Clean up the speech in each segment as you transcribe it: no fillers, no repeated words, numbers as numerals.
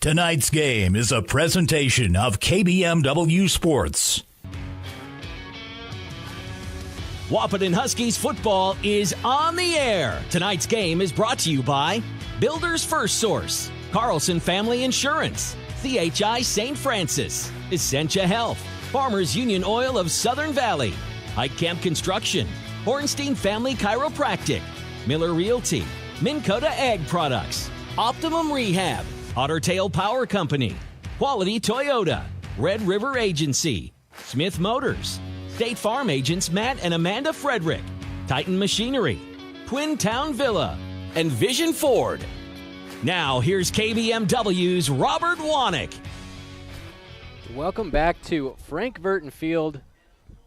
Tonight's game is a presentation of KBMW Sports. Wahpeton Huskies football is on the air. Tonight's game is brought to you by Builders First Source, Carlson Family Insurance, CHI St. Francis, Essentia Health, Farmers Union Oil of Southern Valley, Hike Camp Construction, Hornstein Family Chiropractic, Miller Realty, Minn Kota Ag Products, Optimum Rehab, Otter Tail Power Company, Quality Toyota, Red River Agency, Smith Motors, State Farm agents Matt and Amanda Frederick, Titan Machinery, Twin Town Villa, and Vision Ford. Now here's KBMW's Robert Wanick. Welcome back to Frank Vertin Field,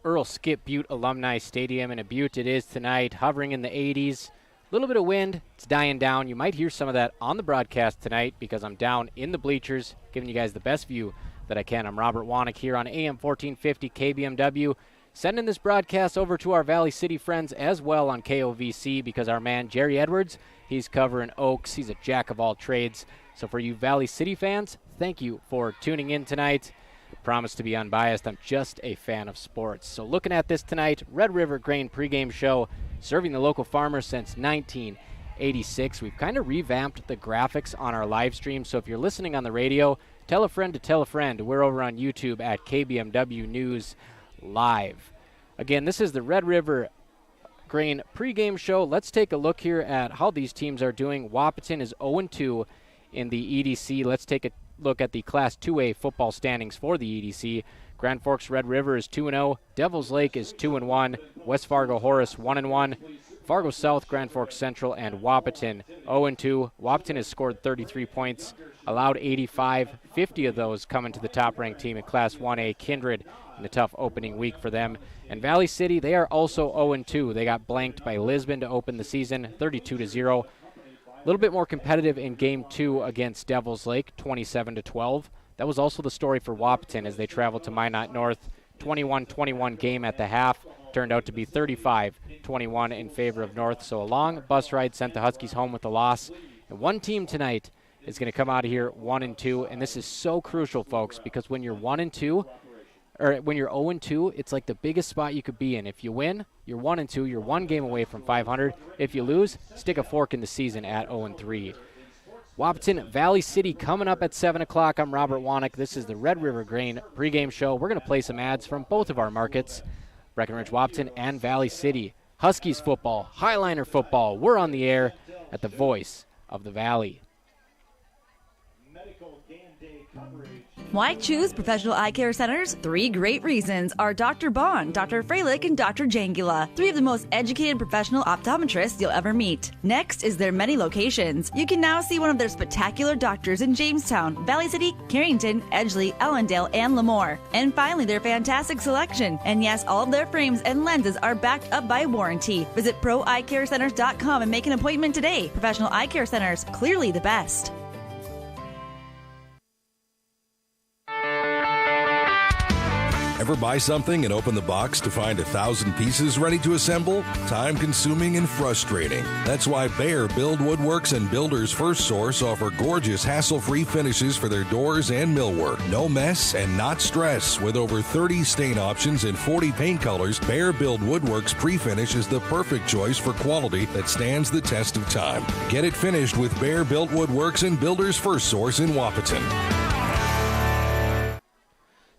Earl Skip Butte Alumni Stadium in Butte. It is tonight, hovering in the 80s. A little bit of wind, it's dying down. You might hear some of that on the broadcast tonight because I'm down in the bleachers, giving you guys the best view that I can. I'm Robert Wanick here on AM 1450 KBMW, sending this broadcast over to our Valley City friends as well on KOVC because our man Jerry Edwards, he's covering Oaks. He's a jack of all trades. So for you Valley City fans, thank you for tuning in tonight. I promise to be unbiased. I'm just a fan of sports. So looking at this tonight, Red River Grain pregame show, serving the local farmers since 1986. We've kind of revamped the graphics on our live stream, so if you're listening on the radio, tell a friend to tell a friend. We're over on YouTube at KBMW News Live. Again, this is the Red River Grain pregame show. Let's take a look here at how these teams are doing. Wahpeton is 0-2 in the EDC. Let's take a look at the Class 2A football standings for the EDC. Grand Forks Red River is 2-0. Devils Lake is 2-1. West Fargo Horace 1-1. Fargo South, Grand Forks Central, and Wahpeton 0-2. Wahpeton has scored 33 points, allowed 85. 50 of those coming to the top-ranked team in Class 1A, Kindred, in a tough opening week for them. And Valley City, they are also 0-2. They got blanked by Lisbon to open the season, 32-0. A little bit more competitive in Game 2 against Devils Lake, 27-12. That was also the story for Wahpeton as they traveled to Minot North. 21-21 game at the half. Turned out to be 35-21 in favor of North. So a long bus ride sent the Huskies home with a loss. And one team tonight is going to come out of here 1-2. And this is so crucial, folks, because when you're 1-2, or when you're 0-2, it's like the biggest spot you could be in. If you win, you're 1-2. You're one game away from 500. If you lose, stick a fork in the season at 0-3. Wahpeton Valley City coming up at 7 o'clock. I'm Robert Wanick. This is the Red River Grain pregame show. We're going to play some ads from both of our markets, Breckenridge Wahpeton and Valley City. Huskies football, Hi-Liner football. We're on the air at the voice of the Valley. Why choose Professional Eye Care Centers? 3 great reasons are Dr. Bond, Dr. Freilich, and Dr. Jangula, 3 of the most educated professional optometrists you'll ever meet. Next is their many locations. You can now see one of their spectacular doctors in Jamestown, Valley City, Carrington, Edgeley, Ellendale, and Lemoore. And finally, their fantastic selection. And yes, all of their frames and lenses are backed up by warranty. Visit proeyecarecenters.com and make an appointment today. Professional Eye Care Centers, clearly the best. Ever buy something and open the box to find 1,000 pieces ready to assemble? Time-consuming and frustrating. That's why Bear Build Woodworks and Builders First Source offer gorgeous, hassle-free finishes for their doors and millwork. No mess and not stress. With over 30 stain options and 40 paint colors, Bear Build Woodworks pre-finish is the perfect choice for quality that stands the test of time. Get it finished with Bear Built Woodworks and Builders First Source in Wahpeton.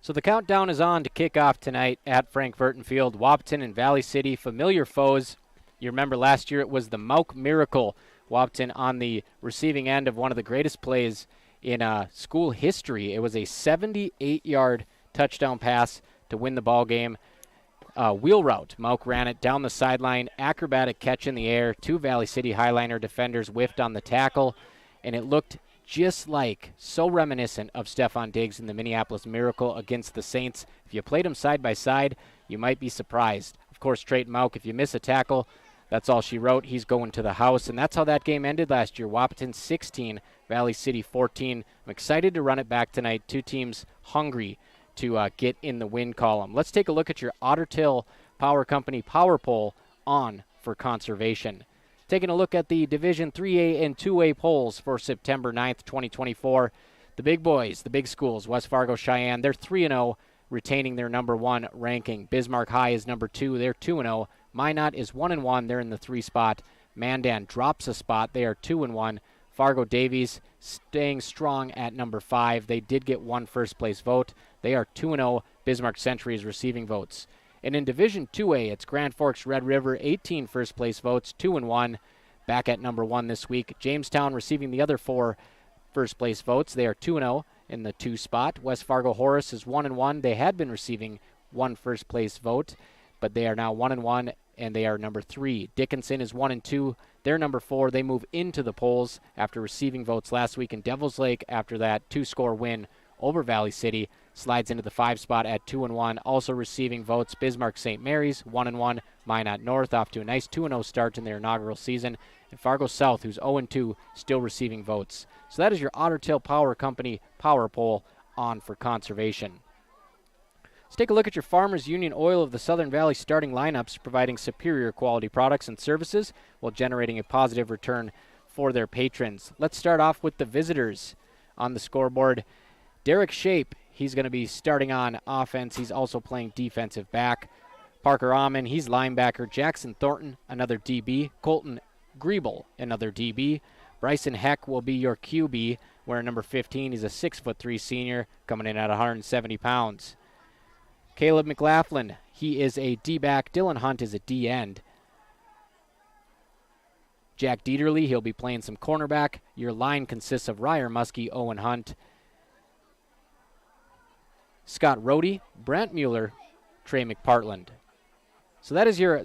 So the countdown is on to kickoff tonight at Frank Vertin Field. Wahpeton and Valley City, familiar foes. You remember last year it was the Mauk Miracle. Wahpeton on the receiving end of one of the greatest plays in school history. It was a 78-yard touchdown pass to win the ball game. Wheel route. Mauk ran it down the sideline. Acrobatic catch in the air. 2 Valley City Hi-Liner defenders whiffed on the tackle, and it looked just like, so reminiscent of Stephon Diggs in the Minneapolis Miracle against the Saints. If you played them side by side, you might be surprised. Of course, Trayton Mauk, if you miss a tackle, that's all she wrote. He's going to the house, and that's how that game ended last year. Wahpeton 16, Valley City 14. I'm excited to run it back tonight. 2 teams hungry to get in the win column. Let's take a look at your Otter Tail Power Company Power Poll on for conservation. Taking a look at the Division 3A and 2A polls for September 9th, 2024. The big boys, the big schools, West Fargo, Cheyenne, they're 3-0, retaining their number 1 ranking. Bismarck High is number 2. They're 2-0. Minot is 1-1. They're in the 3 spot. Mandan drops a spot. They are 2-1. Fargo Davies staying strong at number 5. They did get 1 first-place vote. They are 2-0. Bismarck Century is receiving votes. And in Division 2A, it's Grand Forks Red River, 18 first-place votes, 2-1. Back at number 1 this week. Jamestown receiving the other 4 first-place votes. They are 2-0 in the 2 spot. West Fargo Horace is 1-1. They had been receiving 1 first-place vote, but they are now 1-1, and they are number 3. Dickinson is 1-2. They're number 4. They move into the polls after receiving votes last week. And Devils Lake, after that 2-score win over Valley City, slides into the 5 spot at 2-1. Also receiving votes, Bismarck St. Mary's, 1-1. Minot North off to a nice 2-0 start in their inaugural season. And Fargo South, who's 0-2, still receiving votes. So that is your Otter Tail Power Company Power Poll on for conservation. Let's take a look at your Farmers Union Oil of the Southern Valley starting lineups, providing superior quality products and services while generating a positive return for their patrons. Let's start off with the visitors on the scoreboard. Derek Shape, he's going to be starting on offense. He's also playing defensive back. Parker Amon, he's linebacker. Jackson Thornton, another DB. Colton Griebel, another DB. Bryson Heck will be your QB, wearing number 15. He's a 6'3" senior, coming in at 170 pounds. Caleb McLaughlin, he is a D-back. Dylan Hunt is a D-end. Jack Dieterle, he'll be playing some cornerback. Your line consists of Ryer Muskie, Owen Hunt, Scott Rohde, Brant Mueller, Trey McPartland. So that is your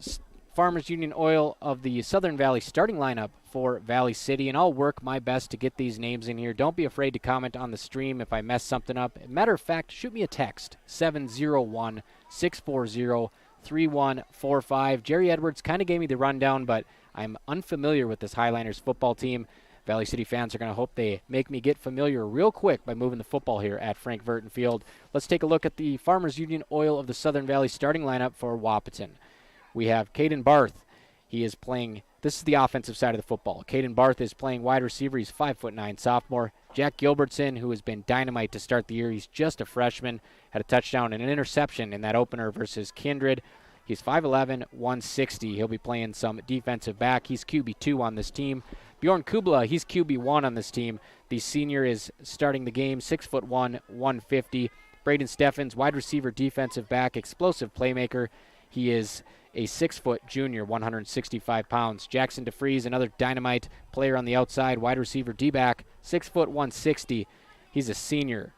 Farmers Union Oil of the Southern Valley starting lineup for Valley City, and I'll work my best to get these names in here. Don't be afraid to comment on the stream if I mess something up. Matter of fact, shoot me a text, 701-640-3145. Jerry Edwards kind of gave me the rundown, but I'm unfamiliar with this Hi-Liners football team. Valley City fans are going to hope they make me get familiar real quick by moving the football here at Frank Vertin Field. Let's take a look at the Farmers Union Oil of the Southern Valley starting lineup for Wahpeton. We have Caden Barth. He is playing, this is the offensive side of the football. Caden Barth is playing wide receiver. He's 5'9" sophomore. Jack Gilbertson, who has been dynamite to start the year. He's just a freshman. Had a touchdown and an interception in that opener versus Kindred. He's 5'11", 160. He'll be playing some defensive back. He's QB2 on this team. Bjorn Kubla, he's QB1 on this team. The senior is starting the game, 6'1", 150. Braden Steffens, wide receiver, defensive back, explosive playmaker. He is a 6-foot junior, 165 pounds. Jackson DeFries, another dynamite player on the outside, wide receiver, D-back, 6', 160. He's a senior.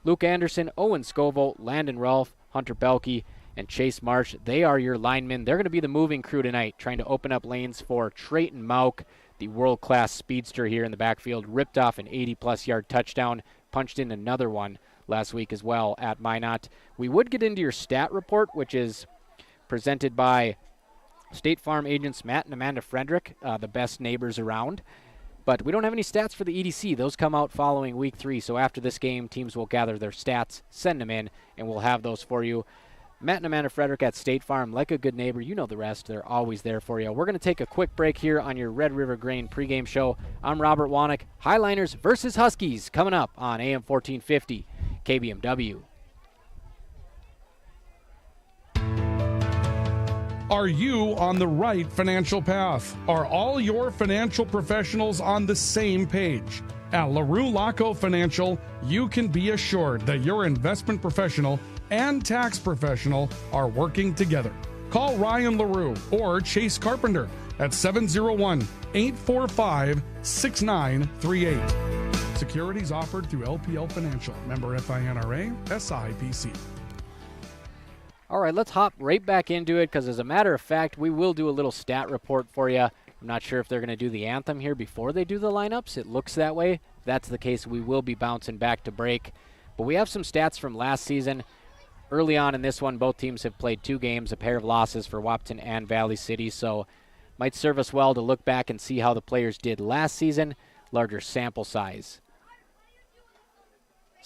Luke Anderson, Owen Scoville, Landon Rolfe, Hunter Belke, and Chase Marsh. They are your linemen. They're going to be the moving crew tonight, trying to open up lanes for Trayton Mauk, the world-class speedster here in the backfield. Ripped off an 80-plus yard touchdown, punched in another one last week as well at Minot. We would get into your stat report, which is presented by State Farm agents Matt and Amanda Frederick, the best neighbors around. But we don't have any stats for the EDC. Those come out following week 3. So after this game, teams will gather their stats, send them in, and we'll have those for you. Matt and Amanda Frederick at State Farm, like a good neighbor, you know the rest. They're always there for you. We're going to take a quick break here on your Red River Grain pregame show. I'm Robert Wannick. Hi-Liners versus Huskies coming up on AM 1450 KBMW. Are you on the right financial path? Are all your financial professionals on the same page? At LaRue Laco Financial, you can be assured that your investment professional and tax professional are working together. Call Ryan LaRue or Chase Carpenter at 701-845-6938. Securities offered through LPL Financial. Member FINRA, SIPC. All right, let's hop right back into it because, as a matter of fact, we will do a little stat report for you. I'm not sure if they're going to do the anthem here before they do the lineups. It looks that way. If that's the case, we will be bouncing back to break. But we have some stats from last season. Early on in this one, both teams have played 2 games, a pair of losses for Wahpeton and Valley City, so might serve us well to look back and see how the players did last season, larger sample size.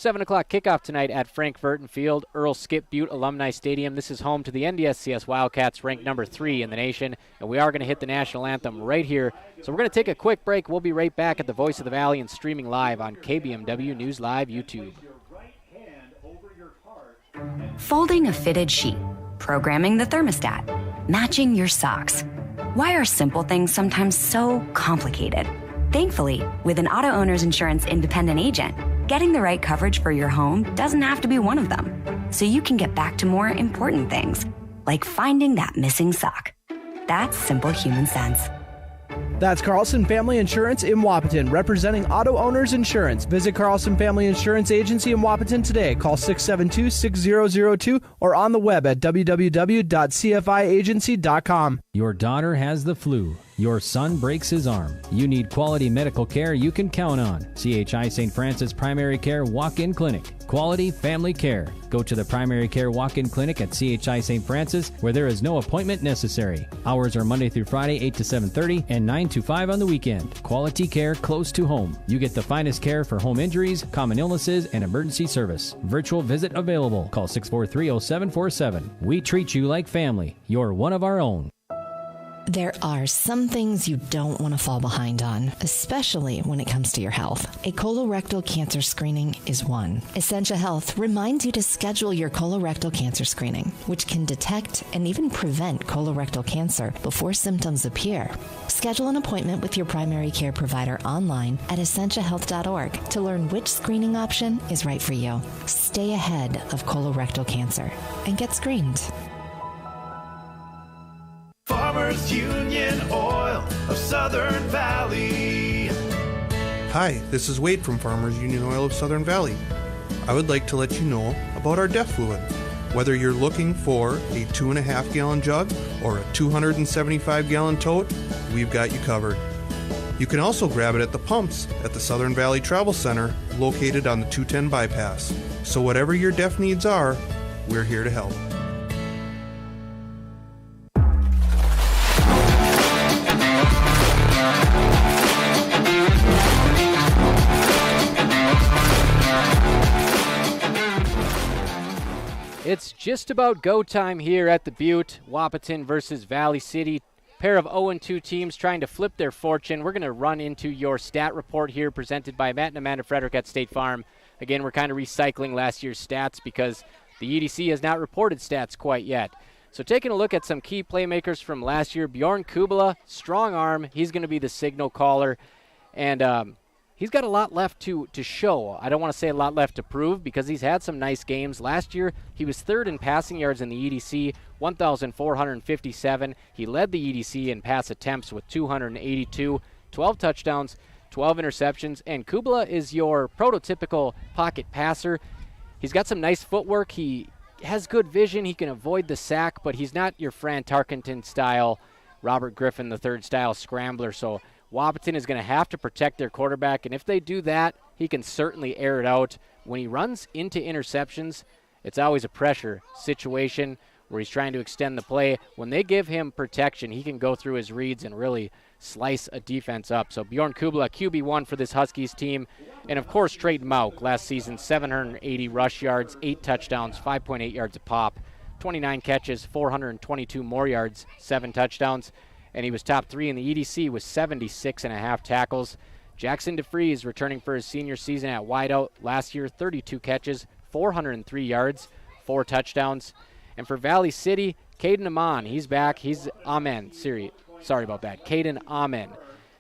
7 o'clock kickoff tonight at Frank Vertin Field, Earl Skip Butte Alumni Stadium. This is home to the NDSCS Wildcats, ranked number 3 in the nation, and we are going to hit the national anthem right here. So we're going to take a quick break. We'll be right back at the Voice of the Valley and streaming live on KBMW News Live YouTube. Folding a fitted sheet, programming the thermostat, matching your socks. Why are simple things sometimes so complicated? Thankfully, with an auto owner's insurance independent agent, getting the right coverage for your home doesn't have to be one of them. So you can get back to more important things, like finding that missing sock. That's simple human sense. That's Carlson Family Insurance in Wahpeton, representing auto owners insurance. Visit Carlson Family Insurance Agency in Wahpeton today. Call 672-6002 or on the web at www.cfiagency.com. Your daughter has the flu. Your son breaks his arm. You need quality medical care you can count on. CHI St. Francis Primary Care Walk-In Clinic. Quality family care. Go to the Primary Care Walk-In Clinic at CHI St. Francis, where there is no appointment necessary. Hours are Monday through Friday, 8 to 7:30 and 9 to 5 on the weekend. Quality care close to home. You get the finest care for home injuries, common illnesses, and emergency service. Virtual visit available. Call 643-0747. We treat you like family. You're one of our own. There are some things you don't want to fall behind on, especially when it comes to your health. A colorectal cancer screening is one. Essentia Health reminds you to schedule your colorectal cancer screening, which can detect and even prevent colorectal cancer before symptoms appear. Schedule an appointment with your primary care provider online at essentiahealth.org to learn which screening option is right for you. Stay ahead of colorectal cancer and get screened. Farmers Union Oil of Southern Valley. Hi, this is Wade from Farmers Union Oil of Southern Valley. I would like to let you know about our DEF fluid. Whether you're looking for a 2.5 gallon jug or a 275 gallon tote, we've got you covered. You can also grab it at the pumps at the Southern Valley Travel Center located on the 210 bypass. So whatever your DEF needs are, we're here to help. It's just about go time here at the Butte. Wahpeton versus Valley City. Pair of 0-2 teams trying to flip their fortune. We're going to run into your stat report here presented by Matt and Amanda Frederick at State Farm. Again, we're kind of recycling last year's stats because the EDC has not reported stats quite yet. So taking a look at some key playmakers from last year. Bjorn Kubala, strong arm. He's going to be the signal caller. And he's got a lot left to show. I don't want to say a lot left to prove because he's had some nice games. Last year, he was third in passing yards in the EDC, 1,457. He led the EDC in pass attempts with 282, 12 touchdowns, 12 interceptions. And Kubala is your prototypical pocket passer. He's got some nice footwork. He has good vision. He can avoid the sack, but he's not your Fran Tarkenton style, Robert Griffin III style scrambler. So Wahpeton is going to have to protect their quarterback, and if they do that, he can certainly air it out. When he runs into interceptions, it's always a pressure situation where he's trying to extend the play. When they give him protection, he can go through his reads and really slice a defense up. So Bjorn Kubala, QB1 for this Huskies team. And, of course, Trayton Mauk, last season, 780 rush yards, 8 touchdowns, 5.8 yards a pop, 29 catches, 422 more yards, 7 touchdowns. And he was top 3 in the EDC with 76.5 tackles. Jackson DeFries returning for his senior season at wideout. Last year, 32 catches, 403 yards, 4 touchdowns. And for Valley City, Caden Aman, he's back. He's Amen. Sorry about that. Caden Amen.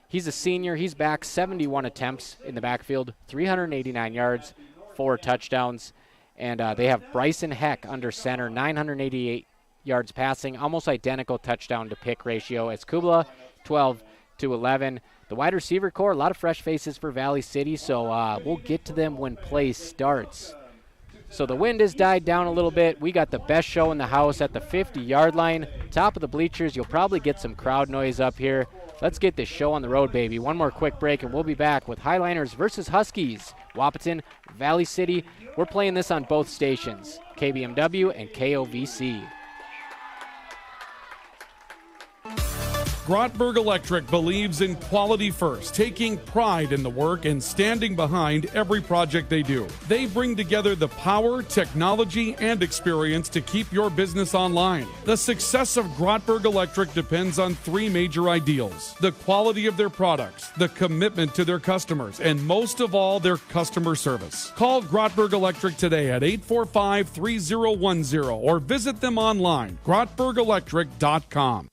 He's a senior. He's back, 71 attempts in the backfield, 389 yards, 4 touchdowns. And they have Bryson Heck under center, 988 yards passing, almost identical touchdown to pick ratio as Kubala, 12-11. The wide receiver core, a lot of fresh faces for Valley City, so we'll get to them when play starts. So the wind has died down a little bit. We got the best show in the house at the 50-yard line. Top of the bleachers, you'll probably get some crowd noise up here. Let's get this show on the road, baby. One more quick break, and we'll be back with Hi-Liners versus Huskies. Wahpeton, Valley City. We're playing this on both stations, KBMW and KOVC. Grottberg Electric believes in quality first, taking pride in the work and standing behind every project they do. They bring together the power, technology, and experience to keep your business online. The success of Grottberg Electric depends on three major ideals: the quality of their products, the commitment to their customers, and most of all, their customer service. Call Grottberg Electric today at 845-3010 or visit them online, grottbergelectric.com.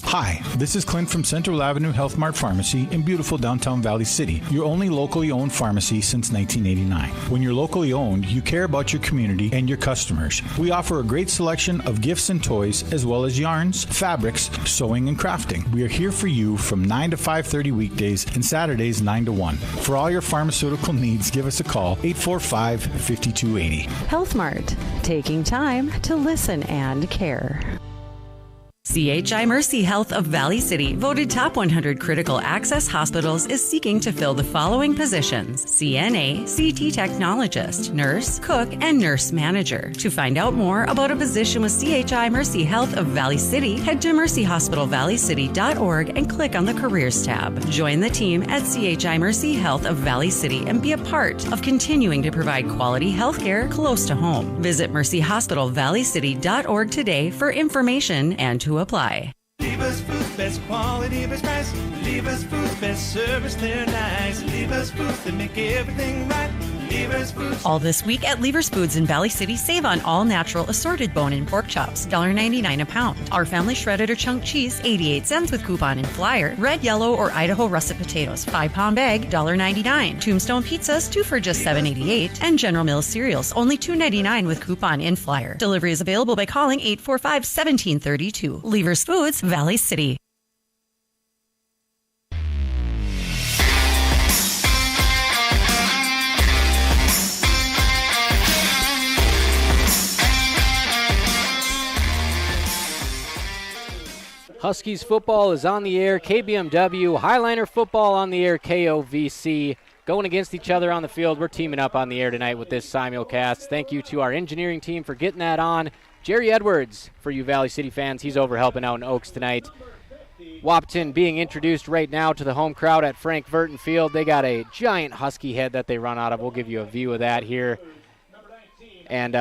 Hi, this is Clint from Central Avenue Health Mart Pharmacy in beautiful downtown Valley City, your only locally owned pharmacy since 1989. When you're locally owned, you care about your community and your customers. We offer a great selection of gifts and toys, as well as yarns, fabrics, sewing, and crafting. We are here for you from 9 to 5:30 weekdays and Saturdays 9 to 1. For all your pharmaceutical needs, give us a call, 845-5280. Health Mart, taking time to listen and care. CHI Mercy Health of Valley City, voted top 100 critical access hospitals, is seeking to fill the following positions: CNA, CT technologist, nurse, cook, and nurse manager. To find out more about a position with CHI Mercy Health of Valley City, head to mercyhospitalvalleycity.org and click on the Careers tab. Join the team at CHI Mercy Health of Valley City and be a part of continuing to provide quality health care close to home. Visit mercyhospitalvalleycity.org today for information and to apply. Lever's Foods, best quality, best price. Lever's Foods, best service, they're nice. Lever's Foods, they make everything right. Lever's Foods. All this week at Lever's Foods in Valley City, save on all natural assorted bone and pork chops, $1.99 a pound. Our family shredded or chunk cheese, 88 cents with coupon and flyer. Red, yellow, or Idaho russet potatoes, 5-pound bag, $1.99. Tombstone pizzas, 2 for just $7.88. And General Mills cereals, only $2.99 with coupon and flyer. Delivery is available by calling 845-1732. Lever's Foods, Valley City. Huskies football is on the air, KBMW. Hi-Liner football on the air, KOVC. Going against each other on the field. We're teaming up on the air tonight with this simulcast. Thank you to our engineering team for getting that on. Jerry Edwards, for you Valley City fans, he's over helping out in Oaks tonight. Wahpeton being introduced right now to the home crowd at Frank Vertin Field. They got a giant Husky head that they run out of. We'll give you a view of that here. And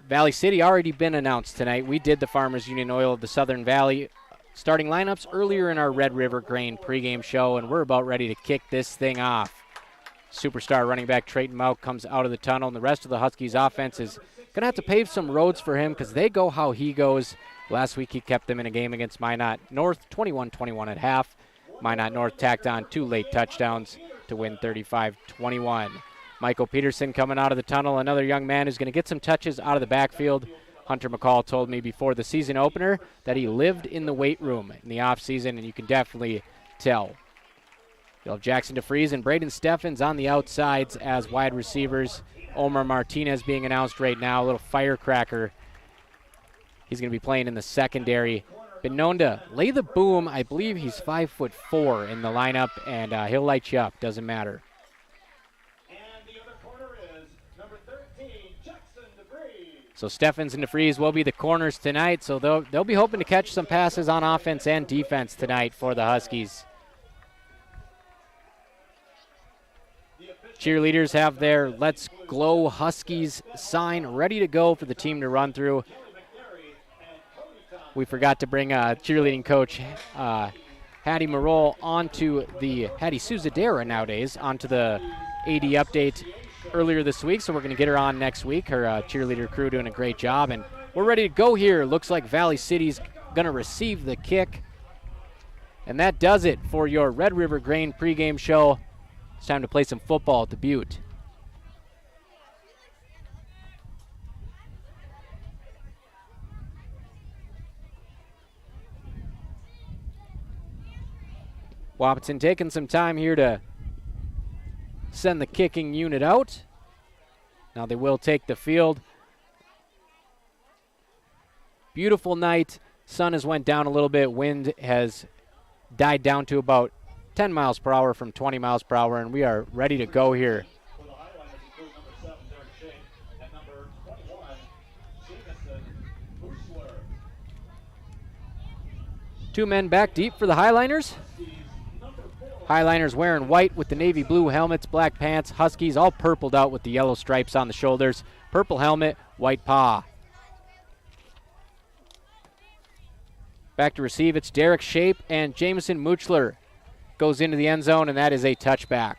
Valley City already been announced tonight. We did the Farmers Union Oil of the Southern Valley starting lineups earlier in our Red River Grain pregame show, and we're about ready to kick this thing off. Superstar running back Trayton Mount comes out of the tunnel, and the rest of the Huskies offense is going to have to pave some roads for him because they go how he goes. Last week he kept them in a game against Minot North, 21-21 at half. Minot North tacked on 2 late touchdowns to win 35-21. Michael Peterson coming out of the tunnel, another young man who's going to get some touches out of the backfield. Hunter McCall told me before the season opener that he lived in the weight room in the offseason, and you can definitely tell. You'll have Jackson DeFries and Braden Steffens on the outsides as wide receivers. Omar Martinez being announced right now, a little firecracker. He's going to be playing in the secondary. Been known to lay the boom. I believe he's 5'4" in the lineup, and he'll light you up. Doesn't matter. So Steffens and DeFries will be the corners tonight, so they'll be hoping to catch some passes on offense and defense tonight for the Huskies. Cheerleaders have their Let's Glow Huskies sign ready to go for the team to run through. We forgot to bring cheerleading coach Hattie Marole onto the, Hattie Suzadera nowadays, onto the AD update earlier this week, so we're going to get her on next week. Her cheerleader crew doing a great job, and we're ready to go here. Looks like Valley City's going to receive the kick. And that does it for your Red River Grain pregame show. It's time to play some football at the Butte. Wahpeton taking some time here to send the kicking unit out. Now they will take the field. Beautiful night. Sun has went down a little bit. Wind has died down to about 10 miles per hour from 20 miles per hour, and we are ready to go here. Two men back deep for the Hi-Liners. Hi-Liners wearing white with the navy blue helmets, black pants. Huskies all purpled out with the yellow stripes on the shoulders. Purple helmet, white paw. Back to receive, it's Derek Shape, and Jamison Muchler goes into the end zone, and that is a touchback.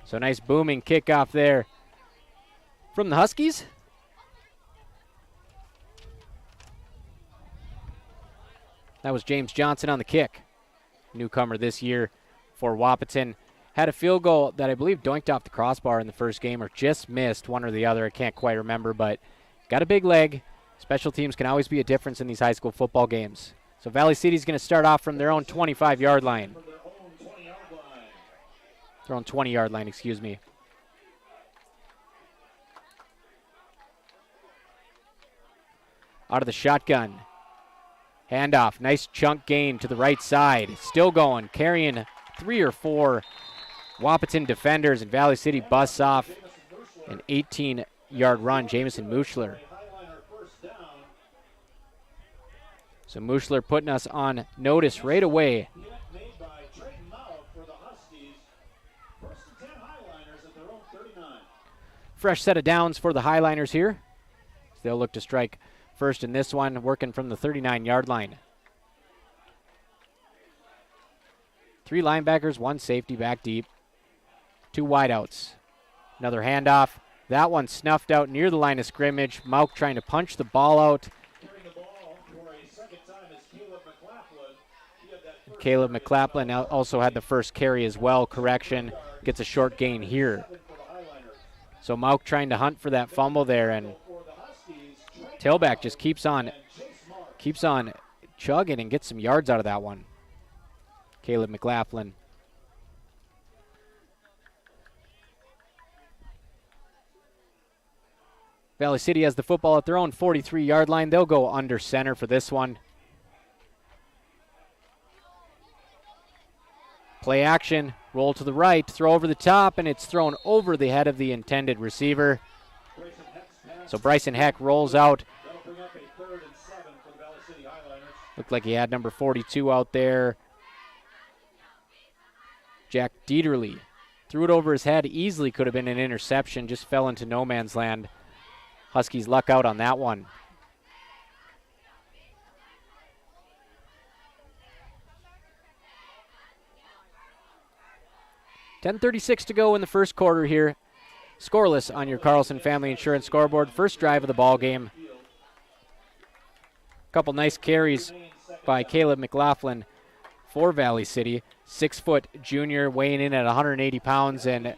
So nice booming kickoff there from the Huskies. That was James Johnson on the kick. Newcomer this year for Wahpeton. Had a field goal that I believe doinked off the crossbar in the first game or just missed, one or the other. I can't quite remember, but got a big leg. Special teams can always be a difference in these high school football games. So Valley City's going to start off from their own 25-yard line. Their own 20-yard line, excuse me. Out of the shotgun. Handoff, nice chunk gain to the right side. Still going, carrying 3 or 4 Wahpeton defenders, and Valley City busts off an 18-yard run. Jamison Muchler. So Muchler putting us on notice right away. Fresh set of downs for the Hi-Liners here. They'll look to strike first in this one, working from the 39-yard line. 3 linebackers, 1 safety back deep. 2 wideouts. Another handoff. That one snuffed out near the line of scrimmage. Mauk trying to punch the ball out. Caleb McLaughlin also had the first carry as well. Correction, gets a short gain here. So Mauk trying to hunt for that fumble there, and tailback just keeps on chugging and gets some yards out of that one. Caleb McLaughlin. Valley City has the football at their own 43-yard line. They'll go under center for this one. Play action, roll to the right, throw over the top, and it's thrown over the head of the intended receiver. So Bryson Heck rolls out. Looked like he had number 42 out there. Jack Dieterle threw it over his head. Easily could have been an interception, just fell into no man's land. Huskies luck out on that one. $10:36 to go in the first quarter here. Scoreless on your Carlson Family Insurance scoreboard. First drive of the ball game. Couple nice carries by Caleb McLaughlin for Valley City. 6-foot junior weighing in at 180 pounds, and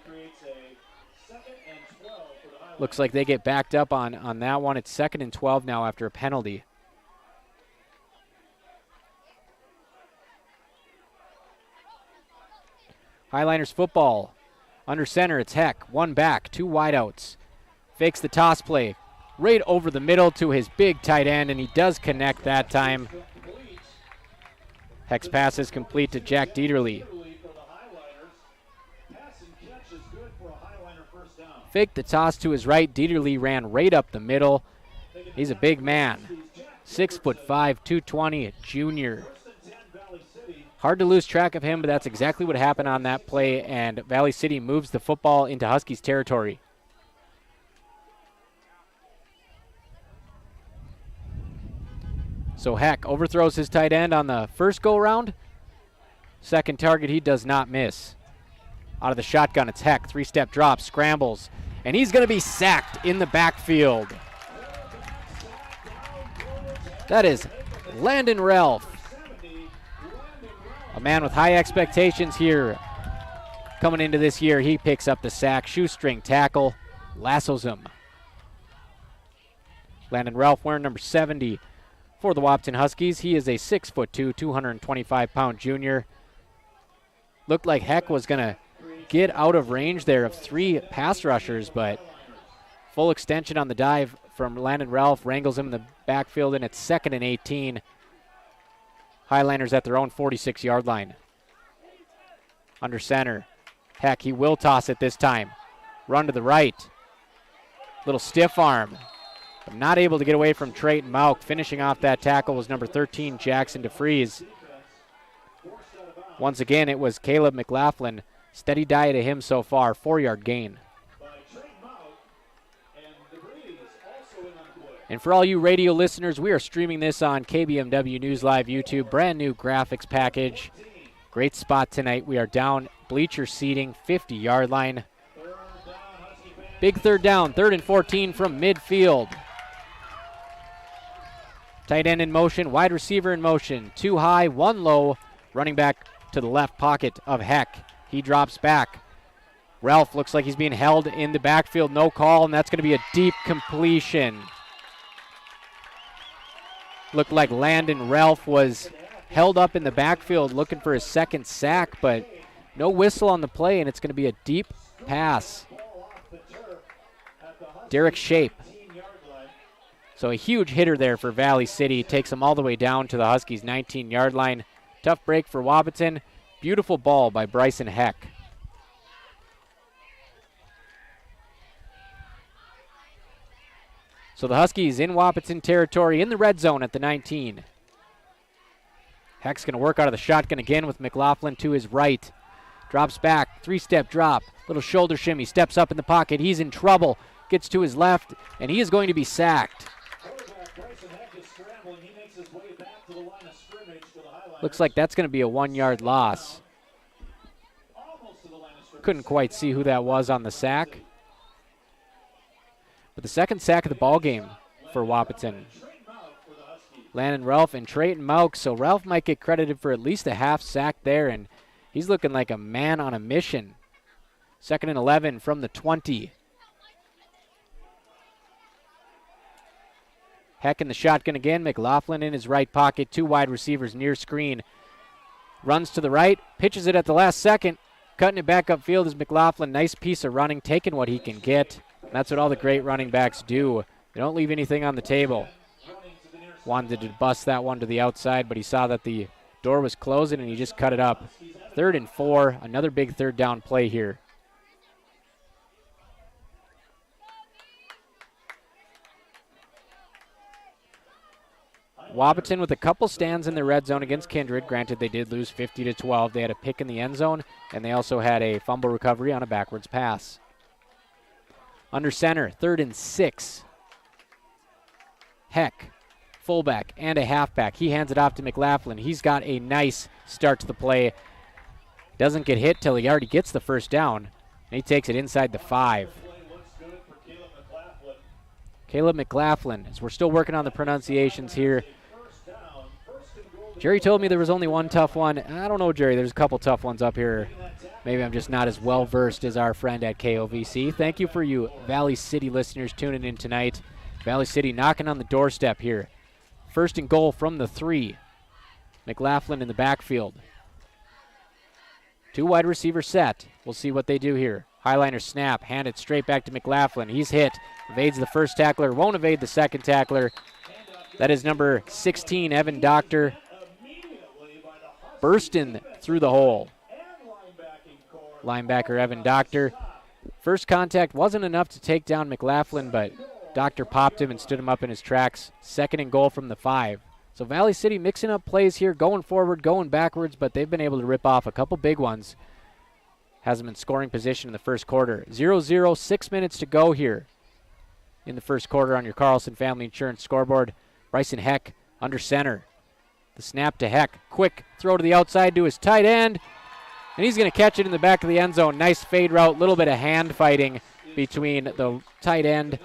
looks like they get backed up on that one. It's 2nd and 12 now after a penalty. Hi-Liners football. Under center, it's Heck. 1 back, 2 wideouts. Fakes the toss play. Right over the middle to his big tight end, and he does connect that time. Heck's pass is complete to Jack Dieterle. Faked the toss to his right. Dieterle ran right up the middle. He's a big man. 6'5", 220, a junior. Hard to lose track of him, but that's exactly what happened on that play, and Valley City moves the football into Huskies territory. So Heck overthrows his tight end on the first go-around. Second target, he does not miss. Out of the shotgun, it's Heck. 3-step drop, scrambles, and he's going to be sacked in the backfield. That is Landon Ralph. A man with high expectations here. Coming into this year, he picks up the sack, shoestring tackle, lassos him. Landon Ralph wearing number 70 for the Wahpeton Huskies. He is a 6'2", 225-pound junior. Looked like Heck was going to get out of range there of 3 pass rushers, but full extension on the dive from Landon Ralph wrangles him in the backfield, and it's 2nd and 18. Hi-Liners at their own 46-yard line. Under center. Heck, he will toss it this time. Run to the right. Little stiff arm. but not able to get away from Trayton Mauk. Finishing off that tackle was number 13, Jackson DeFries. Once again, it was Caleb McLaughlin. Steady diet to him so far, 4-yard gain. And for all you radio listeners, we are streaming this on KBMW News Live YouTube. Brand new graphics package. Great spot tonight. We are down bleacher seating, 50-yard line. Big third down, 3rd and 14 from midfield. Tight end in motion, wide receiver in motion. 2 high, 1 low. Running back to the left pocket of Heck. He drops back. Ralph looks like he's being held in the backfield. No call, and that's going to be a deep completion. Looked like Landon Ralph was held up in the backfield looking for his second sack, but no whistle on the play, and it's going to be a deep pass. Derek Shape. So a huge hitter there for Valley City. Takes them all the way down to the Huskies' 19-yard line. Tough break for Wahpeton. Beautiful ball by Bryson Heck. So the Huskies in Wahpeton territory in the red zone at the 19. Heck's going to work out of the shotgun again with McLaughlin to his right. Drops back, 3-step drop, little shoulder shimmy, steps up in the pocket. He's in trouble, gets to his left, and he is going to be sacked. Looks like that's going to be a 1-yard loss. Couldn't quite see who that was on the sack. But the second sack of the ball game for Wahpeton. Landon Ralph and Trayton Mauk, so Ralph might get credited for at least a half sack there, and he's looking like a man on a mission. 2nd and 11 from the 20. Heck in the shotgun again. McLaughlin in his right pocket. 2 wide receivers near screen. Runs to the right. Pitches it at the last second. Cutting it back upfield is McLaughlin. Nice piece of running. Taking what he can get. That's what all the great running backs do. They don't leave anything on the table. Wanted to bust that one to the outside, but he saw that the door was closing and he just cut it up. 3rd and 4. Another big third down play here. Wahpeton with a couple stands in the red zone against Kindred. Granted, they did lose 50-12. They had a pick in the end zone, and they also had a fumble recovery on a backwards pass. Under center, 3rd and 6. Heck, fullback and a halfback. He hands it off to McLaughlin. He's got a nice start to the play. Doesn't get hit till he already gets the first down, and he takes it inside the 5. Caleb McLaughlin, as we're still working on the pronunciations here. Jerry told me there was only one tough one. I don't know, Jerry. There's a couple tough ones up here. Maybe I'm just not as well-versed as our friend at KOVC. Thank you for you Valley City listeners tuning in tonight. Valley City knocking on the doorstep here. 1st and goal from the 3. McLaughlin in the backfield. 2 wide receiver set. We'll see what they do here. Hi-Liner snap, hand it straight back to McLaughlin. He's hit, evades the first tackler, won't evade the second tackler. That is number 16, Evan Doctor. Bursting through the hole. Linebacker Evan Doctor. First contact wasn't enough to take down McLaughlin, but Doctor popped him and stood him up in his tracks. 2nd and goal from the 5. So Valley City mixing up plays here, going forward, going backwards, but they've been able to rip off a couple big ones. Has them in scoring position in the first quarter. 0-0, 6 minutes to go here in the first quarter on your Carlson Family Insurance scoreboard. Bryson Heck under center. The snap to Heck. Quick throw to the outside to his tight end. And he's going to catch it in the back of the end zone. Nice fade route. Little bit of hand fighting between the tight end,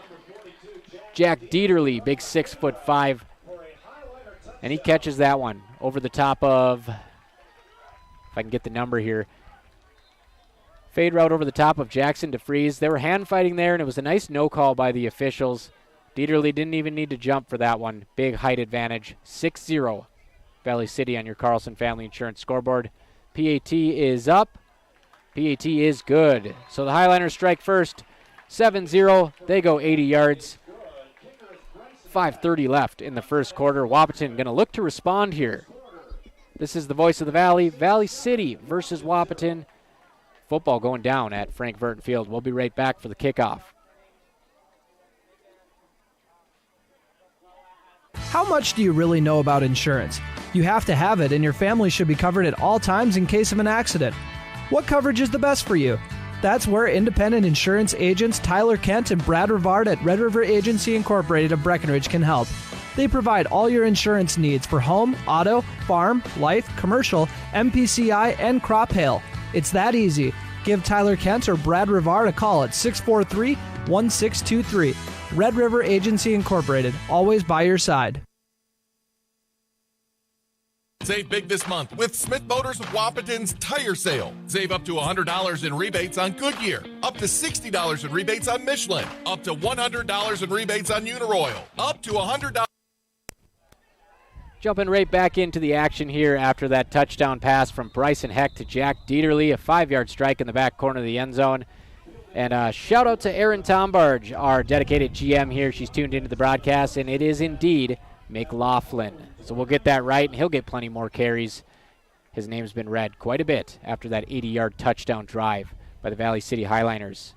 Jack Dieterle, big 6'5". And he catches that one over the top of, if I can get the number here, fade route over the top of Jackson DeFries. They were hand fighting there, and it was a nice no call by the officials. Dieterle didn't even need to jump for that one. Big height advantage. 6-0 Valley City on your Carlson Family Insurance scoreboard. PAT is up. PAT is good. So the Hi-Liners strike first. 7-0. They go 80 yards. 5:30 left in the first quarter. Wahpeton going to look to respond here. This is the voice of the Valley. Valley City versus Wahpeton. Football going down at Frank Vertin Field. We'll be right back for the kickoff. How much do you really know about insurance? You have to have it, and your family should be covered at all times in case of an accident. What coverage is the best for you? That's where independent insurance agents Tyler Kent and Brad Rivard at Red River Agency Incorporated of Breckenridge can help. They provide all your insurance needs for home, auto, farm, life, commercial, MPCI, and crop hail. It's that easy. Give Tyler Kent or Brad Rivard a call at 643-1623. Red River Agency Incorporated, always by your side. Save big this month with Smith Motors of Wahpeton's tire sale. Save up to $100 in rebates on Goodyear, up to $60 in rebates on Michelin, up to $100 in rebates on Uniroyal, up to $100. Jumping right back into the action here after that touchdown pass from Bryson Heck to Jack Dieterle, a 5-yard strike in the back corner of the end zone. And shout out to Erin Tombarge, our dedicated GM here. She's tuned into the broadcast, and it is indeed McLaughlin. So we'll get that right, and he'll get plenty more carries. His name's been read quite a bit after that 80-yard touchdown drive by the Valley City Hi-Liners.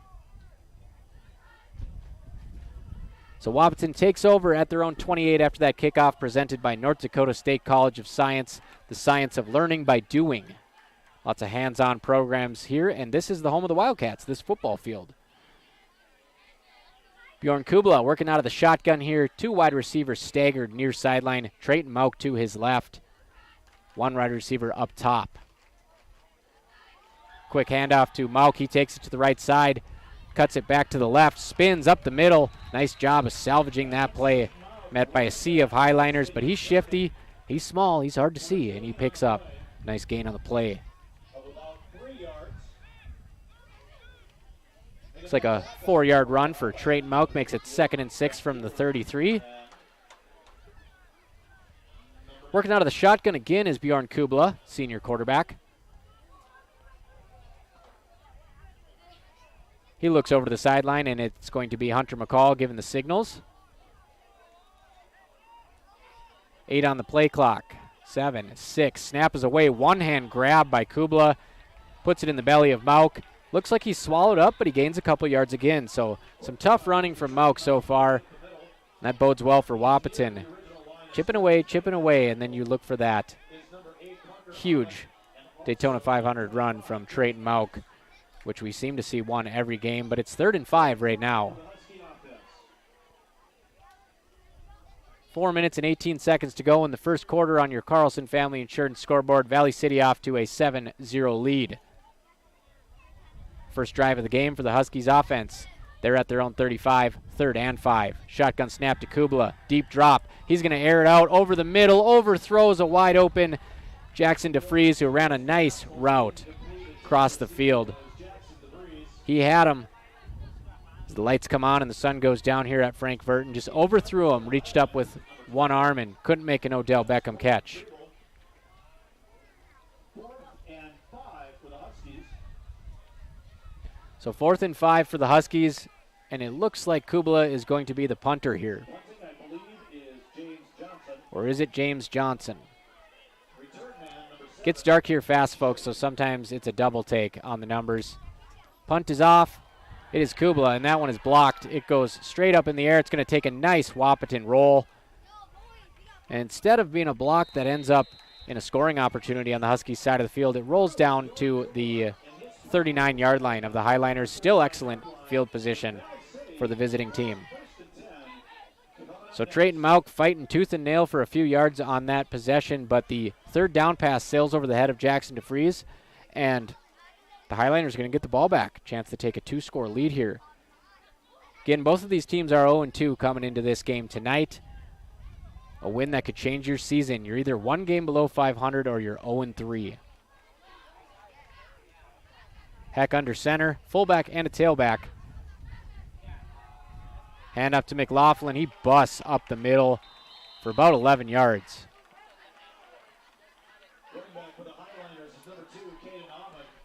So Wahpeton takes over at their own 28 after that kickoff presented by North Dakota State College of Science, the science of learning by doing. Lots of hands-on programs here, and this is the home of the Wildcats, this football field. Bjorn Kubla working out of the shotgun here. 2 wide receivers staggered near sideline. Trayton Mauk to his left. 1 wide receiver up top. Quick handoff to Mauk. He takes it to the right side. Cuts it back to the left. Spins up the middle. Nice job of salvaging that play. Met by a sea of Hi-Liners, but he's shifty. He's small. He's hard to see, and he picks up. Nice gain on the play. It's like a 4-yard run for Trayton Mauk. Makes it 2nd and 6 from the 33. Working out of the shotgun again is Bjorn Kubla, senior quarterback. He looks over to the sideline, and it's going to be Hunter McCall giving the signals. 8 on the play clock. 7, 6. Snap is away. One-hand grab by Kubla. Puts it in the belly of Mauk. Looks like he's swallowed up, but he gains a couple yards again. So some tough running from Mauk so far. That bodes well for Wahpeton. Chipping away, and then you look for that huge Daytona 500 run from Trayton Mauk, which we seem to see one every game, but it's 3rd and 5 right now. 4 minutes and 18 seconds to go in the first quarter on your Carlson Family Insurance scoreboard. Valley City off to a 7-0 lead. First drive of the game for the Huskies offense. They're at their own 35, 3rd and 5. Shotgun snap to Kubla. Deep drop. He's going to air it out over the middle. Overthrows a wide open Jackson DeFries, who ran a nice route across the field. He had him. As the lights come on and the sun goes down here at Frank Vertin, just overthrew him, reached up with one arm and couldn't make an Odell Beckham catch. So 4th and 5 for the Huskies, and it looks like Kubla is going to be the punter here. Or is it James Johnson? Gets dark here fast, folks, so sometimes it's a double take on the numbers. Punt is off. It is Kubla, and that one is blocked. It goes straight up in the air. It's going to take a nice Wahpeton roll. And instead of being a block that ends up in a scoring opportunity on the Huskies side of the field, it rolls down to the 39-yard line of the Hi-Liners. Still excellent field position for the visiting team. So Trayton Mauk fighting tooth and nail for a few yards on that possession, but the 3rd down pass sails over the head of Jackson DeFries, and the Hi-Liners are going to get the ball back. Chance to take a 2-score lead here. Again, both of these teams are 0-2 coming into this game tonight. A win that could change your season. You're either 1 game below 500 or you're 0-3. Heck under center, fullback and a tailback. Hand up to McLaughlin. He busts up the middle for about 11 yards.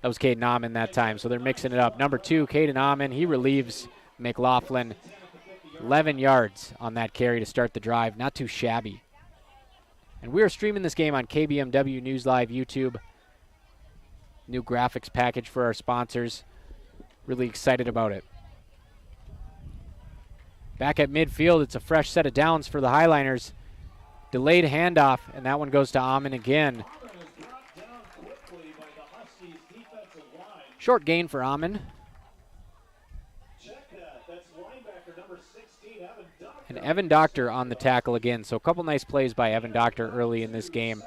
That was Caden Amon that time, so they're mixing it up. Number 2, Caden Amon. He relieves McLaughlin. 11 yards on that carry to start the drive. Not too shabby. And we are streaming this game on KBMW News Live YouTube. New graphics package for our sponsors. Really excited about it. Back at midfield, it's a fresh set of downs for the Hi-Liners. delayed handoff, and that one goes to Amon again. Short gain for Amon. And Evan Doctor on the tackle again. So a couple nice plays by Evan Doctor early in this game,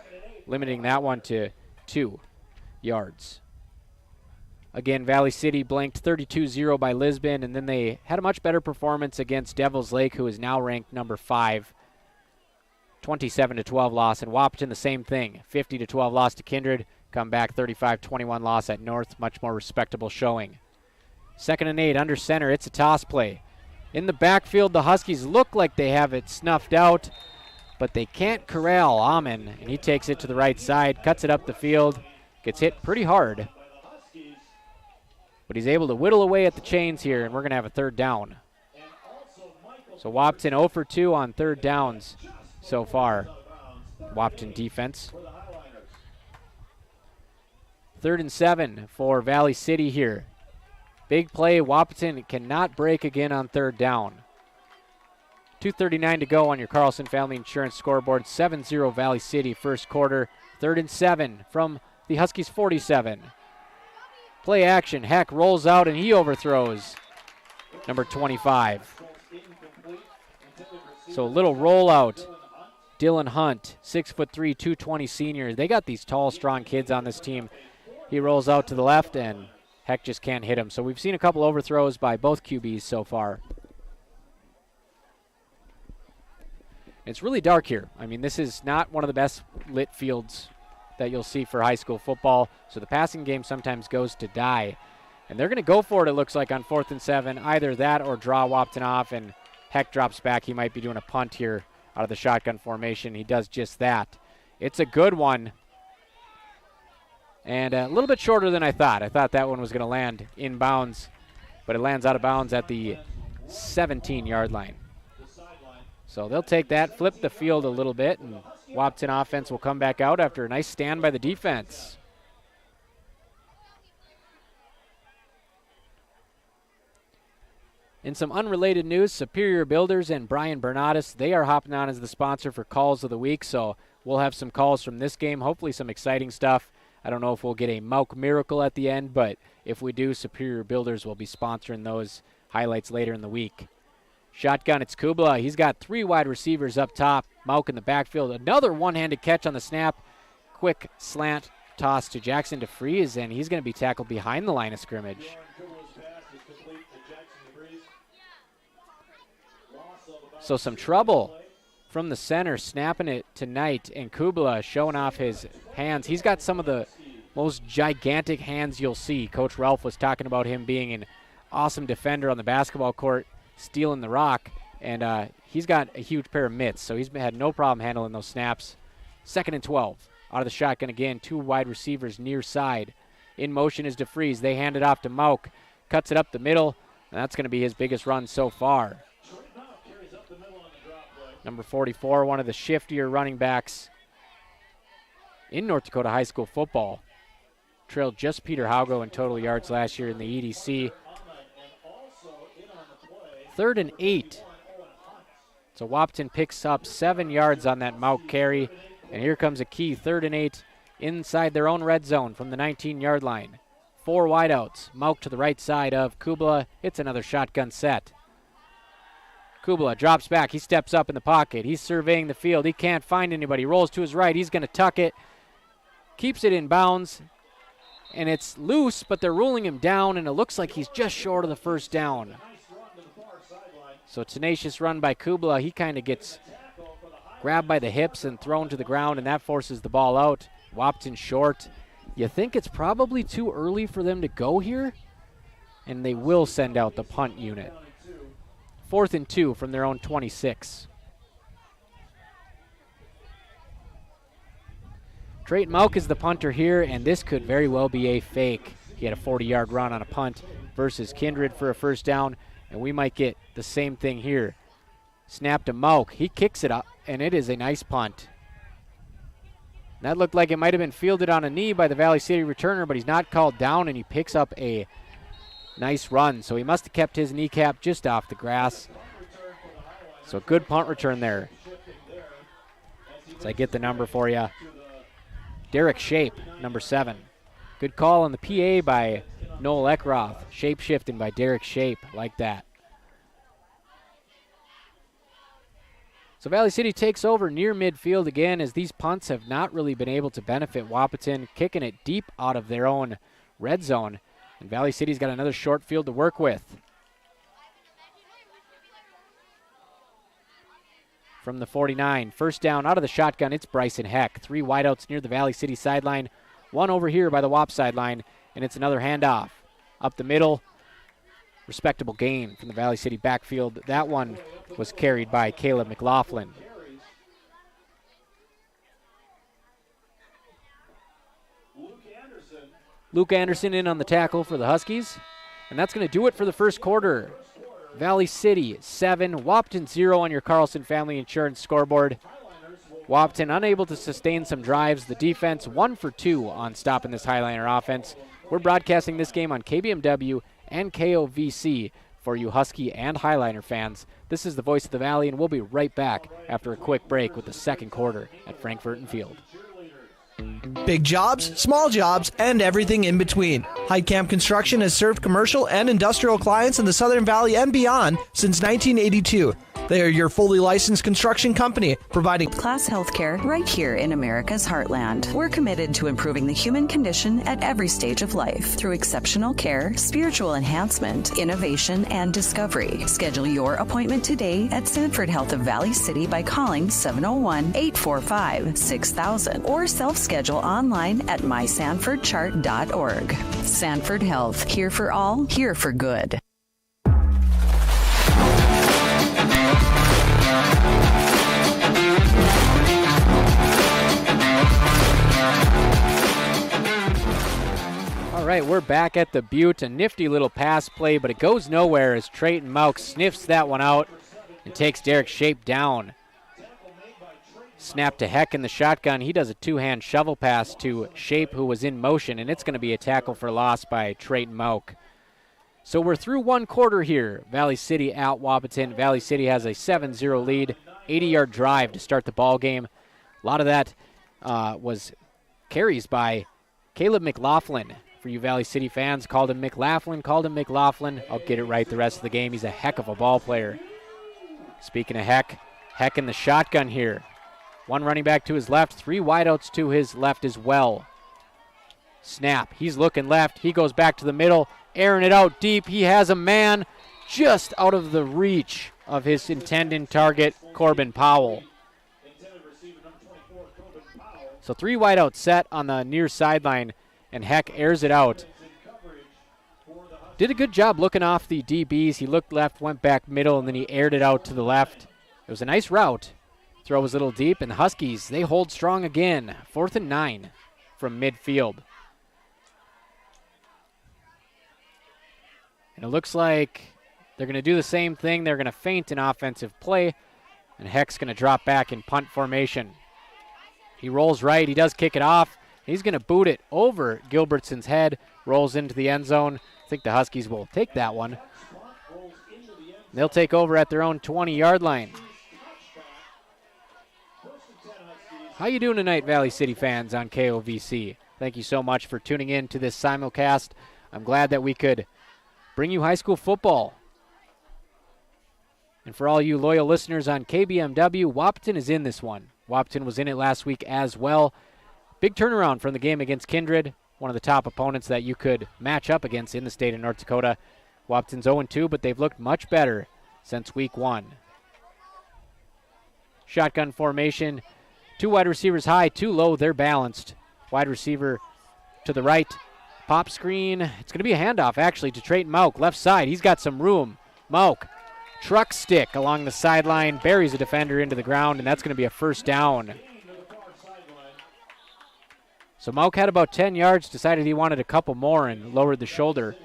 limiting that one to 2 yards. Again, Valley City blanked 32-0 by Lisbon, and then they had a much better performance against Devils Lake, who is now ranked number 5. 27-12 loss. And Wahpeton, the same thing. 50-12 loss to Kindred. Come back 35-21 loss at North. Much more respectable showing. 2nd and 8 under center. It's a toss play. In the backfield, the Huskies look like they have it snuffed out, but they can't corral Amon, and he takes it to the right side, cuts it up the field, gets hit pretty hard. But he's able to whittle away at the chains here, and we're going to have a 3rd down. So Wahpeton 0 for 2 on 3rd downs so far. Wahpeton defense. 3rd and 7 for Valley City here. Big play. Wahpeton cannot break again on 3rd down. 2:39 to go on your Carlson Family Insurance scoreboard. 7-0 Valley City first quarter. 3rd and 7 from the Huskies 47. Play action. Heck rolls out and he overthrows number 25. So a little rollout. Dylan Hunt, 6'3", 220 senior. They got these tall, strong kids on this team. He rolls out to the left and Heck just can't hit him. So we've seen a couple overthrows by both QBs so far. It's really dark here. I mean, this is not one of the best lit fields that you'll see for high school football. So the passing game sometimes goes to die. And they're going to go for it, it looks like, on 4th and 7. Either that or draw Wahpeton off, and Heck drops back. He might be doing a punt here out of the shotgun formation. He does just that. It's a good one. And a little bit shorter than I thought. I thought that one was going to land in bounds, but it lands out of bounds at the 17-yard line. So they'll take that, flip the field a little bit, and Wahpeton offense will come back out after a nice stand by the defense. In some unrelated news, Superior Builders and Brian Bernatus, they are hopping on as the sponsor for Calls of the Week, so we'll have some calls from this game, hopefully some exciting stuff. I don't know if we'll get a Mauk miracle at the end, but if we do, Superior Builders will be sponsoring those highlights later in the week. Shotgun, it's Kubla. He's got 3 wide receivers up top. Mauk in the backfield. Another one-handed catch on the snap. Quick slant toss to Jackson DeFries, and he's going to be tackled behind the line of scrimmage. So some trouble from the center, snapping it tonight, and Kubla showing off his hands. He's got some of the most gigantic hands you'll see. Coach Ralph was talking about him being an awesome defender on the basketball court, stealing the rock, and he's got a huge pair of mitts, so he's had no problem handling those snaps. 2nd and 12. Out of the shotgun again, 2 wide receivers near side. In motion is DeFries. They hand it off to Mauk. Cuts it up the middle, and that's going to be his biggest run so far. Number 44, one of the shiftier running backs in North Dakota high school football. Trailed just Peter Haugo in total yards last year in the EDC. 3rd and 8. So Wahpeton picks up 7 yards on that Mauk carry. And here comes a key 3rd and 8 inside their own red zone from the 19-yard line. 4 wideouts. Mauk to the right side of Kubla. It's another shotgun set. Kubla drops back. He steps up in the pocket. He's surveying the field. He can't find anybody. Rolls to his right. He's going to tuck it. Keeps it in bounds. And it's loose, but they're ruling him down, and it looks like he's just short of the 1st down. So tenacious run by Kubla. He kind of gets grabbed by the hips and thrown to the ground, and that forces the ball out. Wahpeton short. You think it's probably too early for them to go here, and they will send out the punt unit. 4th and 2 from their own 26. Drayton Mauk is the punter here, and this could very well be a fake. He had a 40-yard run on a punt versus Kindred for a 1st down, and we might get the same thing here. Snap to Mauk. He kicks it up, and it is a nice punt. That looked like it might have been fielded on a knee by the Valley City returner, but he's not called down, and he picks up a nice run. So he must have kept his kneecap just off the grass. So good punt return there. So I get the number for you. Derek Shape, number 7. Good call on the PA by Noel Eckroth. Shape shifting by Derek Shape, like that. So Valley City takes over near midfield again, as these punts have not really been able to benefit Wahpeton, kicking it deep out of their own red zone. And Valley City's got another short field to work with. From the 49, first down out of the shotgun, it's Bryson Heck. 3 wideouts near the Valley City sideline, 1 over here by the Wap sideline, and it's another handoff. Up the middle, respectable gain from the Valley City backfield. That one was carried by Caleb McLaughlin. Luke Anderson in on the tackle for the Huskies. And that's going to do it for the first quarter. Valley City 7, Wahpeton 0 on your Carlson Family Insurance scoreboard. Wahpeton unable to sustain some drives. The defense 1 for 2 on stopping this Highliner offense. We're broadcasting this game on KBMW and KOVC for you Husky and Highliner fans. This is the Voice of the Valley, and we'll be right back after a quick break with the second quarter at Frank Vertin Field. Big jobs, small jobs, and everything in between. Heidkamp Construction has served commercial and industrial clients in the Southern Valley and beyond since 1982. They are your fully licensed construction company, providing class healthcare right here in America's heartland. We're committed to improving the human condition at every stage of life through exceptional care, spiritual enhancement, innovation, and discovery. Schedule your appointment today at Sanford Health of Valley City by calling 701-845-6000 or self-schedule online at mysanfordchart.org. Sanford Health, here for all, here for good. All right, we're back at the Butte. A nifty little pass play, but it goes nowhere as Trayton Mauk sniffs that one out and takes Derek Shape down. Snap to Heck in the shotgun. He does a two-hand shovel pass to Shape, who was in motion, and it's going to be a tackle for loss by Trayton Mauk. So we're through one quarter here. Valley City at Wahpeton. Valley City has a 7-0 lead, 80-yard drive to start the ball game. A lot of that was carries by Caleb McLaughlin. For you Valley City fans, called him McLaughlin. I'll get it right the rest of the game. He's a heck of a ball player. Speaking of Heck in the shotgun here. One running back to his left, 3 wideouts to his left as well. Snap, he's looking left. He goes back to the middle, airing it out deep. He has a man just out of the reach of his intended target, Corbin Powell. So 3 wideouts set on the near sideline, and Heck airs it out. Did a good job looking off the DBs. He looked left, went back middle, and then he aired it out to the left. It was a nice route. Throw was a little deep, and the Huskies, they hold strong again. 4th and 9 from midfield. And it looks like they're going to do the same thing. They're going to feint an offensive play, and Heck's going to drop back in punt formation. He rolls right. He does kick it off. He's going to boot it over Gilbertson's head, rolls into the end zone. I think the Huskies will take that one. They'll take over at their own 20-yard line. How you doing tonight, Valley City fans on KOVC? Thank you so much for tuning in to this simulcast. I'm glad that we could bring you high school football. And for all you loyal listeners on KBMW, Wahpeton is in this one. Wahpeton was in it last week as well. Big turnaround from the game against Kindred, one of the top opponents that you could match up against in the state of North Dakota. Wahpeton's 0-2, but they've looked much better since week 1. Shotgun formation, 2 wide receivers high, 2 low, they're balanced. Wide receiver to the right, pop screen. It's going to be a handoff, actually, to Trayton Mauk, left side. He's got some room. Mauk, truck stick along the sideline, buries a defender into the ground, and that's going to be a first down. So Mauk had about 10 yards, decided he wanted a couple more, and lowered the shoulder.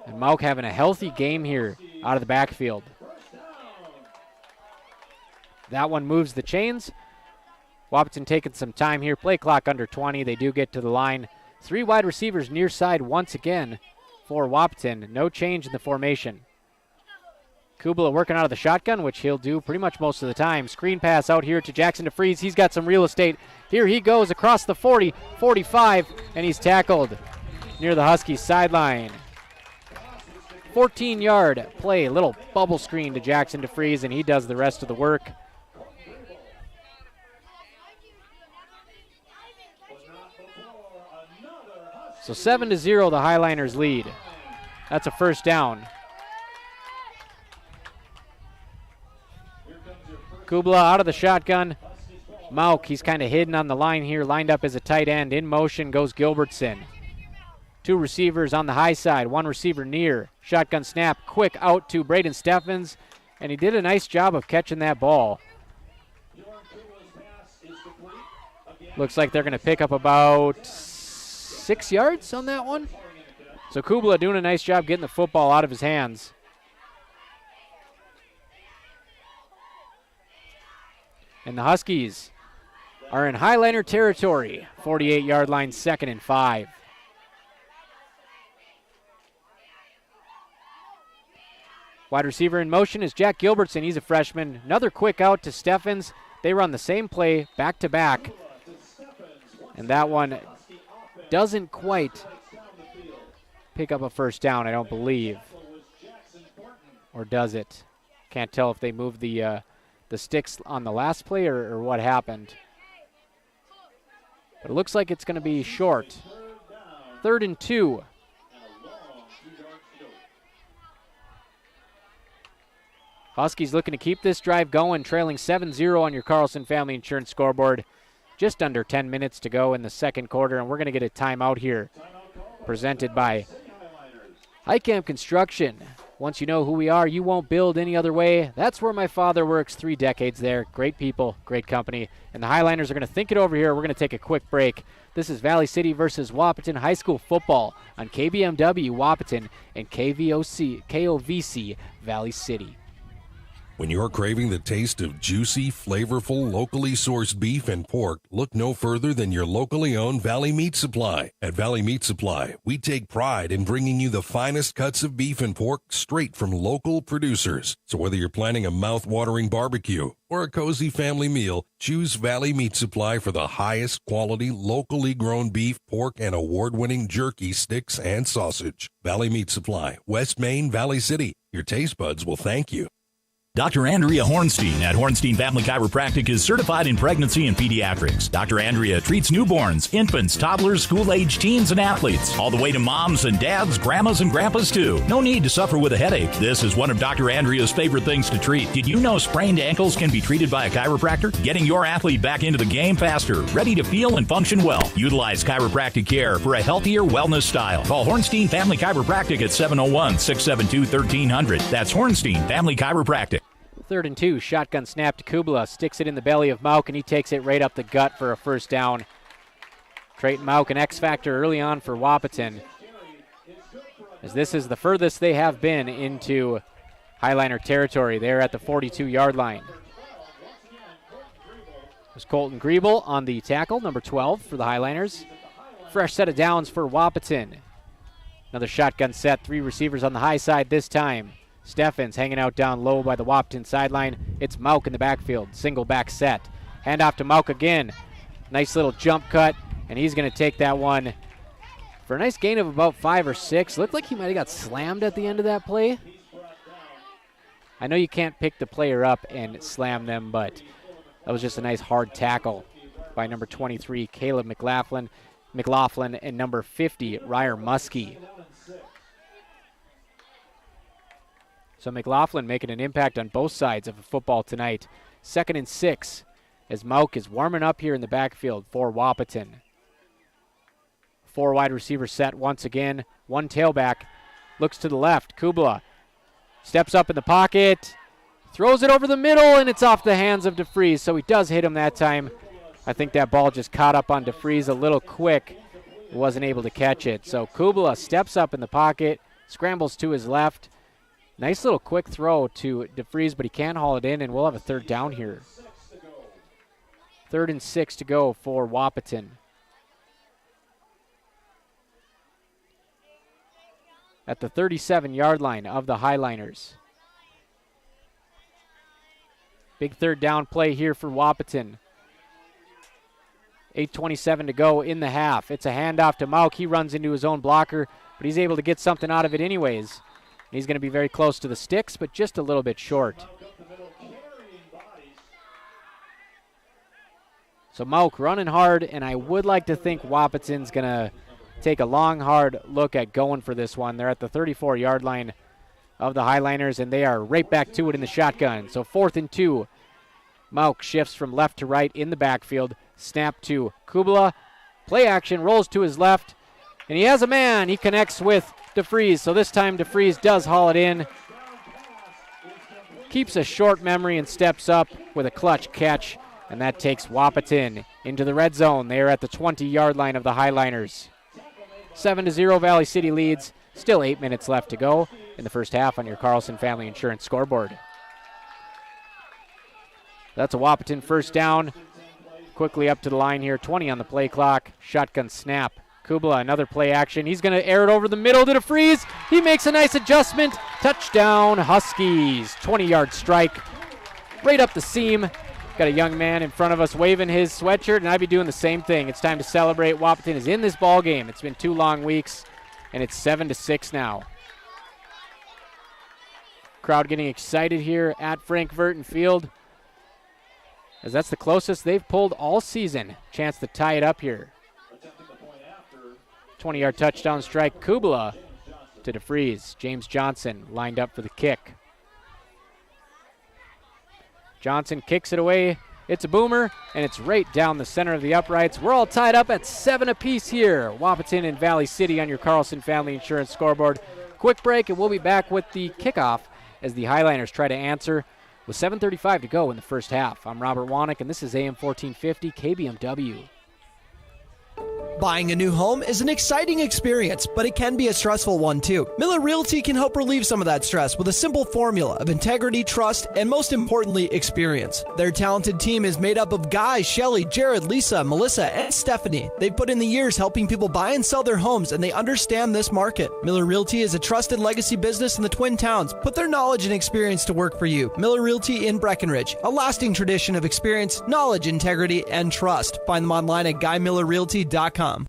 And Mauk having a healthy game here out of the backfield. That one moves the chains. Wahpeton taking some time here. Play clock under 20. They do get to the line. 3 wide receivers near side once again for Wahpeton. No change in the formation. Kubla working out of the shotgun, which he'll do pretty much most of the time. Screen pass out here to Jackson DeFries. He's got some real estate. Here he goes across the 40, 45, and he's tackled near the Huskies sideline. 14-yard play, little bubble screen to Jackson DeFries, and he does the rest of the work. So 7-0, the Hi-Liners lead. That's a first down. Kubla out of the shotgun. Mauk, he's kind of hidden on the line here, lined up as a tight end. In motion goes Gilbertson. 2 receivers on the high side, 1 receiver near. Shotgun snap, quick out to Braden Steffens, and he did a nice job of catching that ball. Looks like they're going to pick up about 6 yards on that one. So Kubla doing a nice job getting the football out of his hands. And the Huskies are in Hi-Liner territory. 48-yard line, 2nd and 5. Wide receiver in motion is Jack Gilbertson. He's a freshman. Another quick out to Steffens. They run the same play back to back. And that one doesn't quite pick up a first down, I don't believe. Or does it? Can't tell if they moved the sticks on the last play or what happened. But it looks like it's going to be short. 3rd and 2. Huskies looking to keep this drive going, trailing 7-0 on your Carlson Family Insurance scoreboard. Just under 10 minutes to go in the second quarter, and we're going to get a timeout here. Presented by Highcamp Construction. Once you know who we are, you won't build any other way. That's where my father works, 3 decades there. Great people, great company. And the Hi-Liners are going to think it over here. We're going to take a quick break. This is Valley City versus Wahpeton High School football on KBMW Wahpeton and KOVC Valley City. When you're craving the taste of juicy, flavorful, locally sourced beef and pork, look no further than your locally owned Valley Meat Supply. At Valley Meat Supply, we take pride in bringing you the finest cuts of beef and pork straight from local producers. So whether you're planning a mouth-watering barbecue or a cozy family meal, choose Valley Meat Supply for the highest quality, locally grown beef, pork, and award-winning jerky, sticks, and sausage. Valley Meat Supply, West Main, Valley City. Your taste buds will thank you. Dr. Andrea Hornstein at Hornstein Family Chiropractic is certified in pregnancy and pediatrics. Dr. Andrea treats newborns, infants, toddlers, school-age teens, and athletes, all the way to moms and dads, grandmas, and grandpas, too. No need to suffer with a headache. This is one of Dr. Andrea's favorite things to treat. Did you know sprained ankles can be treated by a chiropractor? Getting your athlete back into the game faster, ready to feel and function well. Utilize chiropractic care for a healthier wellness style. Call Hornstein Family Chiropractic at 701-672-1300. That's Hornstein Family Chiropractic. 3rd and 2, shotgun snap to Kubla, sticks it in the belly of Mauk, and he takes it right up the gut for a first down. Trayton Mauk, an X-factor early on for Wahpeton, as this is the furthest they have been into Hi-Liner territory. They're at the 42-yard line. There's Colton Griebel on the tackle, number 12 for the Hi-Liners. Fresh set of downs for Wahpeton. Another shotgun set, 3 receivers on the high side this time. Steffens hanging out down low by the Wahpeton sideline. It's Mauk in the backfield. Single back set. Hand off to Mauk again. Nice little jump cut, and he's going to take that one for a nice gain of about 5 or 6. Looked like he might have got slammed at the end of that play. I know you can't pick the player up and slam them, but that was just a nice hard tackle by number 23, Caleb McLaughlin, and number 50, Ryer Muskie. So McLaughlin making an impact on both sides of the football tonight. 2nd and 6 as Mauk is warming up here in the backfield for Wahpeton. 4 wide receiver set once again. 1 tailback looks to the left. Kubla steps up in the pocket, throws it over the middle, and it's off the hands of DeFries. So he does hit him that time. I think that ball just caught up on DeFries a little quick. He wasn't able to catch it. So Kubla steps up in the pocket, scrambles to his left. Nice little quick throw to DeFries, but he can't haul it in, and we'll have a 3rd down here. 3rd and 6 to go for Wahpeton. At the 37-yard line of the Hi-Liners. Big third down play here for Wahpeton. 8:27 to go in the half. It's a handoff to Mauk. He runs into his own blocker, but he's able to get something out of it anyways. He's going to be very close to the sticks, but just a little bit short. So Mauk running hard, and I would like to think Wahpeton's going to take a long, hard look at going for this one. They're at the 34-yard line of the Hi-Liners, and they are right back to it in the shotgun. So 4th and 2. Mauk shifts from left to right in the backfield. Snap to Kubala. Play action, rolls to his left, and he has a man. He connects with DeFries. So this time DeFries does haul it in. Keeps a short memory and steps up with a clutch catch, and that takes Wahpeton into the red zone. They are at the 20-yard line of the Hi-Liners. 7-0 Valley City leads. Still 8 minutes left to go in the first half on your Carlson Family Insurance scoreboard. That's a Wahpeton first down. Quickly up to the line here, 20 on the play clock. Shotgun snap. Kubala, another play action. He's going to air it over the middle to DeFries. He makes a nice adjustment. Touchdown, Huskies. 20-yard strike. Right up the seam. Got a young man in front of us waving his sweatshirt, and I'd be doing the same thing. It's time to celebrate. Wahpeton is in this ball game. It's been 2 long weeks, and it's 7-6 now. Crowd getting excited here at Frank Vertin Field, as that's the closest they've pulled all season. Chance to tie it up here. 20-yard touchdown strike. Kubala to DeFries. James Johnson lined up for the kick. Johnson kicks it away. It's a boomer, and it's right down the center of the uprights. We're all tied up at 7 apiece here. Wahpeton and Valley City on your Carlson Family Insurance scoreboard. Quick break, and we'll be back with the kickoff as the Hi-Liners try to answer with 7:35 to go in the first half. I'm Robert Wanick, and this is AM 1450 KBMW. Buying a new home is an exciting experience, but it can be a stressful one too. Miller Realty can help relieve some of that stress with a simple formula of integrity, trust, and most importantly, experience. Their talented team is made up of Guy, Shelly, Jared, Lisa, Melissa, and Stephanie. They've put in the years helping people buy and sell their homes, and they understand this market. Miller Realty is a trusted legacy business in the Twin Towns. Put their knowledge and experience to work for you. Miller Realty in Breckenridge, a lasting tradition of experience, knowledge, integrity, and trust. Find them online at GuyMillerRealty.com. So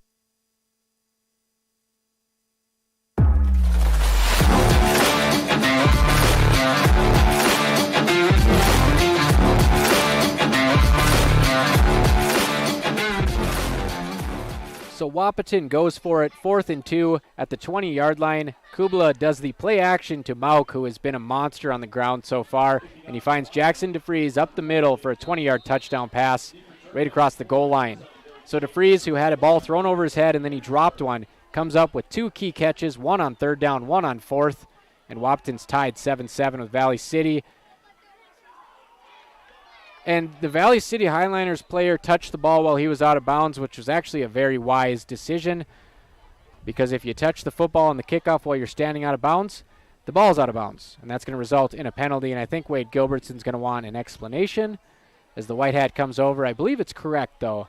Wahpeton goes for it, 4th and 2 at the 20-yard line. Kubala does the play action to Mauk, who has been a monster on the ground so far, and he finds Jackson DeFries up the middle for a 20-yard touchdown pass right across the goal line. So DeFries, who had a ball thrown over his head and then he dropped one, comes up with 2 key catches, one on 3rd down, one on 4th, and Wahpeton's tied 7-7 with Valley City. And the Valley City Hi-Liners player touched the ball while he was out of bounds, which was actually a very wise decision, because if you touch the football on the kickoff while you're standing out of bounds, the ball's out of bounds, and that's going to result in a penalty. And I think Wade Gilbertson's going to want an explanation as the white hat comes over. I believe it's correct, though.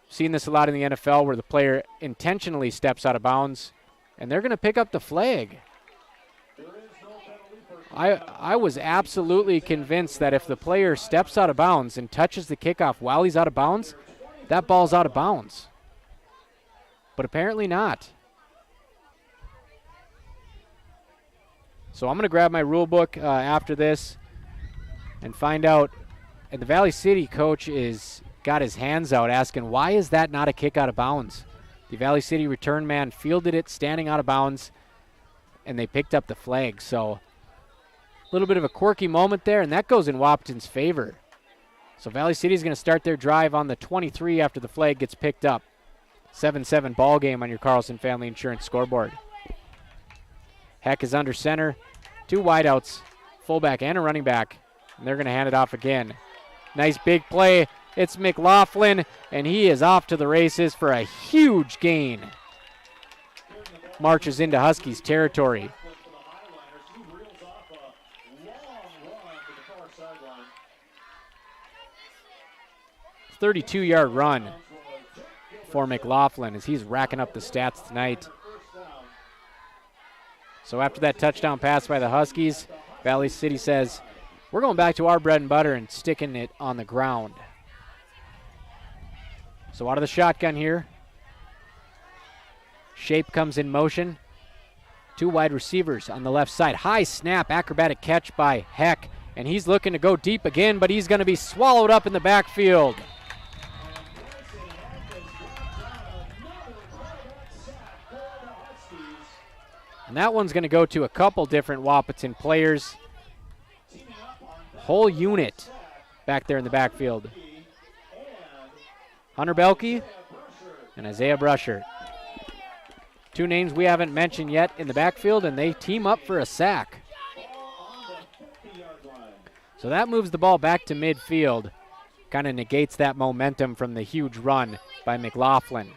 Seen this a lot in the NFL where the player intentionally steps out of bounds, and they're going to pick up the flag. I was absolutely convinced that if the player steps out of bounds and touches the kickoff while he's out of bounds, that ball's out of bounds. But apparently not. So I'm going to grab my rule book after this and find out. And the Valley City coach is got his hands out asking, why is that not a kick out of bounds? The Valley City return man fielded it standing out of bounds, and they picked up the flag. So a little bit of a quirky moment there, and that goes in Wahpeton's favor. So Valley City is going to start their drive on the 23 after the flag gets picked up. 7-7 ball game on your Carlson Family Insurance scoreboard. Heck is under center. 2 wideouts, fullback and a running back, and they're going to hand it off again. Nice big play. It's McLaughlin, and he is off to the races for a huge gain. Marches into Huskies territory. 32-yard run for McLaughlin as he's racking up the stats tonight. So after that touchdown pass by the Huskies, Valley City says, We're going back to our bread and butter and sticking it on the ground. So out of the shotgun here. Shape comes in motion. 2 wide receivers on the left side. High snap, acrobatic catch by Heck. And he's looking to go deep again, but he's going to be swallowed up in the backfield. And that one's going to go to a couple different Wahpeton players. Whole unit back there in the backfield. Hunter Belke and Isaiah Brusher. 2 names we haven't mentioned yet in the backfield, and they team up for a sack. So that moves the ball back to midfield. Kind of negates that momentum from the huge run by McLaughlin.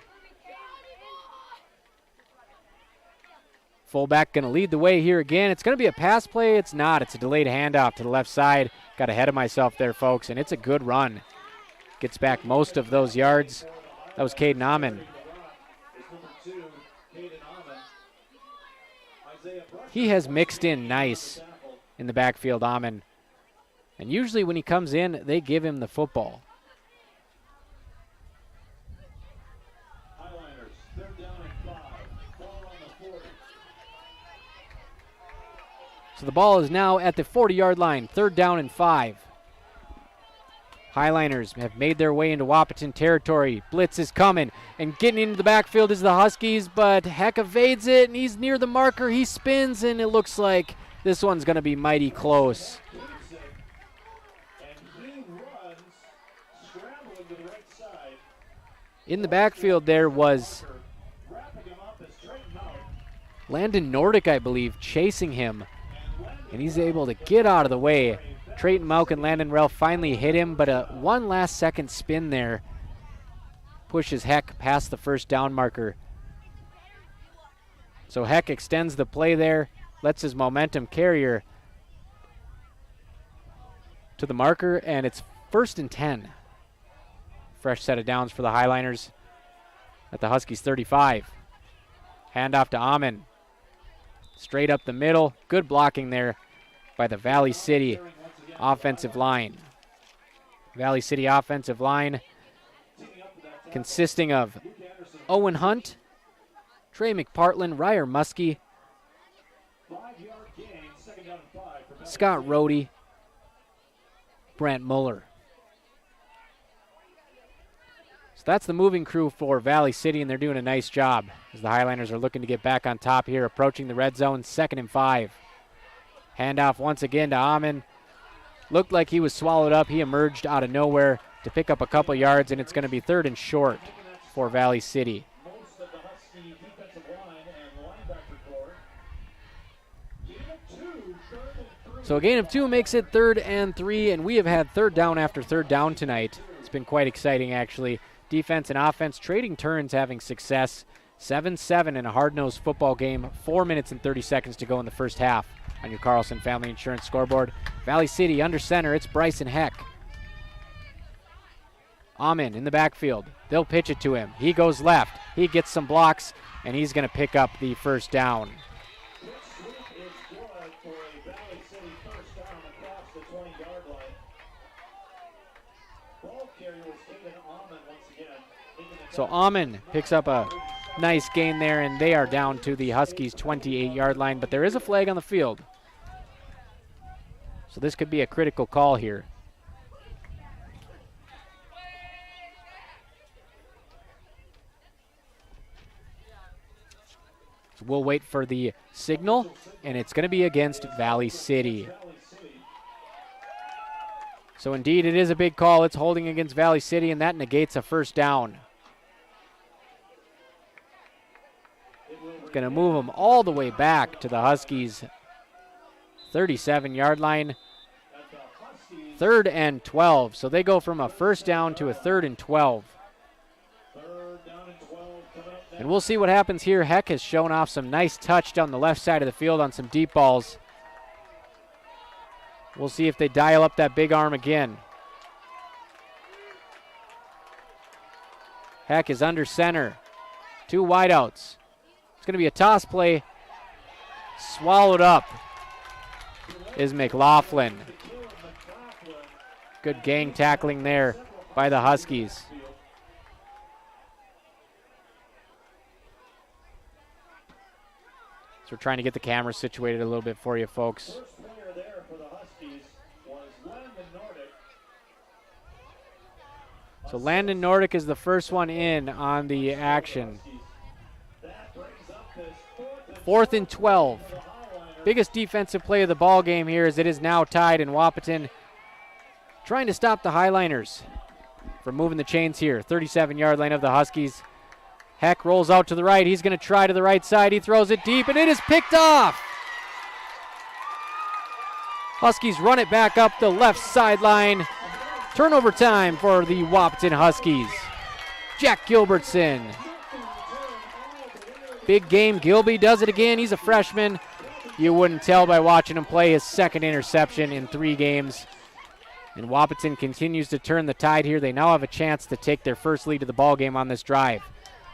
Fullback going to lead the way here again. It's going to be a pass play. It's not. It's a delayed handoff to the left side. Got ahead of myself there, folks, and it's a good run. Gets back most of those yards. That was Caden Amon. He has mixed in nice in the backfield, Amon. And usually when he comes in, they give him the football. So the ball is now at the 40-yard line, 3rd down and 5. Hi-Liners have made their way into Wahpeton territory. Blitz is coming, and getting into the backfield is the Huskies, but Heck evades it, and he's near the marker. He spins, and it looks like this one's going to be mighty close. In the backfield there was Landon Nordic, I believe, chasing him. And he's able to get out of the way. Trayton Malk and Landon Ralph finally hit him, but a 1 last second spin there pushes Heck past the 1st down marker. So Heck extends the play there, lets his momentum carrier to the marker, and it's 1st and 10. Fresh set of downs for the Hi-Liners at the Huskies 35. Handoff to Amon. Straight up the middle. Good blocking there by the Valley City offensive line. Valley City offensive line consisting of Owen Hunt, Trey McPartland, Ryer Muskie, Scott Rohde, Brent Muller. So that's the moving crew for Valley City, and they're doing a nice job as the Hi-Liners are looking to get back on top here, approaching the red zone, 2nd and 5. Handoff once again to Amon. Looked like he was swallowed up. He emerged out of nowhere to pick up a couple yards, and it's going to be 3rd and short for Valley City. So a gain of 2 makes it 3rd and 3, and we have had 3rd down after 3rd down tonight. It's been quite exciting, actually. Defense and offense trading turns, having success. 7-7 in a hard-nosed football game. 4 minutes and 30 seconds to go in the first half on your Carlson Family Insurance scoreboard. Valley City under center. It's Bryson Heck. Amon in the backfield. They'll pitch it to him. He goes left. He gets some blocks, and he's going to pick up the 1st down. So Amon picks up a nice gain there, and they are down to the Huskies' 28-yard line, but there is a flag on the field. So this could be a critical call here. So we'll wait for the signal, and it's going to be against Valley City. So indeed, it is a big call. It's holding against Valley City, and that negates a 1st down. Going to move them all the way back to the Huskies' 37-yard line. 3rd and 12. So they go from a 1st down to a 3rd and 12. And we'll see what happens here. Heck has shown off some nice touch down the left side of the field on some deep balls. We'll see if they dial up that big arm again. Heck is under center. 2 wideouts. Going to be a toss play. Swallowed up is McLaughlin. Good gang tackling there by the Huskies. So we're trying to get the camera situated a little bit for you folks. So Landon Nordic is the first one in on the action. 4th and 12. Biggest defensive play of the ball game here as it is now tied, and Wahpeton trying to stop the Hi-Liners from moving the chains here. 37-yard line of the Huskies. Heck rolls out to the right. He's going to try to the right side. He throws it deep, and it is picked off. Huskies run it back up the left sideline. Turnover time for the Wahpeton Huskies. Jack Gilbertson. Big game. Gilby does it again. He's a freshman. You wouldn't tell by watching him play. His second interception in 3 games. And Wahpeton continues to turn the tide here. They now have a chance to take their first lead of the ball game on this drive.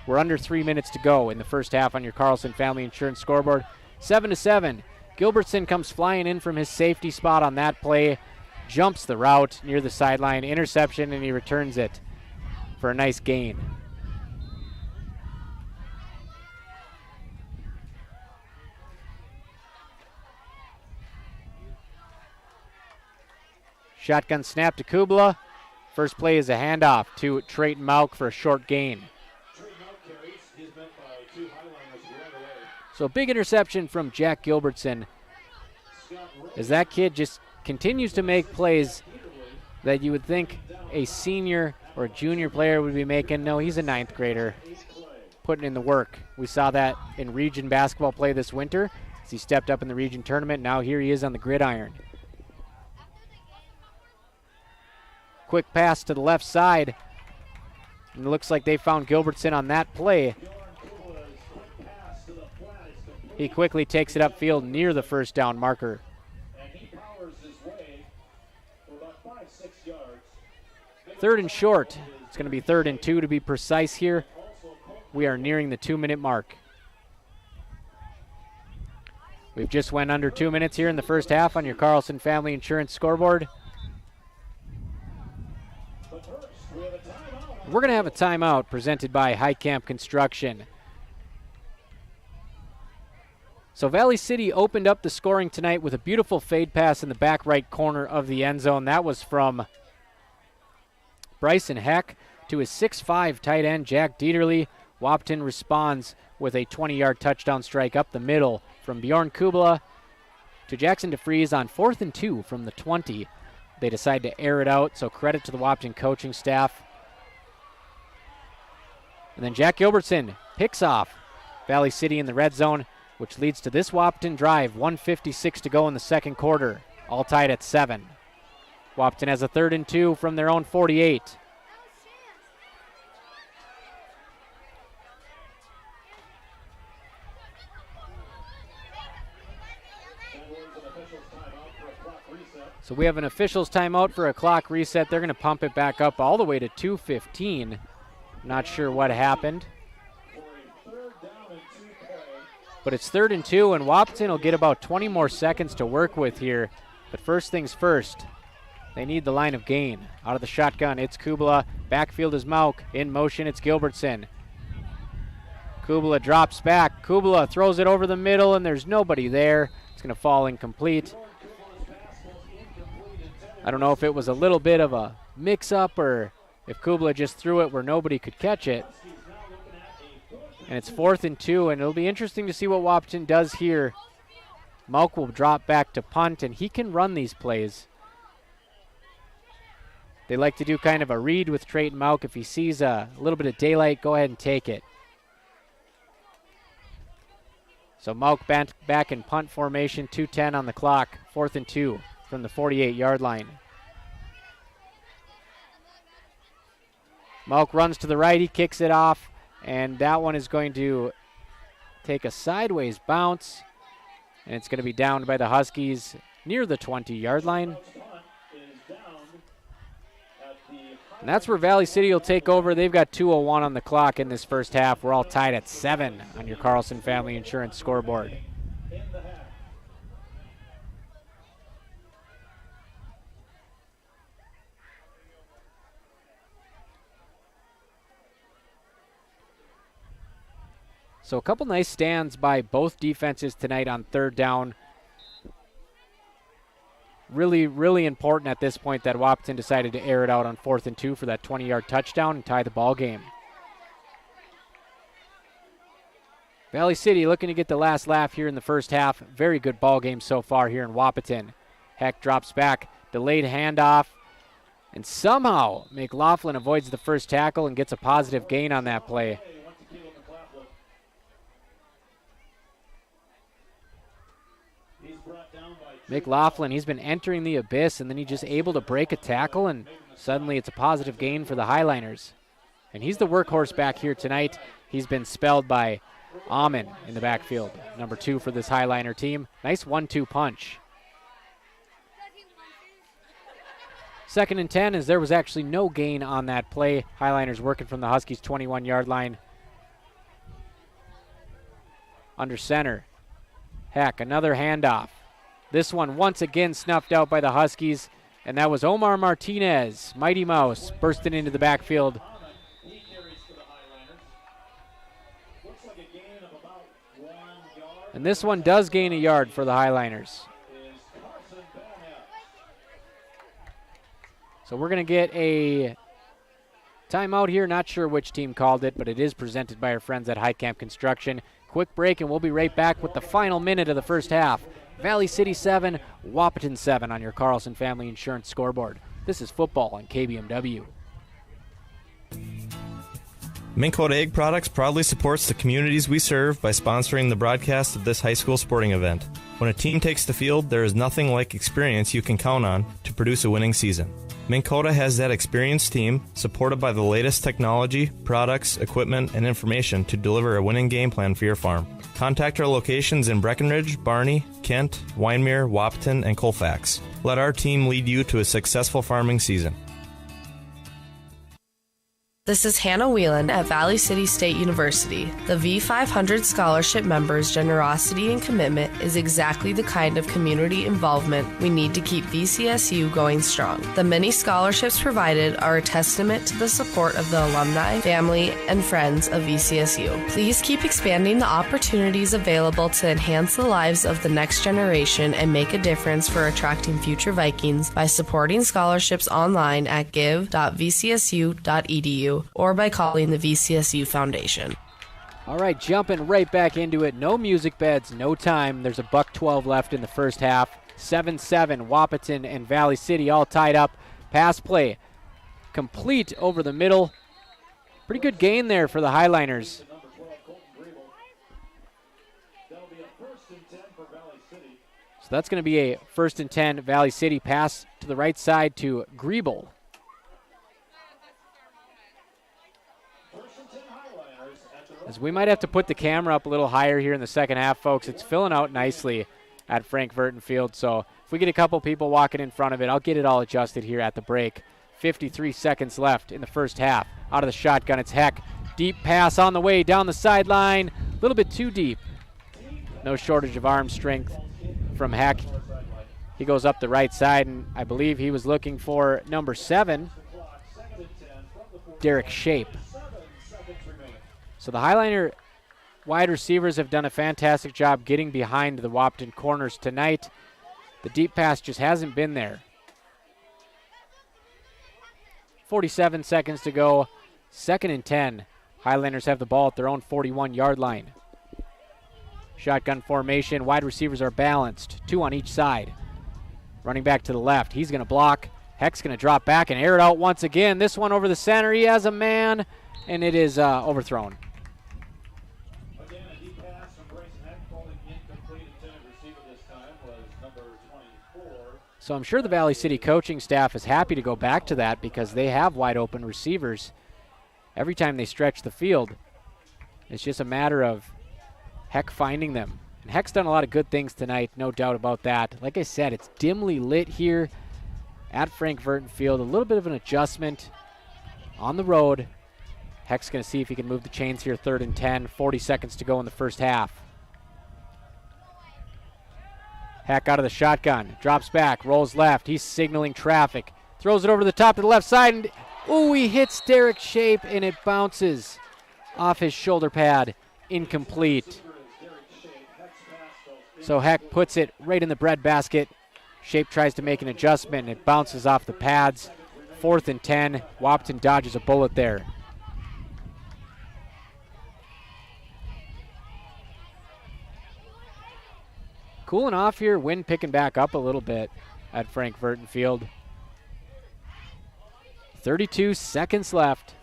We're under 3 minutes to go in the first half on your Carlson Family Insurance scoreboard. 7-7. Gilbertson comes flying in from his safety spot on that play. Jumps the route near the sideline. Interception, and he returns it for a nice gain. Shotgun snap to Kubla. First play is a handoff to Trayton Mauk for a short gain. So big interception from Jack Gilbertson as that kid just continues to make plays that you would think a senior or a junior player would be making. No, he's a 9th grader putting in the work. We saw that in region basketball play this winter as he stepped up in the region tournament. Now here he is on the gridiron. Quick pass to the left side. And it looks like they found Gilbertson on that play. He quickly takes it upfield near the first down marker. 3rd and short. It's going to be 3rd and 2 to be precise here. We are nearing the 2-minute mark. We've just went under 2 minutes here in the first half on your Carlson Family Insurance scoreboard. We're going to have a timeout presented by Highcamp Construction. So Valley City opened up the scoring tonight with a beautiful fade pass in the back right corner of the end zone. That was from Bryson Heck to his 6'5" tight end, Jack Dieterle. Wahpeton responds with a 20-yard touchdown strike up the middle from Bjorn Kubla to Jackson DeFries on 4th and 2 from the 20. They decide to air it out, so credit to the Wahpeton coaching staff. And then Jack Gilbertson picks off Valley City in the red zone, which leads to this Wahpeton drive. 1:56 to go in the second quarter, all tied at 7. Wahpeton has a 3rd and 2 from their own 48. So we have an officials timeout for a clock reset. They're going to pump it back up all the way to 2:15. Not sure what happened. But it's 3rd and 2, and Wahpeton will get about 20 more seconds to work with here. But first things first, they need the line of gain. Out of the shotgun, it's Kubla. Backfield is Mauk. In motion, it's Gilbertson. Kubla drops back. Kubla throws it over the middle, and there's nobody there. It's going to fall incomplete. I don't know if it was a little bit of a mix-up or if Kubla just threw it where nobody could catch it. And it's 4th and 2, and it'll be interesting to see what Wahpeton does here. Mauk will drop back to punt, and he can run these plays. They like to do kind of a read with Trayton Mauk. If he sees a little bit of daylight, go ahead and take it. So Mauk back in punt formation, 2:10 on the clock, 4th and 2 from the 48-yard line. Mauk runs to the right, he kicks it off, and that one is going to take a sideways bounce, and it's going to be downed by the Huskies near the 20-yard line. And that's where Valley City will take over. They've got 2:01 on the clock in this first half. We're all tied at 7 on your Carlson Family Insurance scoreboard. So a couple nice stands by both defenses tonight on third down. Really, really important at this point that Wahpeton decided to air it out on 4th and 2 for that 20-yard touchdown and tie the ball game. Valley City looking to get the last laugh here in the first half. Very good ball game so far here in Wahpeton. Heck drops back, delayed handoff, and somehow McLaughlin avoids the first tackle and gets a positive gain on that play. McLaughlin, he's been entering the abyss, and then he's just able to break a tackle, and suddenly it's a positive gain for the Hi-Liners. And he's the workhorse back here tonight. He's been spelled by Amon in the backfield, number 2 for this Hi-Liner team. Nice 1-2 punch. 2nd and 10, as there was actually no gain on that play. Hi-Liners working from the Huskies' 21-yard line. Under center. Heck, another handoff. This one once again snuffed out by the Huskies, and that was Omar Martinez, Mighty Mouse, bursting into the backfield. And this one does gain a yard for the Hi-Liners. So we're going to get a timeout here. Not sure which team called it, but it is presented by our friends at High Camp Construction. Quick break, and we'll be right back with the final minute of the first half. Valley City 7, Wahpeton 7 on your Carlson Family Insurance scoreboard. This is football on KBMW. Minn Kota Egg Products proudly supports the communities we serve by sponsoring the broadcast of this high school sporting event. When a team takes the field, there is nothing like experience you can count on to produce a winning season. Minn Kota has that experienced team, supported by the latest technology, products, equipment, and information to deliver a winning game plan for your farm. Contact our locations in Breckenridge, Barney, Kent, Wyndmere, Wahpeton, and Colfax. Let our team lead you to a successful farming season. This is Hannah Whelan at Valley City State University. The V500 scholarship members' generosity and commitment is exactly the kind of community involvement we need to keep VCSU going strong. The many scholarships provided are a testament to the support of the alumni, family, and friends of VCSU. Please keep expanding the opportunities available to enhance the lives of the next generation and make a difference for attracting future Vikings by supporting scholarships online at give.vcsu.edu. or by calling the VCSU Foundation. All right, jumping right back into it. No music beds, no time. There's a $1:12 left in the first half. 7-7, Wahpeton and Valley City all tied up. Pass play complete over the middle. Pretty good gain there for the Hi-Liners. So that's going to be a 1st and 10 Valley City. Pass to the right side to Griebel. As we might have to put the camera up a little higher here in the second half, folks. It's filling out nicely at Frank Vertin Field. So if we get a couple people walking in front of it, I'll get it all adjusted here at the break. 53 seconds left in the first half. Out of the shotgun, it's Heck. Deep pass on the way down the sideline. A little bit too deep. No shortage of arm strength from Heck. He goes up the right side, and I believe he was looking for number 7, Derek Shape. So the Hi-Liner wide receivers have done a fantastic job getting behind the Wahpeton corners tonight. The deep pass just hasn't been there. 47 seconds to go. 2nd and 10. Hi-Liners have the ball at their own 41-yard line. Shotgun formation. Wide receivers are balanced. 2 on each side. Running back to the left. He's going to block. Heck's going to drop back and air it out once again. This one over the center. He has a man, and it is overthrown. So I'm sure the Valley City coaching staff is happy to go back to that because they have wide open receivers every time they stretch the field. It's just a matter of Heck finding them. And Heck's done a lot of good things tonight, no doubt about that. Like I said, it's dimly lit here at Frank Vertin Field. A little bit of an adjustment on the road. Heck's going to see if he can move the chains here. 3rd and 10, 40 seconds to go in the first half. Heck out of the shotgun, drops back, rolls left. He's signaling traffic. Throws it over the top to the left side, and he hits Derek Shape, and it bounces off his shoulder pad incomplete. So Heck puts it right in the breadbasket. Shape tries to make an adjustment, and it bounces off the pads. 4th and 10. Wahpeton dodges a bullet there. Cooling off here, wind picking back up a little bit at Frank Vertin Field. 32 seconds left.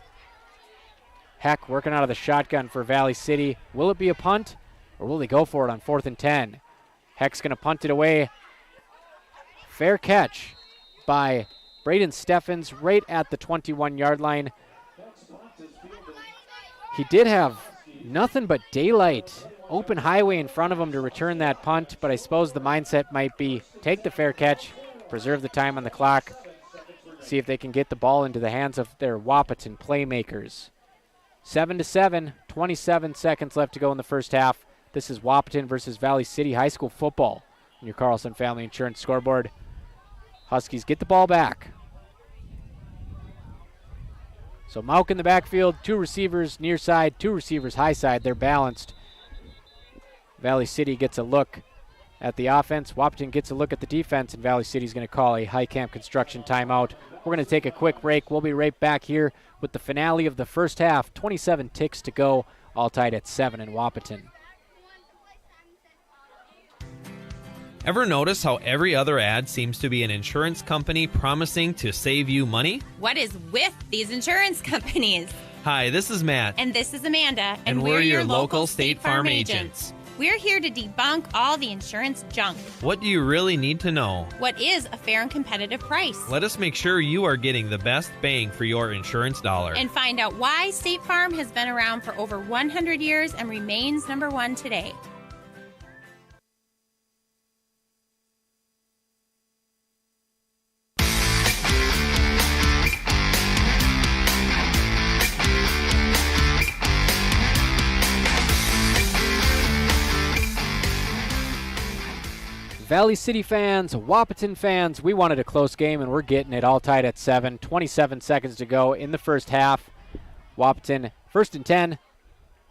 Heck working out of the shotgun for Valley City. Will it be a punt, or will they go for it on 4th and 10? Heck's going to punt it away. Fair catch by Braden Steffens right at the 21-yard line. He did have nothing but daylight, open highway in front of him to return that punt, but I suppose the mindset might be take the fair catch, preserve the time on the clock, see if they can get the ball into the hands of their Wahpeton playmakers. 7-7, 27 seconds left to go in the first half. This is Wahpeton versus Valley City High School football on your Carlson Family Insurance scoreboard. Huskies get the ball back. So Mauk in the backfield, 2 receivers near side, 2 receivers high side. They're balanced. Valley City gets a look at the offense. Wahpeton gets a look at the defense, and Valley City's going to call a High Camp Construction timeout. We're going to take a quick break. We'll be right back here with the finale of the first half. 27 ticks to go, all tied at 7 in Wahpeton. Ever notice how every other ad seems to be an insurance company promising to save you money? What is with these insurance companies? Hi, this is Matt. And this is Amanda. And we're your local State Farm agents. We're here to debunk all the insurance junk. What do you really need to know? What is a fair and competitive price? Let us make sure you are getting the best bang for your insurance dollar. And find out why State Farm has been around for over 100 years and remains number 1 today. Valley City fans, Wahpeton fans, we wanted a close game, and we're getting it all tied at 7. 27 seconds to go in the first half. Wahpeton, 1st and 10,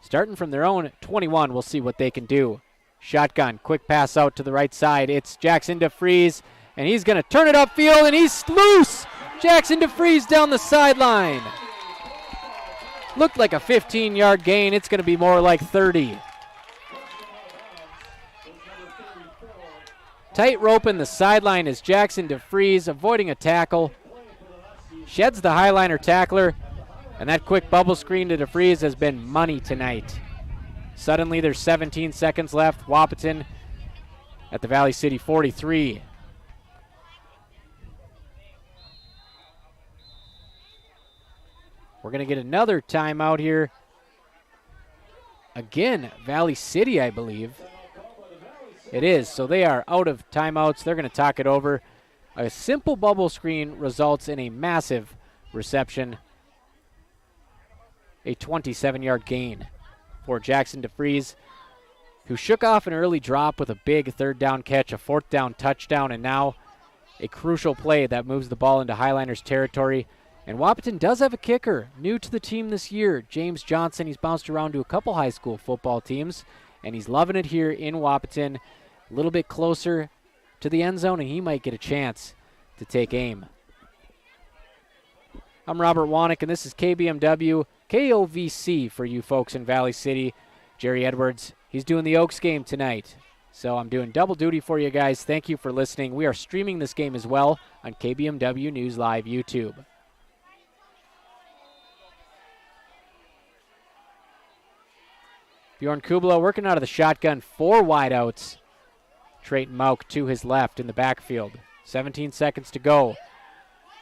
starting from their own 21. We'll see what they can do. Shotgun, quick pass out to the right side. It's Jackson DeFries, and he's going to turn it upfield, and he's loose. Jackson DeFries down the sideline. Looked like a 15-yard gain. It's going to be more like 30. Tight rope in the sideline as Jackson DeFries avoiding a tackle. Sheds the Hi-Liner tackler, and that quick bubble screen to DeFries has been money tonight. Suddenly there's 17 seconds left. Wahpeton at the Valley City 43. We're going to get another timeout here. Again, Valley City, I believe. It is, so they are out of timeouts. They're going to talk it over. A simple bubble screen results in a massive reception. A 27-yard gain for Jackson DeFries, who shook off an early drop with a big 3rd down catch, a 4th down touchdown, and now a crucial play that moves the ball into Hi-Liners territory. And Wahpeton does have a kicker, new to the team this year, James Johnson. He's bounced around to a couple high school football teams, and he's loving it here in Wahpeton. A little bit closer to the end zone, and he might get a chance to take aim. I'm Robert Wanick, and this is KBMW, KOVC for you folks in Valley City. Jerry Edwards, he's doing the Oaks game tonight. So I'm doing double duty for you guys. Thank you for listening. We are streaming this game as well on KBMW News Live YouTube. Bjorn Kubla working out of the shotgun, 4 wideouts. Trayton Mauk to his left in the backfield. 17 seconds to go.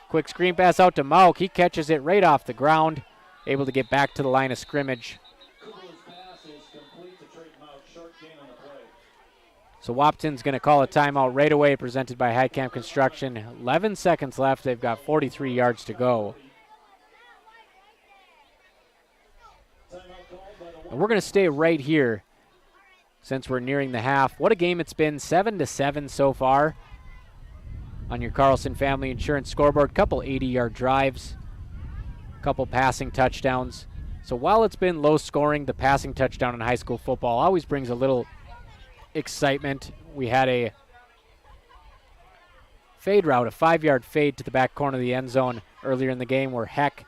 Quick screen pass out to Mauk. He catches it right off the ground, able to get back to the line of scrimmage. So Wahpeton's going to call a timeout right away, presented by High Camp Construction. 11 seconds left. They've got 43 yards to go. And we're going to stay right here since we're nearing the half. What a game it's been, 7-7 so far on your Carlson Family Insurance scoreboard. Couple 80-yard drives, couple passing touchdowns. So while it's been low scoring, the passing touchdown in high school football always brings a little excitement. We had a fade route, a 5-yard fade to the back corner of the end zone earlier in the game where Heck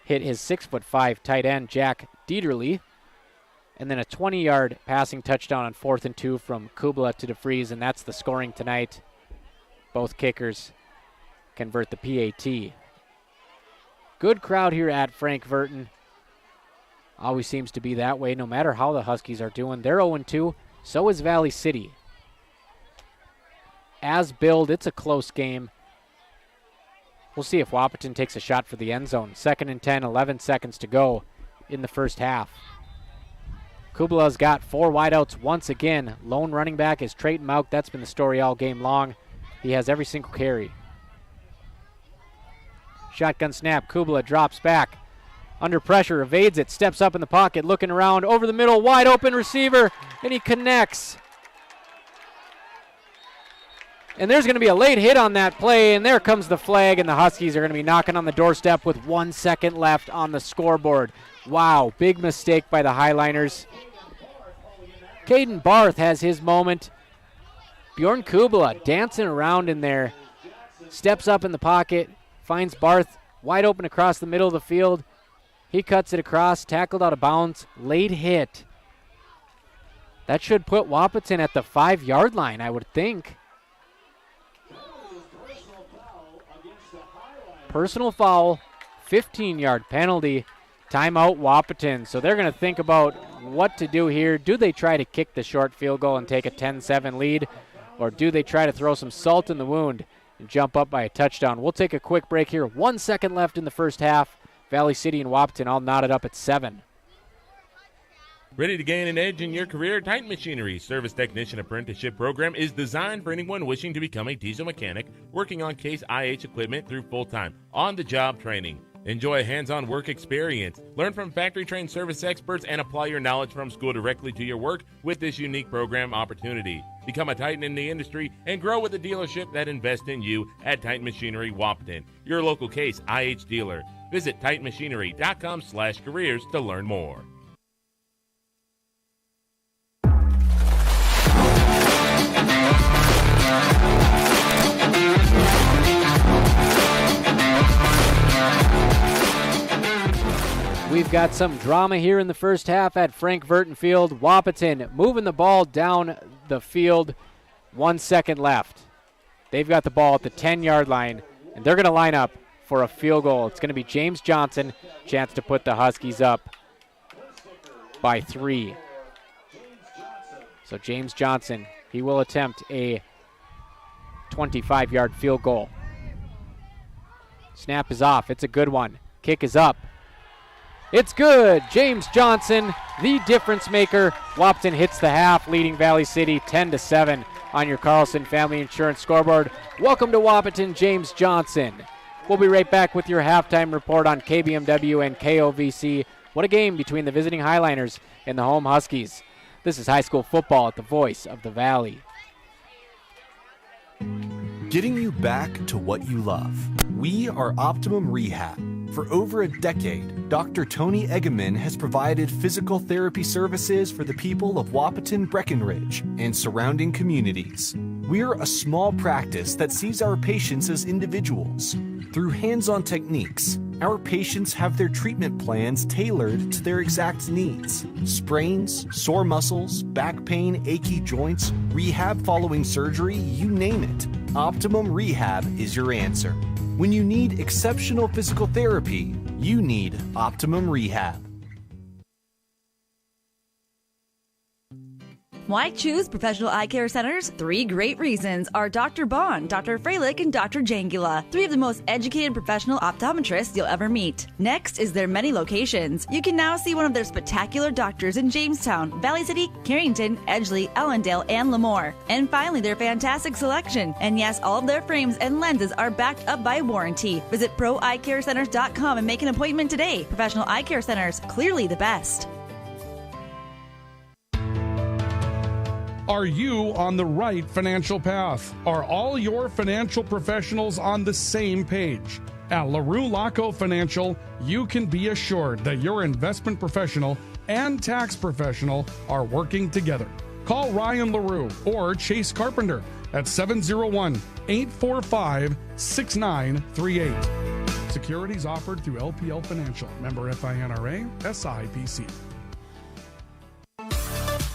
hit his 6'5" tight end, Jack Dieterle. And then a 20-yard passing touchdown on 4th and 2 from Kubla to DeFries, and that's the scoring tonight. Both kickers convert the PAT. Good crowd here at Frank Vertin. Always seems to be that way no matter how the Huskies are doing. They're 0-2, so is Valley City. As billed, it's a close game. We'll see if Wahpeton takes a shot for the end zone. 2nd and 10, 11 seconds to go in the first half. Kubla's got 4 wideouts once again. Lone running back is Trayton Mauk. That's been the story all game long. He has every single carry. Shotgun snap. Kubla drops back. Under pressure, evades it, steps up in the pocket, looking around, over the middle, wide open receiver, and he connects. And there's going to be a late hit on that play, and there comes the flag, and the Huskies are going to be knocking on the doorstep with 1 second left on the scoreboard. Wow, big mistake by the Hi-Liners. Caden Barth has his moment. Bjorn Kubla dancing around in there, steps up in the pocket, finds Barth wide open across the middle of the field. He cuts it across, tackled out of bounds, late hit. That should put Wahpeton at the 5-yard line, I would think. Personal foul, 15-yard penalty, timeout Wahpeton. So they're going to think about what to do here. Do they try to kick the short field goal and take a 10-7 lead, or do they try to throw some salt in the wound and jump up by a touchdown? We'll take a quick break here. 1 second left in the first half. Valley City and Wahpeton all knotted up at 7. Ready to gain an edge in your career? Titan Machinery's Service Technician Apprenticeship Program is designed for anyone wishing to become a diesel mechanic, working on Case IH equipment through full-time, on-the-job training. Enjoy a hands-on work experience. Learn from factory-trained service experts and apply your knowledge from school directly to your work with this unique program opportunity. Become a Titan in the industry and grow with a dealership that invests in you at Titan Machinery Wahpeton, your local Case IH dealer. Visit TitanMachinery.com/careers to learn more. We've got some drama here in the first half at Frank Vertin Field. Wahpeton moving the ball down the field. 1 second left. They've got the ball at the 10-yard line, and they're going to line up for a field goal. It's going to be James Johnson, chance to put the Huskies up by 3. So James Johnson, he will attempt a 25-yard field goal. Snap is off. It's a good one. Kick is up. It's good. James Johnson, the difference maker. Wahpeton hits the half, leading Valley City 10-7 on your Carlson Family Insurance scoreboard. Welcome to Wahpeton, James Johnson. We'll be right back with your halftime report on KBMW and KOVC. What a game between the visiting Hi-Liners and the home Huskies. This is high school football at the voice of the Valley. Getting you back to what you love. We are Optimum Rehab. For over a decade, Dr. Tony Eggeman has provided physical therapy services for the people of Wahpeton, Breckenridge, and surrounding communities. We're a small practice that sees our patients as individuals. Through hands-on techniques, our patients have their treatment plans tailored to their exact needs. Sprains, sore muscles, back pain, achy joints, rehab following surgery, you name it. Optimum Rehab is your answer. When you need exceptional physical therapy, you need Optimum Rehab. Why choose Professional Eye Care Centers? 3 great reasons are Dr. Bond, Dr. Freilich, and Dr. Jangula, 3 of the most educated professional optometrists you'll ever meet. Next is their many locations. You can now see one of their spectacular doctors in Jamestown, Valley City, Carrington, Edgeley, Ellendale, and Lemoore. And finally, their fantastic selection. And yes, all of their frames and lenses are backed up by warranty. Visit ProEyeCareCenters.com and make an appointment today. Professional Eye Care Centers, clearly the best. Are you on the right financial path? Are all your financial professionals on the same page? At LaRue Laco Financial, you can be assured that your investment professional and tax professional are working together. Call Ryan LaRue or Chase Carpenter at 701-845-6938. Securities offered through LPL Financial. Member FINRA, SIPC.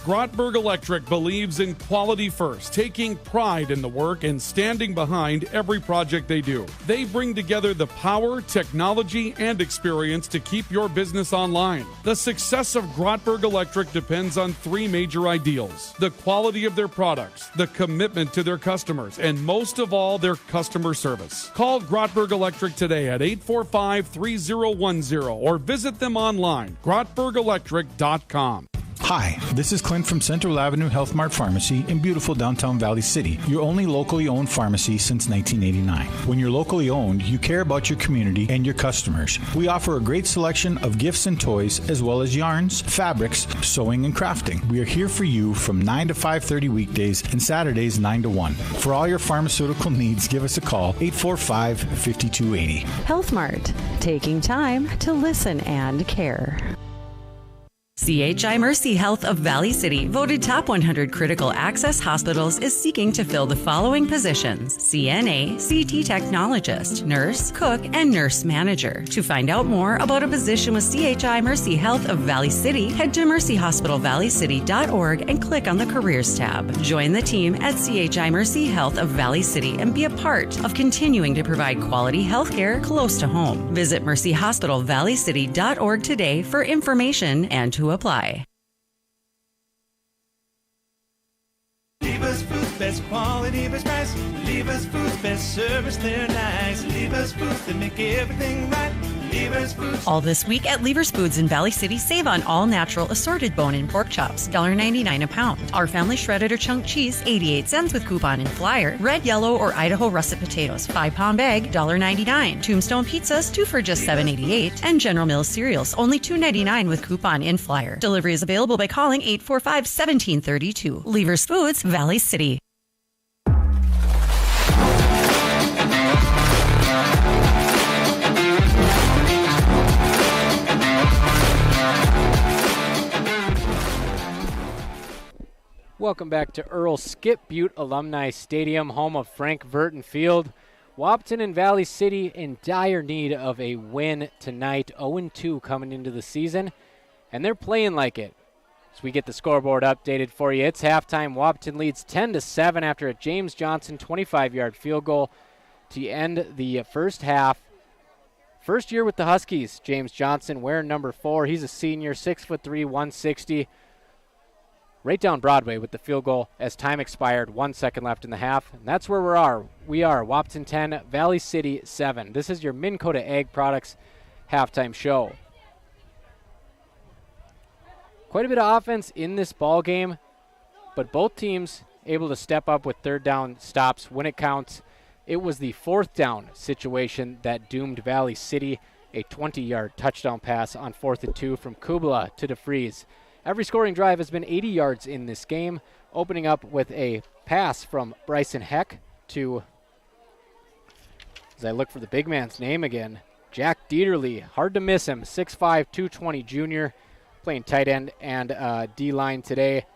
Grotberg Electric believes in quality first, taking pride in the work and standing behind every project they do. They bring together the power, technology, and experience to keep your business online. The success of Grotberg Electric depends on three major ideals: the quality of their products, the commitment to their customers, and most of all, their customer service. Call Grotberg Electric today at 845-3010 or visit them online, grotbergelectric.com. Hi, this is Clint from Central Avenue Health Mart Pharmacy in beautiful downtown Valley City, your only locally owned pharmacy since 1989. When you're locally owned, you care about your community and your customers. We offer a great selection of gifts and toys, as well as yarns, fabrics, sewing, and crafting. We are here for you from 9 to 5:30 weekdays and Saturdays 9 to 1. For all your pharmaceutical needs, give us a call, 845-5280. Health Mart, taking time to listen and care. CHI Mercy Health of Valley City, voted top 100 critical access hospitals, is seeking to fill the following positions: CNA, CT technologist, nurse, cook, and nurse manager. To find out more about a position with CHI Mercy Health of Valley City, head to mercyhospitalvalleycity.org and click on the Careers tab. Join the team at CHI Mercy Health of Valley City and be a part of continuing to provide quality health care close to home. Visit mercyhospitalvalleycity.org today for information and to apply. Lever's Foods, best quality, best price. Lever's Foods, best service, they're nice. Lever's Foods, they make everything right. Lever's Foods. All this week at Lever's Foods in Valley City, save on all natural assorted bone and pork chops, $1.99 a pound. Our family shredded or chunk cheese, 88 cents with coupon and flyer. Red, yellow, or Idaho russet potatoes, 5-pound bag, $1.99. Tombstone pizzas, 2 for just $7.88. And General Mills cereals, only $2.99 with coupon and flyer. Delivery is available by calling 845-1732. Lever's Foods, Valley City. Welcome back to Earl Skip Butte Alumni Stadium, home of Frank Vertin Field. Wahpeton and Valley City in dire need of a win tonight, 0-2 coming into the season, and they're playing like it. As we get the scoreboard updated for you, it's halftime. Wahpeton leads 10-7 after a James Johnson 25-yard field goal to end the first half. First year with the Huskies, James Johnson wearing number 4. He's a senior, 6'3", 160. Right down Broadway with the field goal as time expired, 1 second left in the half. And that's where we are, Wahpeton 10, Valley City 7. This is your Minn Kota Ag Products halftime show. Quite a bit of offense in this ball game, but both teams able to step up with third down stops when it counts. It was the fourth down situation that doomed Valley City, a 20-yard touchdown pass on 4th and 2 from Kubla to DeFries. Every scoring drive has been 80 yards in this game, opening up with a pass from Bryson Heck to, as I look for the big man's name again, Jack Dieterle. Hard to miss him, 6'5", 220 junior, playing tight end and D-line today.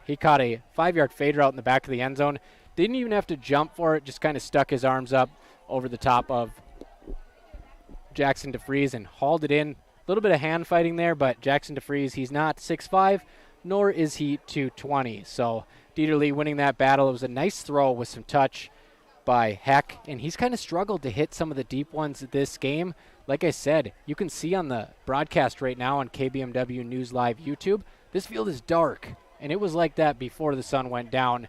He caught a 5-yard fader out in the back of the end zone. Didn't even have to jump for it, just kind of stuck his arms up over the top of Jackson DeFries and hauled it in. A little bit of hand fighting there, but Jackson DeFries, he's not 6'5", nor is he 220. So Dieterle winning that battle. It was a nice throw with some touch by Heck, and he's kind of struggled to hit some of the deep ones this game. Like I said, you can see on the broadcast right now on KBMW News Live YouTube, this field is dark, and it was like that before the sun went down.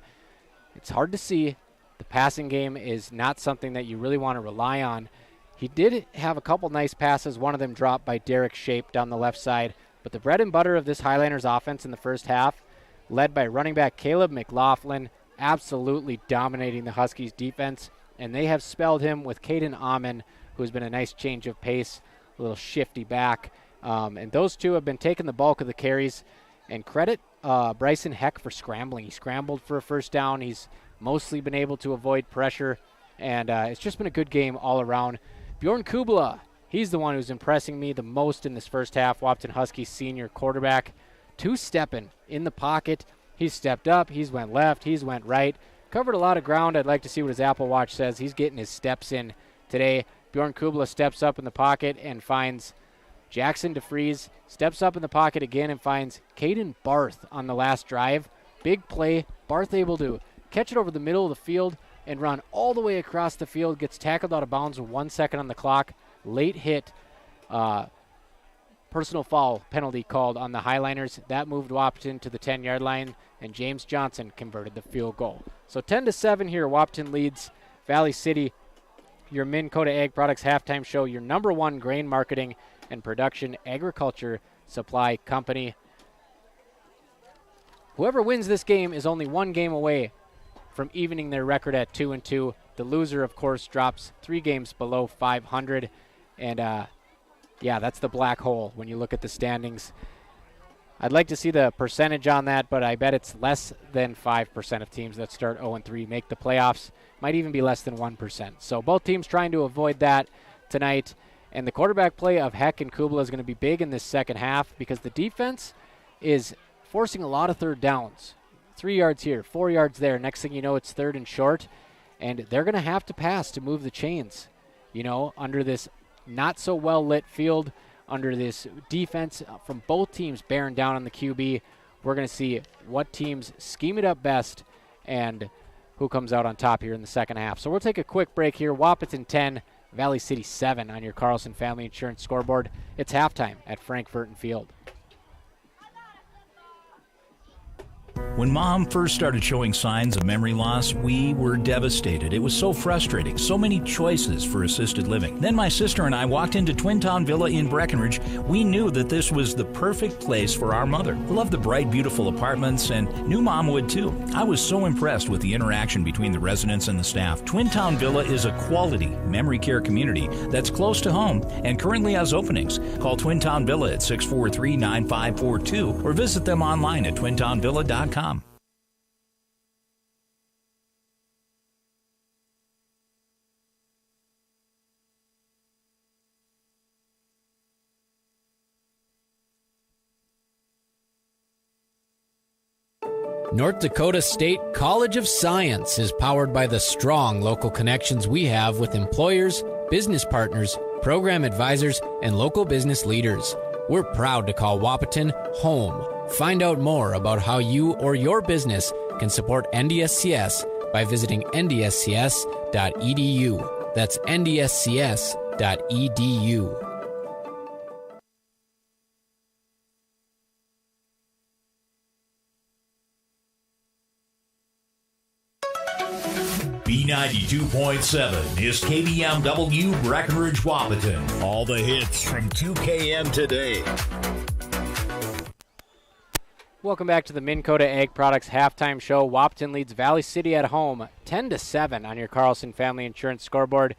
It's hard to see. The passing game is not something that you really want to rely on. He did have a couple nice passes, one of them dropped by Derek Shape down the left side. But the bread and butter of this Hi-Liners offense in the first half, led by running back Caleb McLaughlin, absolutely dominating the Huskies defense. And they have spelled him with Caden Amon, who's been a nice change of pace, a little shifty back. And those two have been taking the bulk of the carries. And credit Bryson Heck for scrambling. He scrambled for a first down. He's mostly been able to avoid pressure, and it's just been a good game all around. Bjorn Kubla, he's the one who's impressing me the most in this first half. Wahpeton Huskies senior quarterback, two-stepping in the pocket. He's stepped up, he's went left, he's went right. Covered a lot of ground. I'd like to see what his Apple Watch says. He's getting his steps in today. Bjorn Kubla steps up in the pocket and finds Jackson DeFries, steps up in the pocket again and finds Caden Barth on the last drive. Big play. Barth able to catch it over the middle of the field and run all the way across the field. Gets tackled out of bounds with 1 second on the clock. Late hit. Personal foul penalty called on the Hi-Liners. That moved Wahpeton to the 10-yard line, and James Johnson converted the field goal. So 10-7 here. Wahpeton leads Valley City. Your Minn Kota Ag Products halftime show, your number one grain marketing and production agriculture supply company. Whoever wins this game is only one game away from evening their record at 2-2. The loser, of course, drops 3 games below 500. And, yeah, that's the black hole when you look at the standings. I'd like to see the percentage on that, but I bet it's less than 5% of teams that start 0-3 make the playoffs. Might even be less than 1%. So both teams trying to avoid that tonight. And the quarterback play of Heck and Kubla is going to be big in this second half because the defense is forcing a lot of third downs. 3 yards here, 4 yards there. Next thing you know, it's third and short. And they're going to have to pass to move the chains, under this not so well lit field, under this defense from both teams bearing down on the QB. We're going to see what teams scheme it up best and who comes out on top here in the second half. So we'll take a quick break here. Wahpeton 10, Valley City 7 on your Carlson Family Insurance scoreboard. It's halftime at Frank Vertin Field. When Mom first started showing signs of memory loss, we were devastated. It was so frustrating. So many choices for assisted living. Then my sister and I walked into Twin Town Villa in Breckenridge. We knew that this was the perfect place for our mother. We loved the bright, beautiful apartments, and knew Mom would too. I was so impressed with the interaction between the residents and the staff. Twin Town Villa is a quality memory care community that's close to home and currently has openings. Call Twin Town Villa at 643-9542 or visit them online at twintownvilla.com. North Dakota State College of Science is powered by the strong local connections we have with employers, business partners, program advisors, and local business leaders. We're proud to call Wahpeton home. Find out more about how you or your business can support NDSCS by visiting ndscs.edu. That's ndscs.edu. B92.7 is KBMW Breckenridge Wahpeton. All the hits from 2KM today. Welcome back to the Minn Kota Ag Products halftime show. Wahpeton leads Valley City at home 10-7 on your Carlson Family Insurance scoreboard.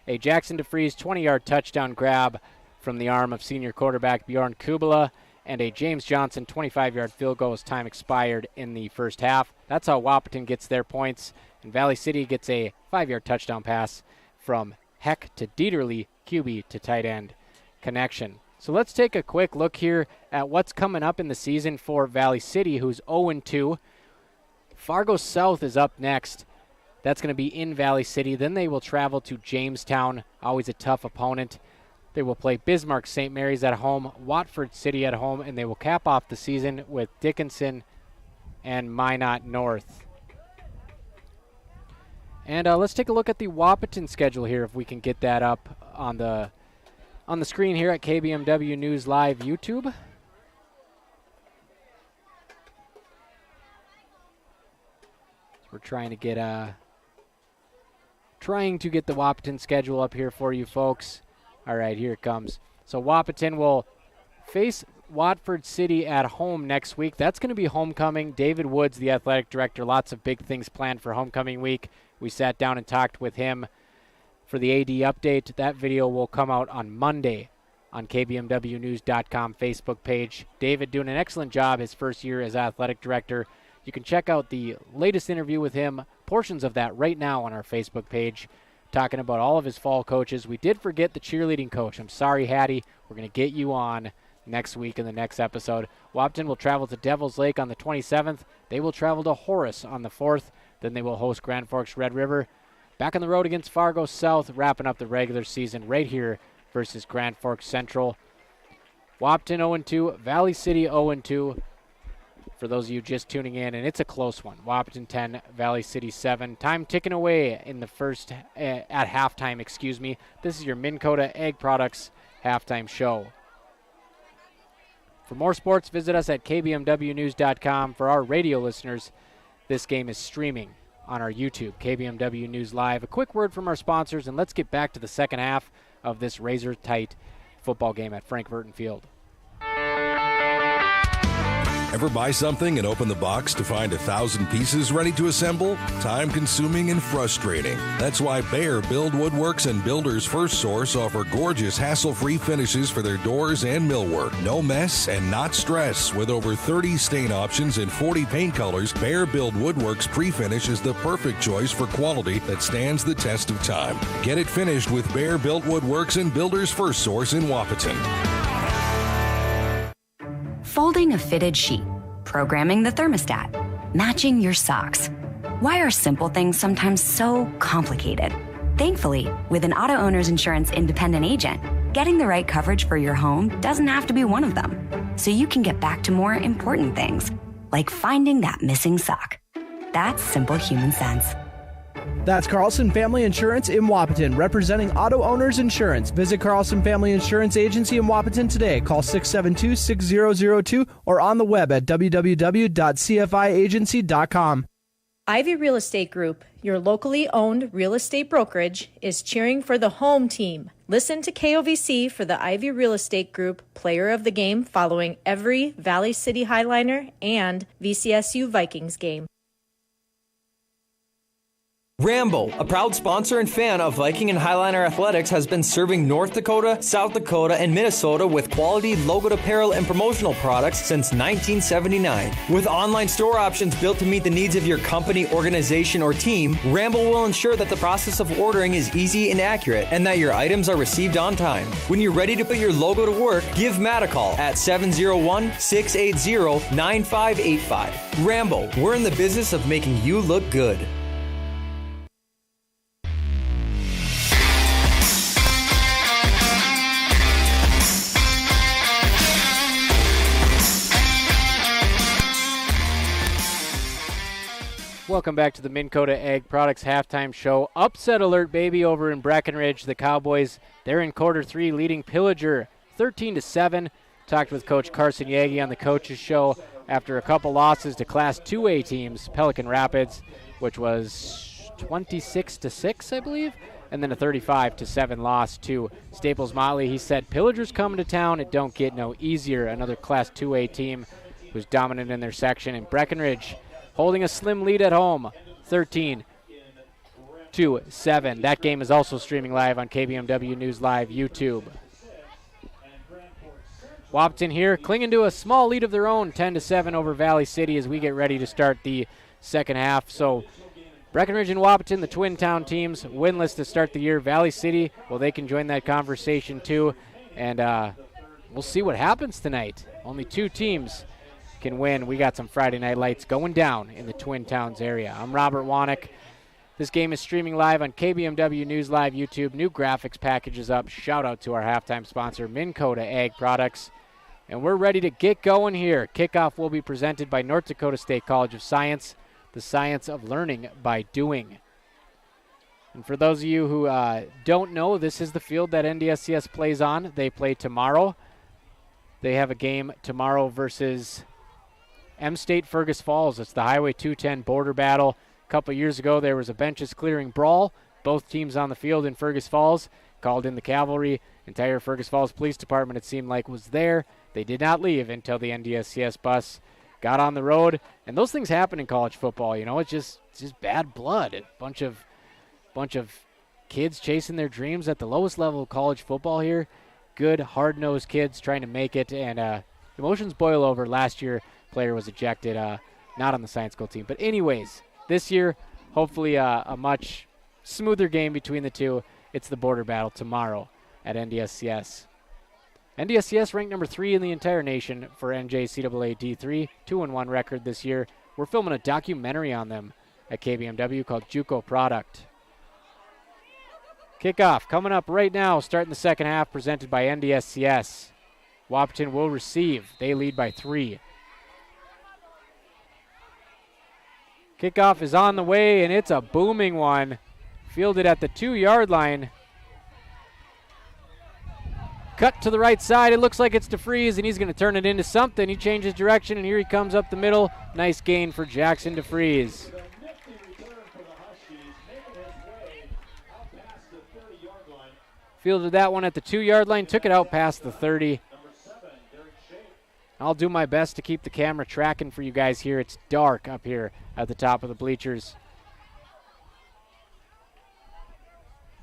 A Jackson DeFries 20-yard touchdown grab from the arm of senior quarterback Bjorn Kubla, and a James Johnson 25-yard field goal as time expired in the first half. That's how Wahpeton gets their points. And Valley City gets a 5-yard touchdown pass from Heck to Dieterle, QB to tight end connection. So let's take a quick look here at what's coming up in the season for Valley City, who's 0-2. Fargo South is up next. That's going to be in Valley City. Then they will travel to Jamestown, always a tough opponent. They will play Bismarck St. Mary's at home, Watford City at home, and they will cap off the season with Dickinson and Minot North. And let's take a look at the Wahpeton schedule here, if we can get that up on the screen here at KBMW News Live YouTube. So we're trying to get the Wahpeton schedule up here for you folks. All right, here it comes. So Wahpeton will face Watford City at home next week. That's going to be homecoming. David Woods, the athletic director, lots of big things planned for homecoming week. We sat down and talked with him for the AD update. That video will come out on Monday on KBMWnews.com Facebook page. David doing an excellent job his first year as athletic director. You can check out the latest interview with him, portions of that right now on our Facebook page, talking about all of his fall coaches. We did forget the cheerleading coach. I'm sorry, Hattie. We're going to get you on next week in the next episode. Wahpeton will travel to Devil's Lake on the 27th. They will travel to Horace on the 4th. Then they will host Grand Forks Red River. Back on the road against Fargo South, wrapping up the regular season right here versus Grand Forks Central. Wahpeton 0-2, Valley City 0-2. For those of you just tuning in, and it's a close one. Wahpeton 10, Valley City 7. Time ticking away in the first, at halftime, excuse me. This is your Minn Kota Ag Products halftime show. For more sports, visit us at kbmwnews.com. For our radio listeners, this game is streaming on our YouTube, KBMW News Live. A quick word from our sponsors, and let's get back to the second half of this razor-tight football game at Frank Vertin Field. Ever buy something and open the box to find 1,000 pieces ready to assemble? Time-consuming and frustrating. That's why Bear Build Woodworks and Builders First Source offer gorgeous, hassle-free finishes for their doors and millwork. No mess and not stress. With over 30 stain options and 40 paint colors, Bear Build Woodworks pre-finish is the perfect choice for quality that stands the test of time. Get it finished with Bear Built Woodworks and Builders First Source in Wahpeton. Folding a fitted sheet, programming the thermostat, matching your socks. Why are simple things sometimes so complicated? Thankfully, with an auto owner's insurance independent agent, getting the right coverage for your home doesn't have to be one of them. So you can get back to more important things, like finding that missing sock. That's simple human sense. That's Carlson Family Insurance in Wahpeton, representing auto owners insurance. Visit Carlson Family Insurance Agency in Wahpeton today. Call 672-6002 or on the web at www.cfiagency.com. Ivy Real Estate Group, your locally owned real estate brokerage, is cheering for the home team. Listen to KOVC for the Ivy Real Estate Group Player of the Game following every Valley City Hi-Liner and VCSU Vikings game. Rambo, a proud sponsor and fan of Viking and Hi-Liner Athletics, has been serving North Dakota, South Dakota, and Minnesota with quality logoed apparel and promotional products since 1979. With online store options built to meet the needs of your company, organization, or team, Rambo will ensure that the process of ordering is easy and accurate and that your items are received on time. When you're ready to put your logo to work, give Matt a call at 701-680-9585. Rambo, we're in the business of making you look good. Welcome back to the Minn Kota Ag Products halftime show. Upset alert, baby, over in Breckenridge. The Cowboys, they're in quarter three, leading Pillager 13-7. Talked with Coach Carson Yagi on the coaches show after a couple losses to Class 2A teams, Pelican Rapids, which was 26-6, I believe, and then a 35-7 loss to Staples-Motley. He said, Pillager's coming to town. It don't get no easier. Another Class 2A team who's dominant in their section. And Breckenridge holding a slim lead at home, 13-7. That game is also streaming live on KBMW News Live YouTube. Wahpeton here, clinging to a small lead of their own, 10-7 over Valley City as we get ready to start the second half. So Breckenridge and Wahpeton, the twin town teams, winless to start the year. Valley City, well, they can join that conversation too. And we'll see what happens tonight. Only two teams can win. We got some Friday night lights going down in the Twin Towns area. I'm Robert Wanek. This game is streaming live on KBMW News Live YouTube. New graphics packages up. Shout out to our halftime sponsor, Minn Kota Ag Products. And we're ready to get going here. Kickoff will be presented by North Dakota State College of Science, the science of learning by doing. And for those of you who don't know, this is the field that NDSCS plays on. They play tomorrow. They have a game tomorrow versus M-State Fergus Falls. It's the Highway 210 border battle. A couple years ago, there was a benches clearing brawl. Both teams on the field in Fergus Falls called in the cavalry. Entire Fergus Falls Police Department, it seemed like, was there. They did not leave until the NDSCS bus got on the road. And those things happen in college football. You know, it's just bad blood. A bunch of kids chasing their dreams at the lowest level of college football here. good, hard-nosed kids trying to make it, and emotions boil over. Last year, player was ejected, not on the science school team. But anyways, this year, hopefully a much smoother game between the two. It's the border battle tomorrow at NDSCS. NDSCS ranked number 3 in the entire nation for NJCAA D3, 2-1 record this year. We're filming a documentary on them at KBMW called JUCO Product. Kickoff coming up right now, starting the second half, presented by NDSCS. Wahpeton will receive. They lead by 3. Kickoff is on the way, and it's a booming one. Fielded at the 2-yard line. Cut to the right side. It looks like it's DeFries, and he's going to turn it into something. He changes direction, and here he comes up the middle. Nice gain for Jackson DeFries. Fielded that one at the 2-yard line, took it out past the 30. I'll do my best to keep the camera tracking for you guys here. It's dark up here at the top of the bleachers.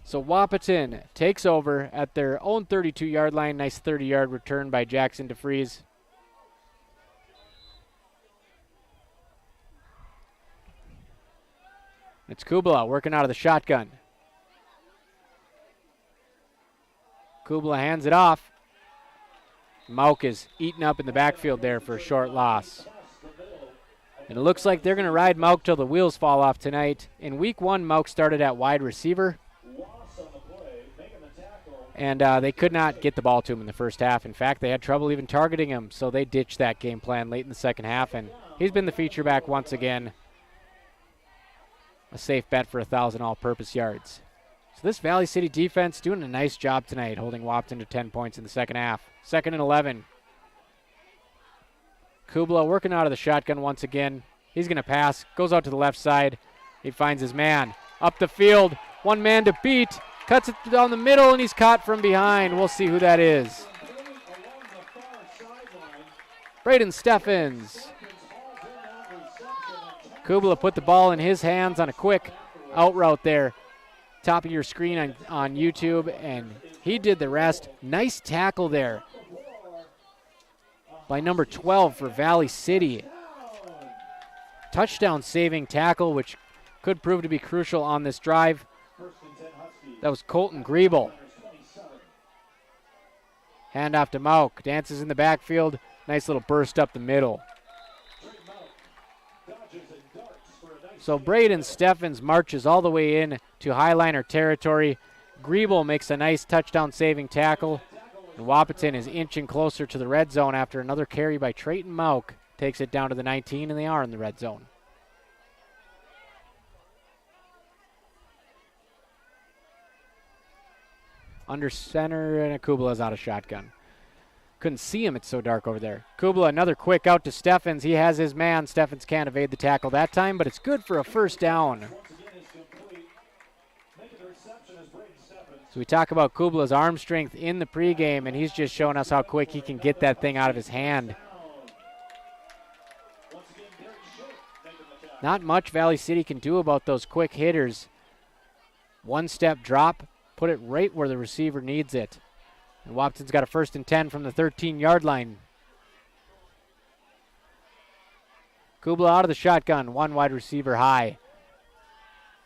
So Wahpeton takes over at their own 32-yard line. Nice 30-yard return by Jackson DeFries. It's Kubala working out of the shotgun. Kubala hands it off. Mauk is eaten up in the backfield there for a short loss. And it looks like they're going to ride Mauk till the wheels fall off tonight. In week 1, Mauk started at wide receiver. And they could not get the ball to him in the first half. In fact, they had trouble even targeting him, so they ditched that game plan late in the second half. And he's been the feature back once again. A safe bet for 1,000 all-purpose yards. So this Valley City defense doing a nice job tonight, holding Wahpeton to 10 points in the second half. 2nd and 11. Kubala working out of the shotgun once again. He's going to pass, goes out to the left side. He finds his man. Up the field, one man to beat. Cuts it down the middle, and he's caught from behind. We'll see who that is. Braden Steffens. Kubala put the ball in his hands on a quick out route there. Top of your screen on YouTube, and he did the rest. Nice tackle there by number 12 for Valley City. Touchdown saving tackle, which could prove to be crucial on this drive. That was Colton Griebel. Hand off to Mauk. Dances in the backfield. Nice little burst up the middle. So Braden Steffens marches all the way in to Hi-Liner territory. Griebel makes a nice touchdown-saving tackle. And Wahpeton is inching closer to the red zone after another carry by Trayton Mauk. Takes it down to the 19, and they are in the red zone. Under center, and Kubala's out of shotgun. Couldn't see him, it's so dark over there. Kubala, another quick out to Steffens. He has his man. Steffens can't evade the tackle that time, but it's good for a first down. So we talk about Kubala's arm strength in the pregame, and he's just showing us how quick he can get that thing out of his hand. Not much Valley City can do about those quick hitters. One step drop, put it right where the receiver needs it. And Wahpeton's got a 1st and 10 from the 13-yard line. Kubala out of the shotgun, one wide receiver high.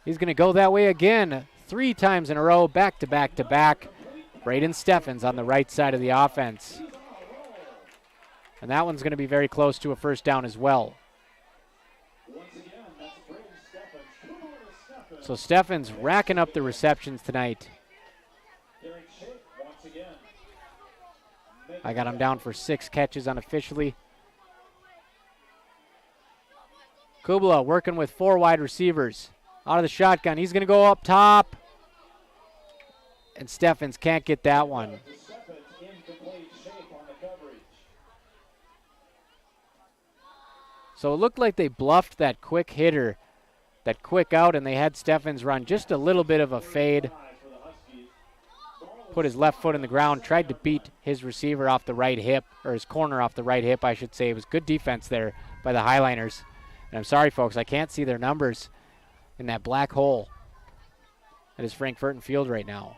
He's going to go that way again, 3 times in a row, back to back to back. Braden Steffens on the right side of the offense. And that one's going to be very close to a first down as well. So Steffens racking up the receptions tonight. I got him down for 6 catches unofficially. Kubala working with 4 wide receivers. Out of the shotgun, he's going to go up top. And Steffens can't get that one. So it looked like they bluffed that quick hitter, that quick out, and they had Steffens run just a little bit of a fade. Put his left foot in the ground, tried to beat his receiver off the right hip, or his corner off the right hip, I should say. It was good defense there by the Hi-Liners. And I'm sorry, folks, I can't see their numbers in that black hole that is Frank Vertin Field right now.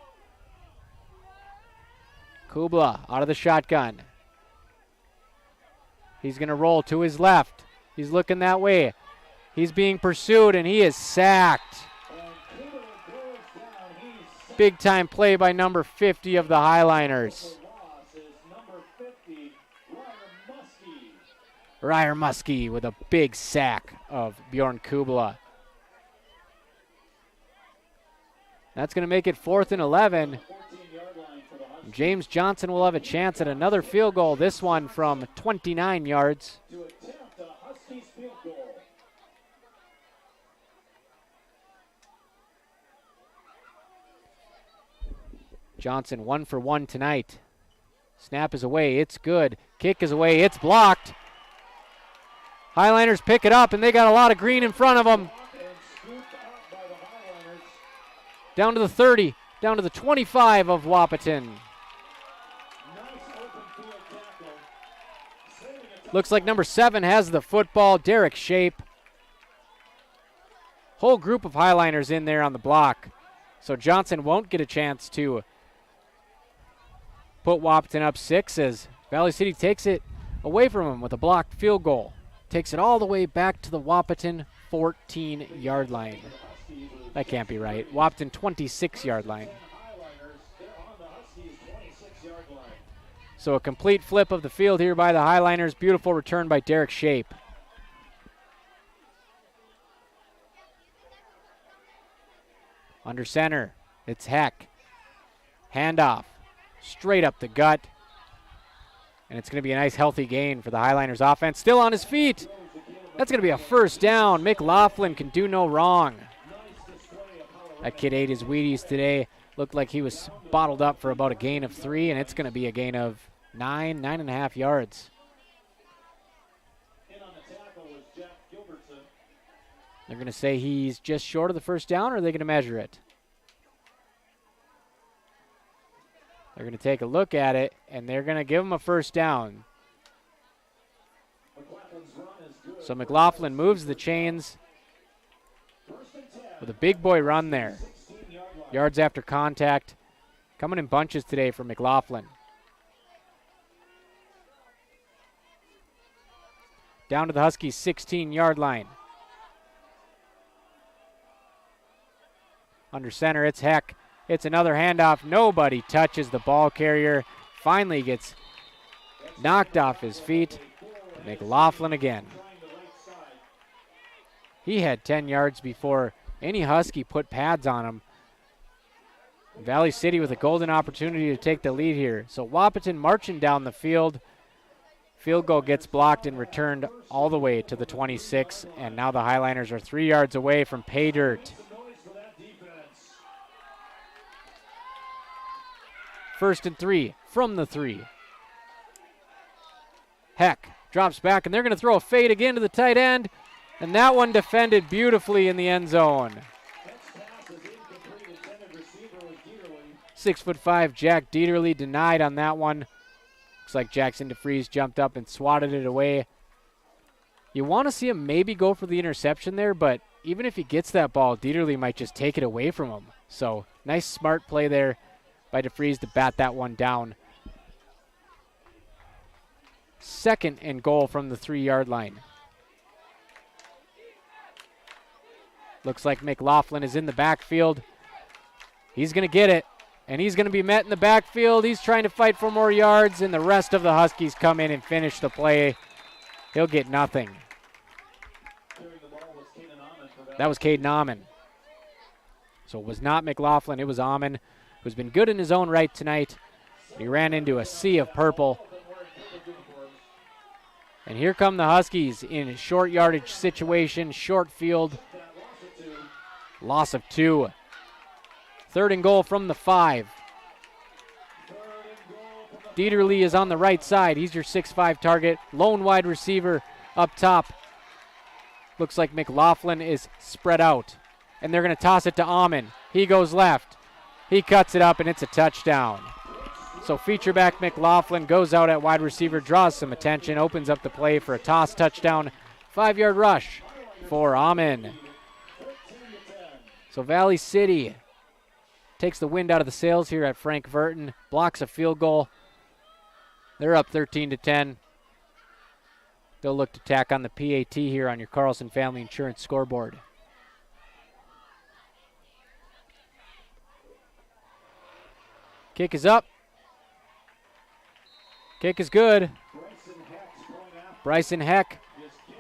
Kubla out of the shotgun. He's going to roll to his left. He's looking that way. He's being pursued, and he is sacked. Big time play by number 50 of the Hi-Liners. Ryer Muskie with a big sack of Bjorn Kubla. That's going to make it 4th and 11. James Johnson will have a chance at another field goal, this one from 29 yards. Johnson 1 for 1 tonight. Snap is away, it's good. Kick is away, it's blocked. Hi-Liners pick it up, and they got a lot of green in front of them. Down to the 30, down to the 25 of Wahpeton. Looks like number 7 has the football, Derek Shape. Whole group of Hi-Liners in there on the block. So Johnson won't get a chance to put Wahpeton up 6 as Valley City takes it away from him with a blocked field goal. Takes it all the way back to the Wahpeton 14-yard line. That can't be right. Wahpeton 26-yard line. So a complete flip of the field here by the Hi-Liners. Beautiful return by Derek Shape. Under center, it's Heck. Handoff, straight up the gut. And it's going to be a nice healthy gain for the Hi-Liners offense. Still on his feet. That's going to be a first down. McLaughlin can do no wrong. That kid ate his Wheaties today. Looked like he was bottled up for about a gain of 3, and it's going to be a gain of 9.5 yards. They're going to say he's just short of the first down, or are they going to measure it? They're going to take a look at it, and they're going to give him a first down. So McLaughlin moves the chains with a big boy run there. Yards after contact. Coming in bunches today for McLaughlin. Down to the Huskies' 16-yard line. Under center, it's Heck. It's another handoff. Nobody touches the ball carrier. Finally gets knocked off his feet. McLaughlin again. He had 10 yards before any Husky put pads on him. Valley City with a golden opportunity to take the lead here. So Wahpeton marching down the field. Field goal gets blocked and returned all the way to the 26, and now the Hi-Liners are 3 yards away from pay dirt. First and 3 from the 3. Heck drops back, and they're going to throw a fade again to the tight end, and that one defended beautifully in the end zone. 6'5" Jack Dieterle denied on that one. Looks like Jackson DeFries jumped up and swatted it away. You want to see him maybe go for the interception there, but even if he gets that ball, Dieterle might just take it away from him. So nice, smart play there by DeFries to bat that one down. Second and goal from the 3-yard line. Looks like McLaughlin is in the backfield. He's going to get it, and he's going to be met in the backfield. He's trying to fight for more yards, and the rest of the Huskies come in and finish the play. He'll get nothing. That was Caden Amon. So it was not McLaughlin, it was Amon, who's been good in his own right tonight. He ran into a sea of purple. And here come the Huskies in a short yardage situation, short field. Loss of 2. Third and goal from the 5. Dieterle is on the right side. He's your 6'5" target. Lone wide receiver up top. Looks like McLaughlin is spread out. And they're going to toss it to Amon. He goes left. He cuts it up, and it's a touchdown. So feature back McLaughlin goes out at wide receiver, draws some attention, opens up the play for a toss touchdown. 5-yard rush for Amon. So Valley City takes the wind out of the sails here at Frank Vertin, blocks a field goal. They're up 13-10. They'll look to tack on the PAT here on your Carlson Family Insurance scoreboard. Kick is up. Kick is good. Bryson Heck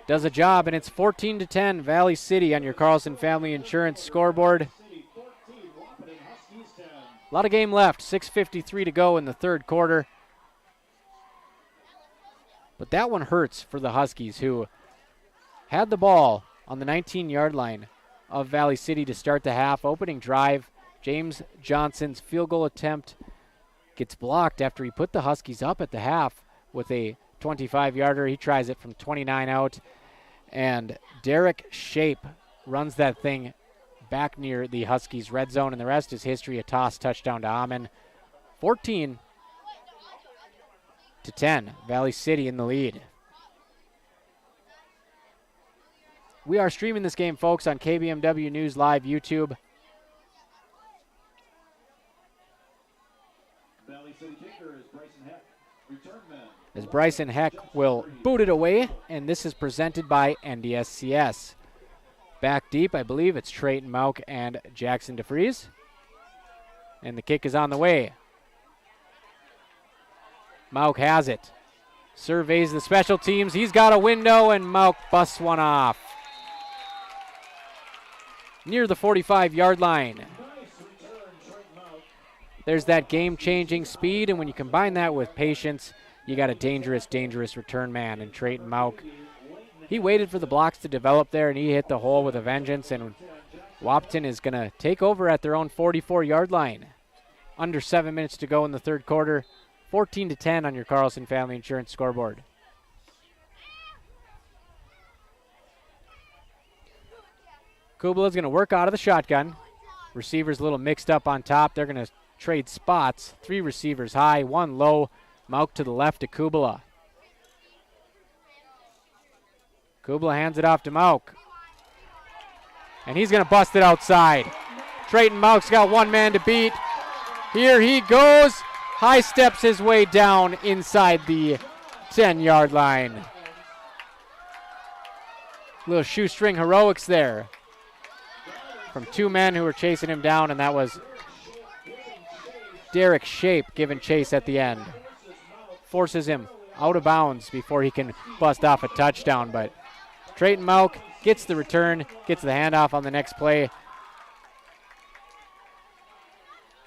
does a job, and it's 14-10 Valley City on your Carlson Family Insurance scoreboard. A lot of game left, 6:53 to go in the third quarter. But that one hurts for the Huskies, who had the ball on the 19-yard line of Valley City to start the half. Opening drive, James Johnson's field goal attempt gets blocked after he put the Huskies up at the half with a 25-yarder. He tries it from 29 out, and Derek Shape runs that thing back near the Huskies' red zone, and the rest is history. A toss touchdown to Amen. 14-10, Valley City in the lead. We are streaming this game, folks, on KBMW News Live YouTube. As Bryson Heck will boot it away, and this is presented by NDSCS. Back deep, I believe it's Trayton Mauk and Jackson DeFries. And the kick is on the way. Mauk has it. Surveys the special teams. He's got a window, and Mauk busts one off near the 45-yard line. There's that game-changing speed, and when you combine that with patience, you got a dangerous, dangerous return man in Trayton Mauk. He waited for the blocks to develop there, and he hit the hole with a vengeance, and Wahpeton is going to take over at their own 44-yard line. Under 7 minutes to go in the third quarter. 14-10 on your Carlson Family Insurance scoreboard. Kubla's going to work out of the shotgun. Receivers a little mixed up on top. They're going to trade spots. 3 receivers high, 1 low. Mauk to the left to Kubla. Kubla hands it off to Mauk. And he's going to bust it outside. Trayton Mauk's got one man to beat. Here he goes. High steps his way down inside the 10-yard line. Little shoestring heroics there from 2 men who were chasing him down, and that was Derek Shape giving chase at the end. Forces him out of bounds before he can bust off a touchdown, but Trayton Mauk gets the return, gets the handoff on the next play.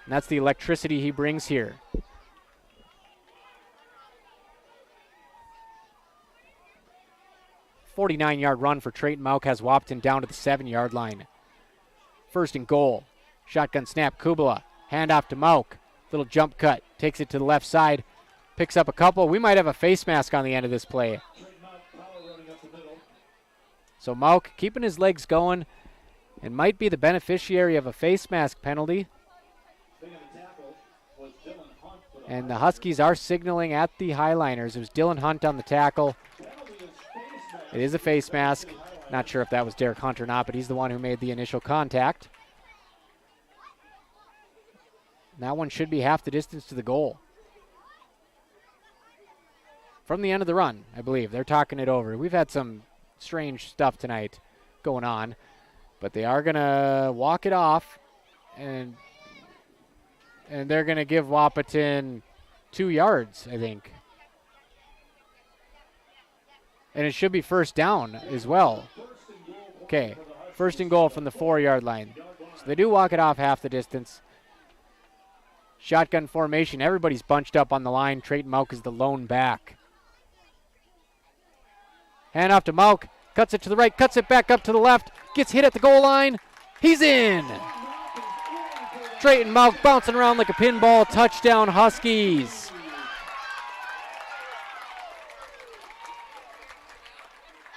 And that's the electricity he brings here. A 49-yard run for Trayton Mauk has Wahpeton down to the 7-yard line. First and goal. Shotgun snap, Kubla. Handoff to Mauk. Little jump cut. Takes it to the left side. Picks up a couple. We might have a face mask on the end of this play. So Mauk keeping his legs going and might be the beneficiary of a face mask penalty. And the Huskies are signaling at the Hi-Liners. It was Dylan Hunt on the tackle. It is a face mask. Not sure if that was Derek Hunt or not, but he's the one who made the initial contact. That one should be half the distance to the goal. From the end of the run, I believe. They're talking it over. We've had some strange stuff tonight going on, but they are going to walk it off, and they're going to give Wahpeton 2 yards, I think. And it should be first down as well. Okay, first and goal from the 4-yard line. So they do walk it off half the distance. Shotgun formation. Everybody's bunched up on the line. Trayton Mauk is the lone back. Hand off to Mauk. Cuts it to the right. Cuts it back up to the left. Gets hit at the goal line. He's in. Trayton Mauk bouncing around like a pinball. Touchdown, Huskies.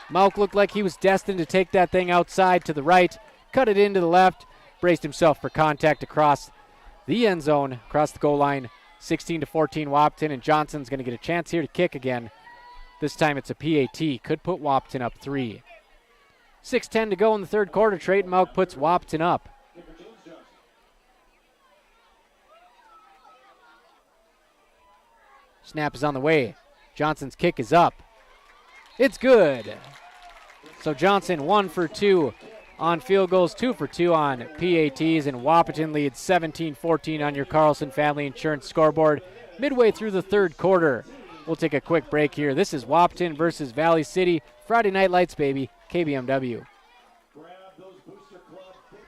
Mauk looked like he was destined to take that thing outside to the right. Cut it into the left. Braced himself for contact across the end zone, across the goal line. 16-14 Wahpeton, and Johnson's going to get a chance here to kick again. This time it's a PAT. Could put Wahpeton up 3. 6:10 to go in the third quarter. Trayton Mauk puts Wahpeton up. Snap is on the way. Johnson's kick is up. It's good. So Johnson 1 for 2 on field goals, 2 for 2 on PATs, and Wahpeton leads 17-14 on your Carlson Family Insurance scoreboard midway through the third quarter. We'll take a quick break here. This is Wahpeton versus Valley City. Friday Night Lights, baby. KBMW.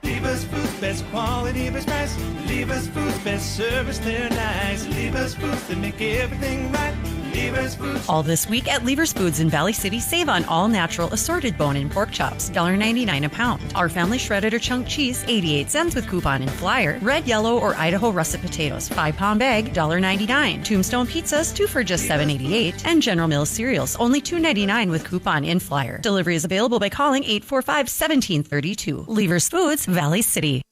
Lever's Foods, best quality, best price. Lever's Foods, best service, they're nice. Lever's Foods, they make everything right. Lever's Foods. All this week at Lever's Foods in Valley City, save on all natural assorted bone and pork chops, $1.99 a pound. Our family shredded or chunk cheese, 88 cents with coupon and flyer. Red, yellow, or Idaho russet potatoes, 5-pound bag, $1.99. Tombstone pizzas, 2 for just $7.88. And General Mills cereals, only $2.99 with coupon and flyer. Delivery is available by calling 845-1732. Lever's Foods, Valley City.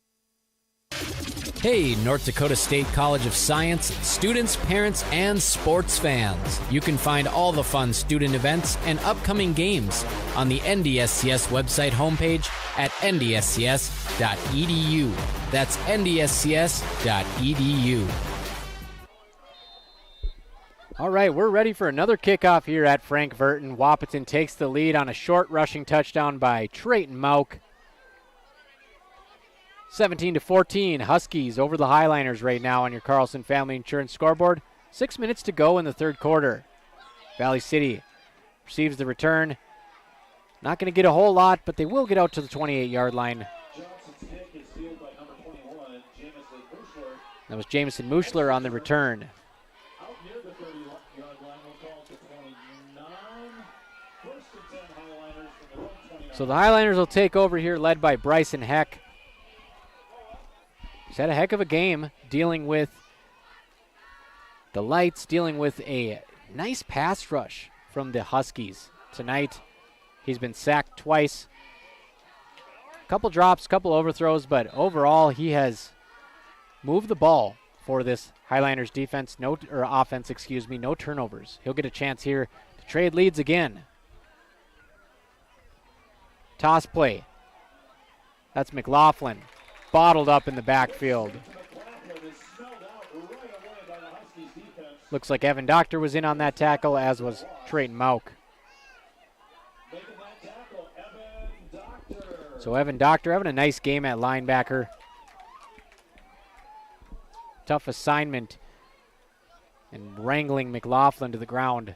Hey, North Dakota State College of Science, students, parents, and sports fans. You can find all the fun student events and upcoming games on the NDSCS website homepage at ndscs.edu. That's ndscs.edu. All right, we're ready for another kickoff here at Frank Vertin. Wahpeton takes the lead on a short rushing touchdown by Trayton Mauk. 17-14, Huskies over the Hi-Liners right now on your Carlson Family Insurance scoreboard. 6 minutes to go in the third quarter. Valley City receives the return. Not going to get a whole lot, but they will get out to the 28-yard line. That was Jamison Muschler on the return. So the Hi-Liners will take over here, led by Bryson Heck. He's had a heck of a game dealing with the Lights, dealing with a nice pass rush from the Huskies. Tonight, he's been sacked twice. Couple drops, couple overthrows, but overall he has moved the ball for this Hi-Liners defense, offense, no turnovers. He'll get a chance here to trade leads again. Toss play. That's McLaughlin. Bottled up in the backfield. Looks like Evan Doctor was in on that tackle, as was Trayton Mauk. So Evan Doctor having a nice game at linebacker. Tough assignment and wrangling McLaughlin to the ground.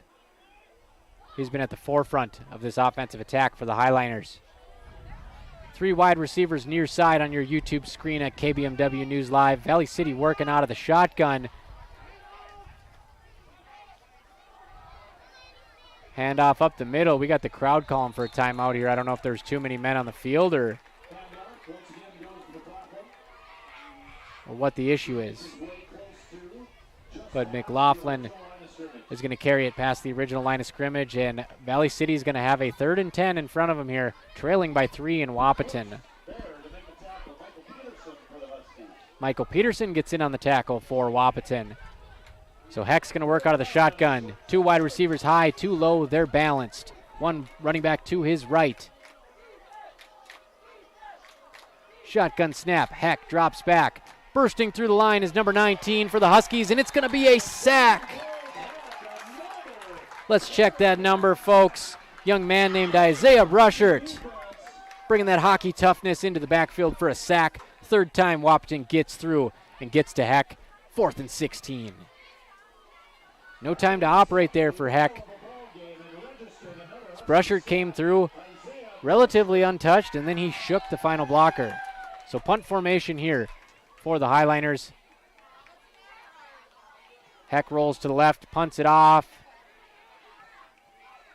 He's been at the forefront of this offensive attack for the Hi-Liners. 3 wide receivers near side on your YouTube screen at KBMW News Live. Valley City working out of the shotgun. Handoff up the middle. We got the crowd calling for a timeout here. I don't know if there's too many men on the field or what the issue is. But McLaughlin is going to carry it past the original line of scrimmage, and Valley City is going to have a 3rd and 10 in front of him here, trailing by 3 in Wahpeton. Michael Peterson gets in on the tackle for Wahpeton. So Heck's going to work out of the shotgun. 2 wide receivers high, 2 low, they're balanced. 1 running back to his right. Shotgun snap, Heck drops back. Bursting through the line is number 19 for the Huskies, and it's going to be a sack. Let's check that number, folks. Young man named Isaiah Brushert, bringing that hockey toughness into the backfield for a sack. 3rd time Wahpeton gets through and gets to Heck. 4th and 16. No time to operate there for Heck. Brushert came through relatively untouched, and then he shook the final blocker. So punt formation here for the Hi-Liners. Heck rolls to the left, punts it off.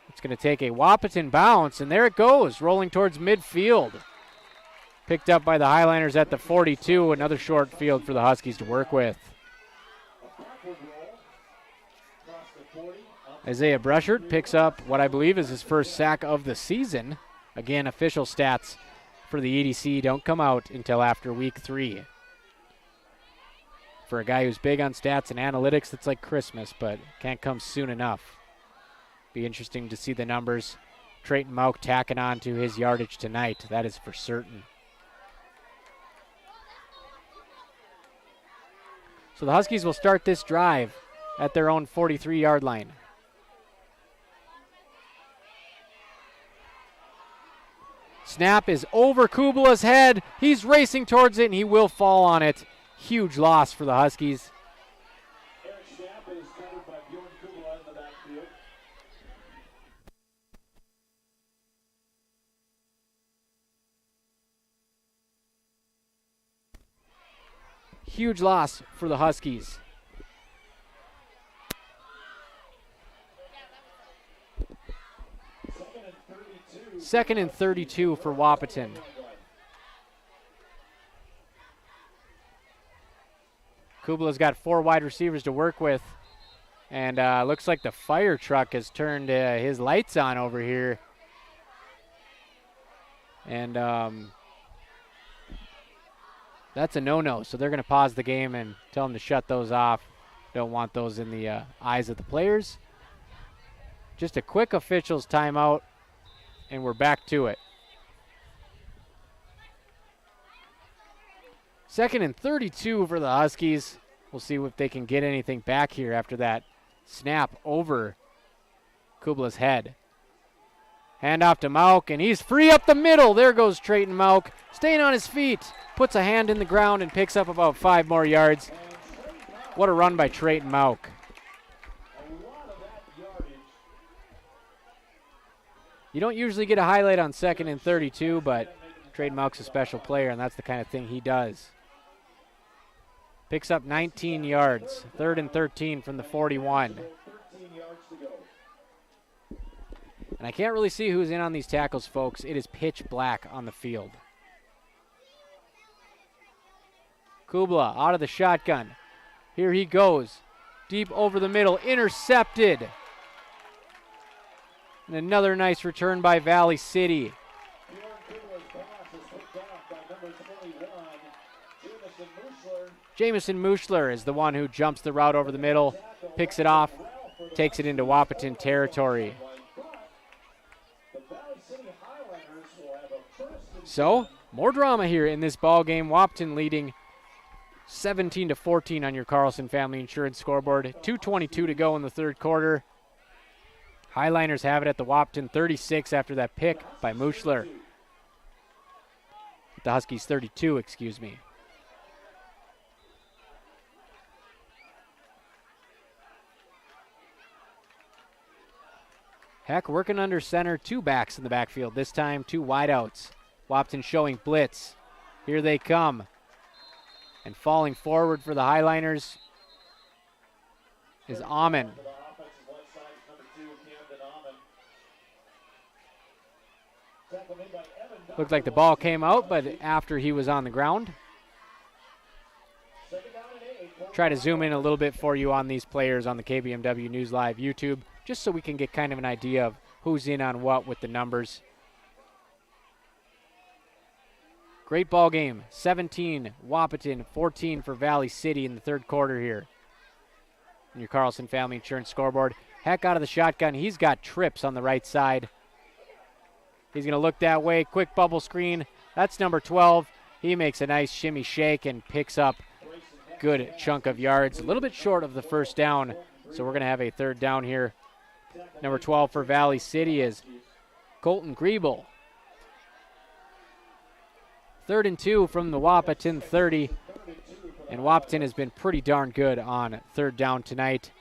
It's going to take a Wahpeton bounce, and there it goes, rolling towards midfield. Picked up by the Hi-Liners at the 42, another short field for the Huskies to work with. Isaiah Brushert picks up what I believe is his first sack of the season. Again, official stats for the EDC don't come out until after week 3. For a guy who's big on stats and analytics, it's like Christmas, but can't come soon enough. Be interesting to see the numbers. Trayton Mauk tacking on to his yardage tonight. That is for certain. So the Huskies will start this drive at their own 43-yard line. Snap is over Kubla's head. He's racing towards it, and he will fall on it. Huge loss for the Huskies. Huge loss for the Huskies. Second and 32 for Wahpeton. Kubla's got 4 wide receivers to work with. And looks like the fire truck has turned his lights on over here. And that's a no-no. So they're going to pause the game and tell them to shut those off. Don't want those in the eyes of the players. Just a quick officials timeout. And we're back to it. Second and 32 for the Huskies. We'll see if they can get anything back here after that snap over Kubla's head. Hand off to Mauk, and he's free up the middle. There goes Trayton Mauk, staying on his feet. Puts a hand in the ground and picks up about 5 more yards. What a run by Trayton Mauk. You don't usually get a highlight on second and 32, but Trayton Mauk's a special player, and that's the kind of thing he does. Picks up 19 yards. Third and 13 from the 41. And I can't really see who's in on these tackles, folks. It is pitch black on the field. Kubla out of the shotgun. Here he goes. Deep over the middle. Intercepted. And another nice return by Valley City. Jamison Muschler is the one who jumps the route over the middle, picks it off, takes it into Wahpeton territory. So, more drama here in this ball game. Wahpeton leading 17-14 on your Carlson Family Insurance scoreboard. 2:22 to go in the third quarter. Hi-Liners have it at the Wahpeton 36 after that pick by Muschler. The Huskies 32, excuse me. Heck working under center, 2 backs in the backfield. This time 2 wideouts. Wahpeton showing blitz. Here they come. And falling forward for the Hi-Liners is Amon. Looked like the ball came out, but after he was on the ground. Try to zoom in a little bit for you on these players on the KBMW News Live YouTube, just so we can get kind of an idea of who's in on what with the numbers. Great ball game. 17 Wahpeton, 14 for Valley City in the third quarter here. On your Carlson Family Insurance scoreboard. Heck out of the shotgun. He's got trips on the right side. He's going to look that way. Quick bubble screen. That's number 12. He makes a nice shimmy shake and picks up a good chunk of yards. A little bit short of the first down, so we're going to have a third down here. Number 12 for Valley City is Colton Griebel. 3rd and 2 from the Wahpeton 30. And Wahpeton has been pretty darn good on third down tonight,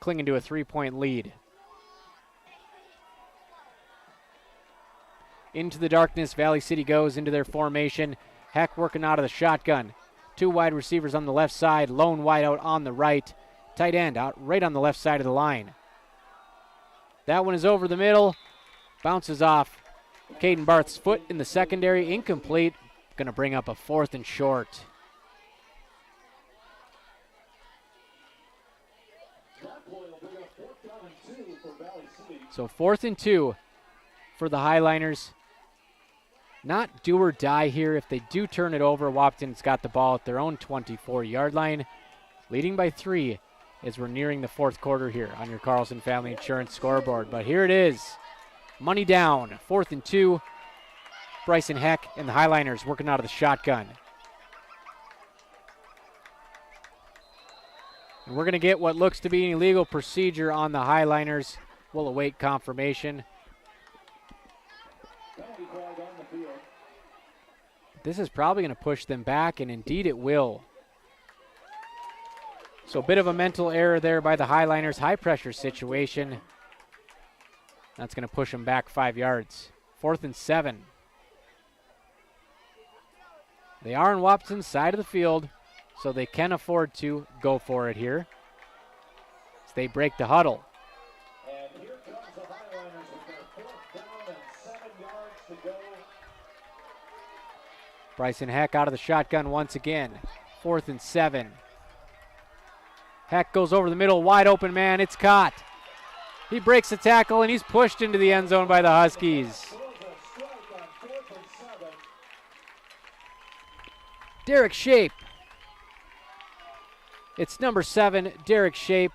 clinging to a 3-point lead. Into the darkness, Valley City goes into their formation. Heck working out of the shotgun. 2 wide receivers on the left side, lone wide out on the right. Tight end out right on the left side of the line. That one is over the middle, bounces off Caden Barth's foot in the secondary, incomplete. Going to bring up a 4th and short. So 4th and 2 for the Hi-Liners. Not do or die here. If they do turn it over, Wahpeton's got the ball at their own 24-yard line, leading by 3 as we're nearing the fourth quarter here on your Carlson Family Insurance scoreboard. But here it is. Money down. 4th and 2. Bryson Heck and the Hi-Liners working out of the shotgun. We're going to get what looks to be an illegal procedure on the Hi-Liners. We'll await confirmation. This is probably going to push them back, and indeed it will. So a bit of a mental error there by the Hi-Liners. High-pressure situation. That's going to push them back 5 yards. 4th and 7. They are on Wahpeton's side of the field, so they can afford to go for it here. As they break the huddle. And here comes the Hi-Liners with their 4th down and 7 yards to go. Bryson Heck out of the shotgun once again. 4th and 7. Heck goes over the middle, wide open man, it's caught. He breaks the tackle and he's pushed into the end zone by the Huskies. Derek Shape. It's number 7, Derek Shape.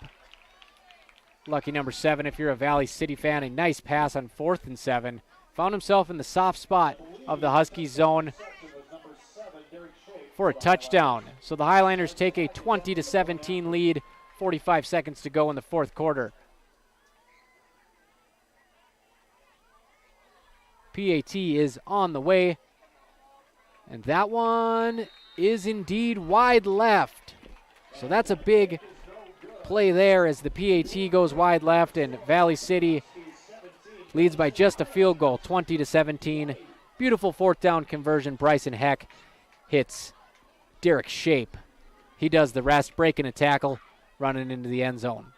Lucky number 7 if you're a Valley City fan. A nice pass on 4th and 7. Found himself in the soft spot of the Huskies zone for a touchdown. So the Hi-Liners take a 20-17 lead, 45 seconds to go in the 4th quarter. PAT is on the way, and that one is indeed wide left. So that's a big play there as the PAT goes wide left, and Valley City leads by just a field goal, 20-17. Beautiful 4th down conversion. Bryson Heck hits Derek Shape. He does the rest, breaking a tackle, running into the end zone.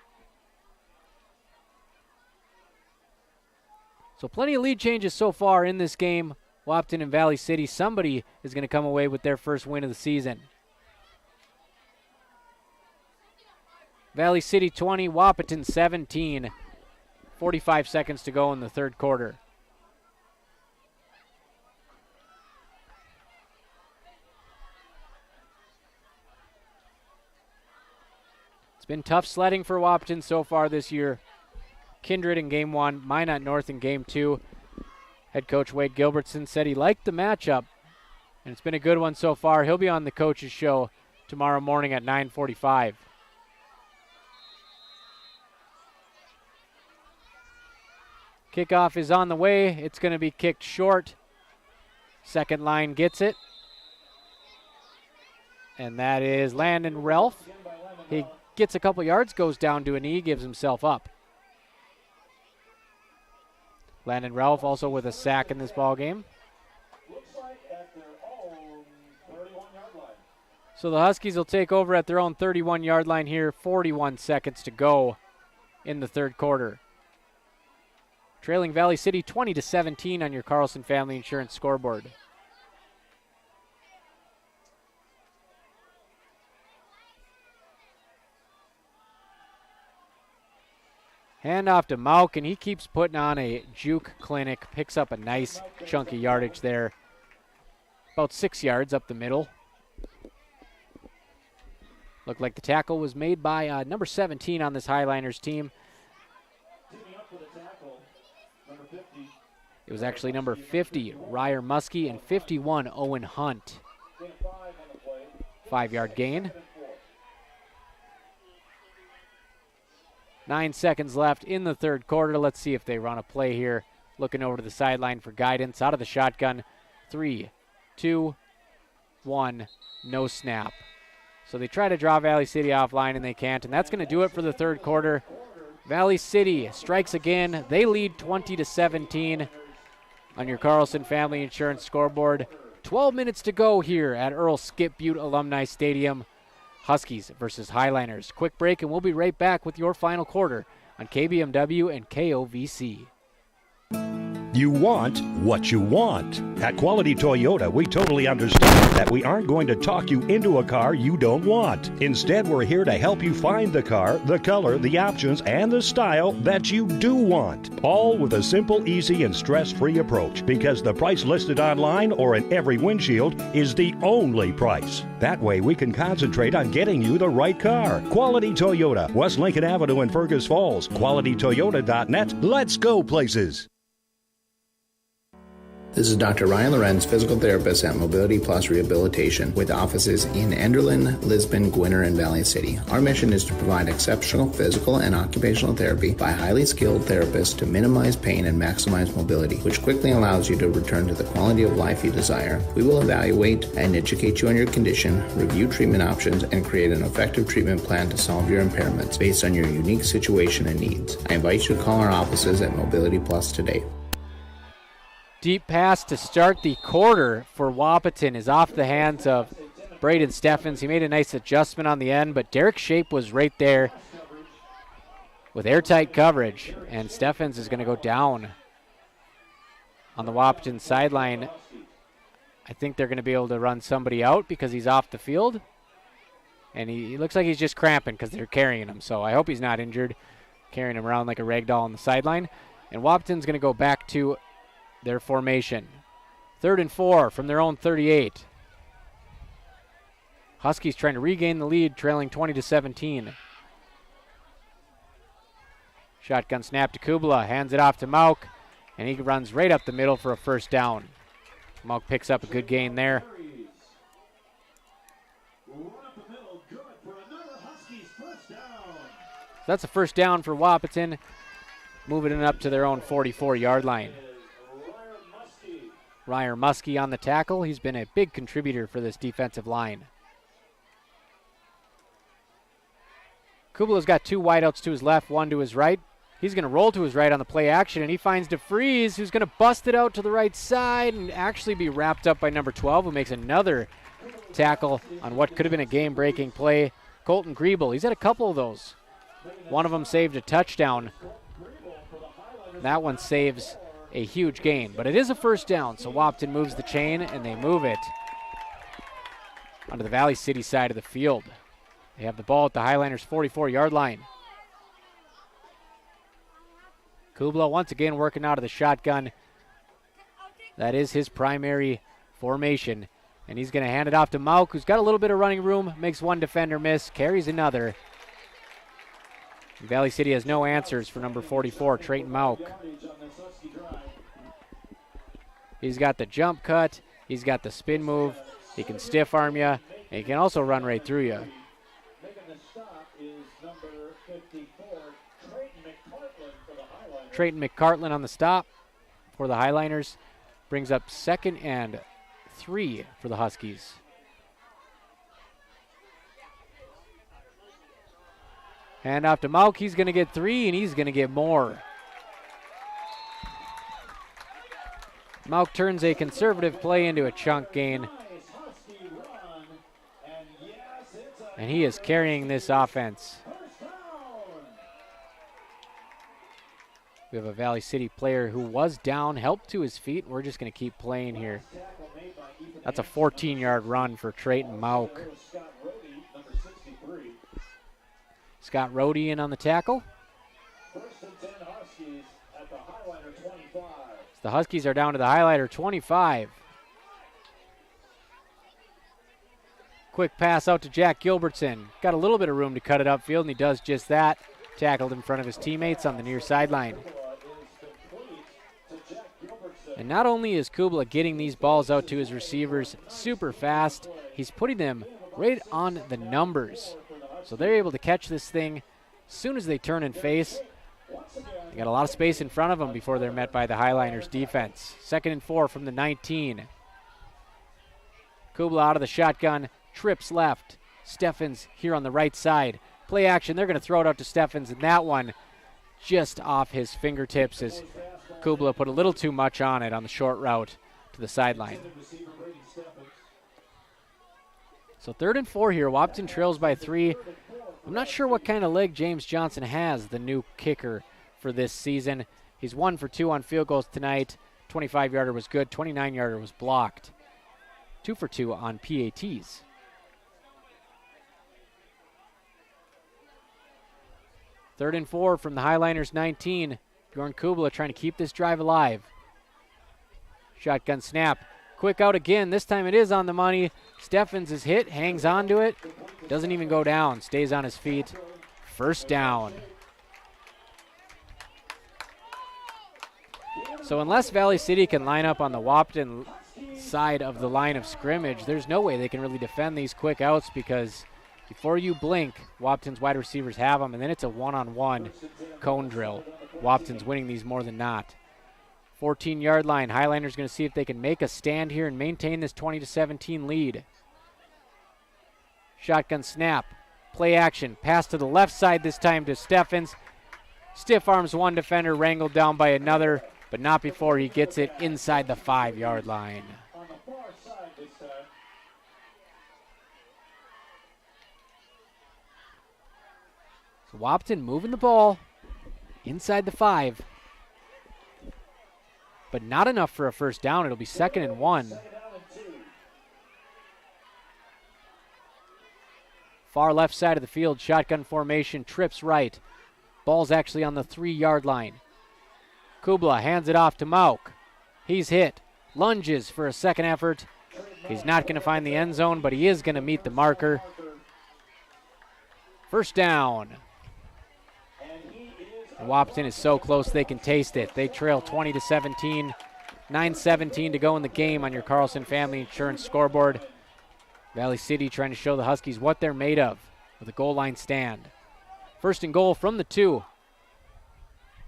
So plenty of lead changes so far in this game. Wahpeton and Valley City, somebody is going to come away with their first win of the season. Valley City 20, Wahpeton 17. 45 seconds to go in the 3rd quarter. It's been tough sledding for Wahpeton so far this year. Kindred in game 1, Minot North in game 2. Head coach Wade Gilbertson said he liked the matchup, and it's been a good one so far. He'll be on the coach's show tomorrow morning at 9:45. Kickoff is on the way. It's going to be kicked short. Second line gets it. And that is Landon Ralph. He gets a couple yards, goes down to a knee, gives himself up. Landon Ralph also with a sack in this ball game. So the Huskies will take over at their own 31-yard line here. 41 seconds to go in the 3rd quarter. Trailing Valley City 20-17 on your Carlson Family Insurance scoreboard. Hand off to Mauk, and he keeps putting on a juke clinic. Picks up a nice chunky yardage there. About 6 yards up the middle. Looked like the tackle was made by number 17 on this Hi-Liners team. It was actually number 50, Ryer Muskie, and 51, Owen Hunt. 5-yard gain. 9 seconds left in the 3rd quarter. Let's see if they run a play here. Looking over to the sideline for guidance. Out of the shotgun. 3, 2, 1. No snap. So they try to draw Valley City offline, and they can't. And that's going to do it for the 3rd quarter. Valley City strikes again. They lead 20-17 on your Carlson Family Insurance scoreboard. 12 minutes to go here at Earl Skip Butte Alumni Stadium. Huskies versus Hi-Liners. Quick break, and we'll be right back with your final quarter on KBMW and KOVC. You want what you want. At Quality Toyota, we totally understand that we aren't going to talk you into a car you don't want. Instead, we're here to help you find the car, the color, the options, and the style that you do want. All with a simple, easy, and stress-free approach, because the price listed online or in every windshield is the only price. That way, we can concentrate on getting you the right car. Quality Toyota, West Lincoln Avenue in Fergus Falls. QualityToyota.net. Let's go places. This is Dr. Ryan Lorenz, physical therapist at Mobility Plus Rehabilitation, with offices in Enderlin, Lisbon, Gwinner, and Valley City. Our mission is to provide exceptional physical and occupational therapy by highly skilled therapists to minimize pain and maximize mobility, which quickly allows you to return to the quality of life you desire. We will evaluate and educate you on your condition, review treatment options, and create an effective treatment plan to solve your impairments based on your unique situation and needs. I invite you to call our offices at Mobility Plus today. Deep pass to start the quarter for Wahpeton is off the hands of Braden Steffens. He made a nice adjustment on the end, but Derek Shape was right there with airtight coverage, and Steffens is going to go down on the Wahpeton sideline. I think they're going to be able to run somebody out because he's off the field, and he looks like he's just cramping because they're carrying him, so I hope he's not injured, carrying him around like a rag doll on the sideline. And Wahpeton's going to go back to their formation. 3rd and 4 from their own 38. Huskies trying to regain the lead, trailing 20-17. Shotgun snap to Kubala, hands it off to Mauk, and he runs right up the middle for a first down. Mauk picks up a good gain there. That's a first down for Wahpeton, moving it up to their own 44-yard line. Ryer Muskie on the tackle. He's been a big contributor for this defensive line. Kubala's got 2 wideouts to his left, 1 to his right. He's going to roll to his right on the play action, and he finds DeFries, who's going to bust it out to the right side and actually be wrapped up by number 12, who makes another tackle on what could have been a game-breaking play. Colton Griebel, he's had a couple of those. One of them saved a touchdown. That one saves a huge gain, but it is a first down, so Wahpeton moves the chain, and they move it onto the Valley City side of the field. They have the ball at the Hi-Liners' 44-yard line. Kubla once again working out of the shotgun. That is his primary formation, and he's going to hand it off to Mauk, who's got a little bit of running room, makes one defender miss, carries another. Valley City has no answers for number 44, Trayton Mauk. He's got the jump cut, he's got the spin move, he can stiff arm you, and he can also run right through you. Trayton McCartland on the stop for the Hi-Liners. Brings up 2nd and 3 for the Huskies. Hand off to Mauk, he's going to get 3, and he's going to get more. Mauk turns a conservative play into a chunk gain. And he is carrying this offense. We have a Valley City player who was down, helped to his feet. We're just going to keep playing here. That's a 14-yard run for Trayton Mauk. Scott Rohde in on the tackle. The Huskies are down to the Hi-Liner 25. Quick pass out to Jack Gilbertson. Got a little bit of room to cut it upfield, and he does just that. Tackled in front of his teammates on the near sideline. And not only is Kubla getting these balls out to his receivers super fast, he's putting them right on the numbers. So they're able to catch this thing as soon as they turn and face. They got a lot of space in front of them before they're met by the Hi-Liners defense. 2nd and 4 from the 19. Kubla out of the shotgun, trips left. Steffens here on the right side. Play action, they're going to throw it out to Steffens, and that one just off his fingertips as Kubla put a little too much on it on the short route to the sideline. So 3rd and 4 here. Wahpeton trails by 3. I'm not sure what kind of leg James Johnson has, the new kicker for this season. He's 1 for 2 on field goals tonight. 25-yarder was good. 29-yarder was blocked. 2 for 2 on PATs. Third and 4 from the Hi-Liners 19. Bjorn Kubla trying to keep this drive alive. Shotgun snap. Quick out again. This time it is on the money. Steffens is hit, hangs on to it. Doesn't even go down. Stays on his feet. First down. So unless Valley City can line up on the Wahpeton side of the line of scrimmage, there's no way they can really defend these quick outs, because before you blink, Wahpeton's wide receivers have them, and then it's a one-on-one cone drill. Wahpeton's winning these more than not. 14-yard line. Hi-Liners going to see if they can make a stand here and maintain this 20-17 lead. Shotgun snap. Play action. Pass to the left side this time to Steffens. Stiff arms one defender, wrangled down by another, but not before he gets it inside the 5-yard line. So Wahpeton moving the ball inside the 5. But not enough for a first down. It'll be 2nd and 1. Far left side of the field, shotgun formation, trips right. Ball's actually on the 3-yard line. Kubla hands it off to Mauk. He's hit. Lunges for a second effort. He's not going to find the end zone, but he is going to meet the marker. First down. Wahpeton is so close they can taste it. They trail 20-17. 9:17 to go in the game on your Carlson Family Insurance scoreboard. Valley City trying to show the Huskies what they're made of with a goal line stand. First and goal from the 2.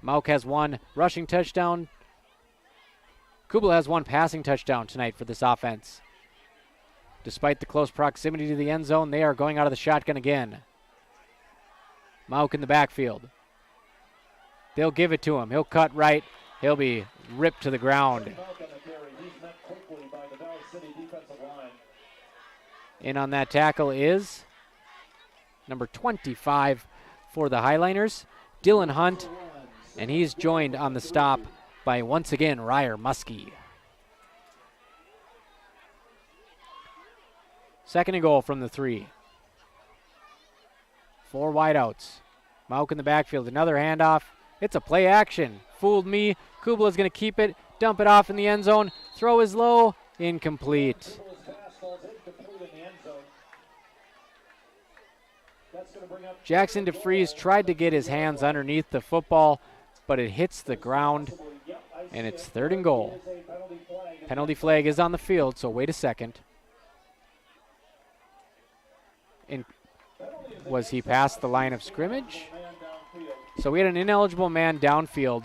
Mauk has 1 rushing touchdown. Kubla has 1 passing touchdown tonight for this offense. Despite the close proximity to the end zone, they are going out of the shotgun again. Mauk in the backfield. They'll give it to him. He'll cut right. He'll be ripped to the ground. In on that tackle is number 25 for the Hi-Liners, Dylan Hunt, and he's joined on the stop by, once again, Ryer Muskie. 2nd and goal from the 3. 4 wideouts. Mauk in the backfield, another handoff. It's a play action. Fooled me. Kubla's going to keep it, dump it off in the end zone. Throw is low, incomplete. Jackson DeFries tried to get his hands underneath the football, but it hits the ground, and it's 3rd and goal. Penalty flag is on the field, so wait a second. Was he past the line of scrimmage? So we had an ineligible man downfield.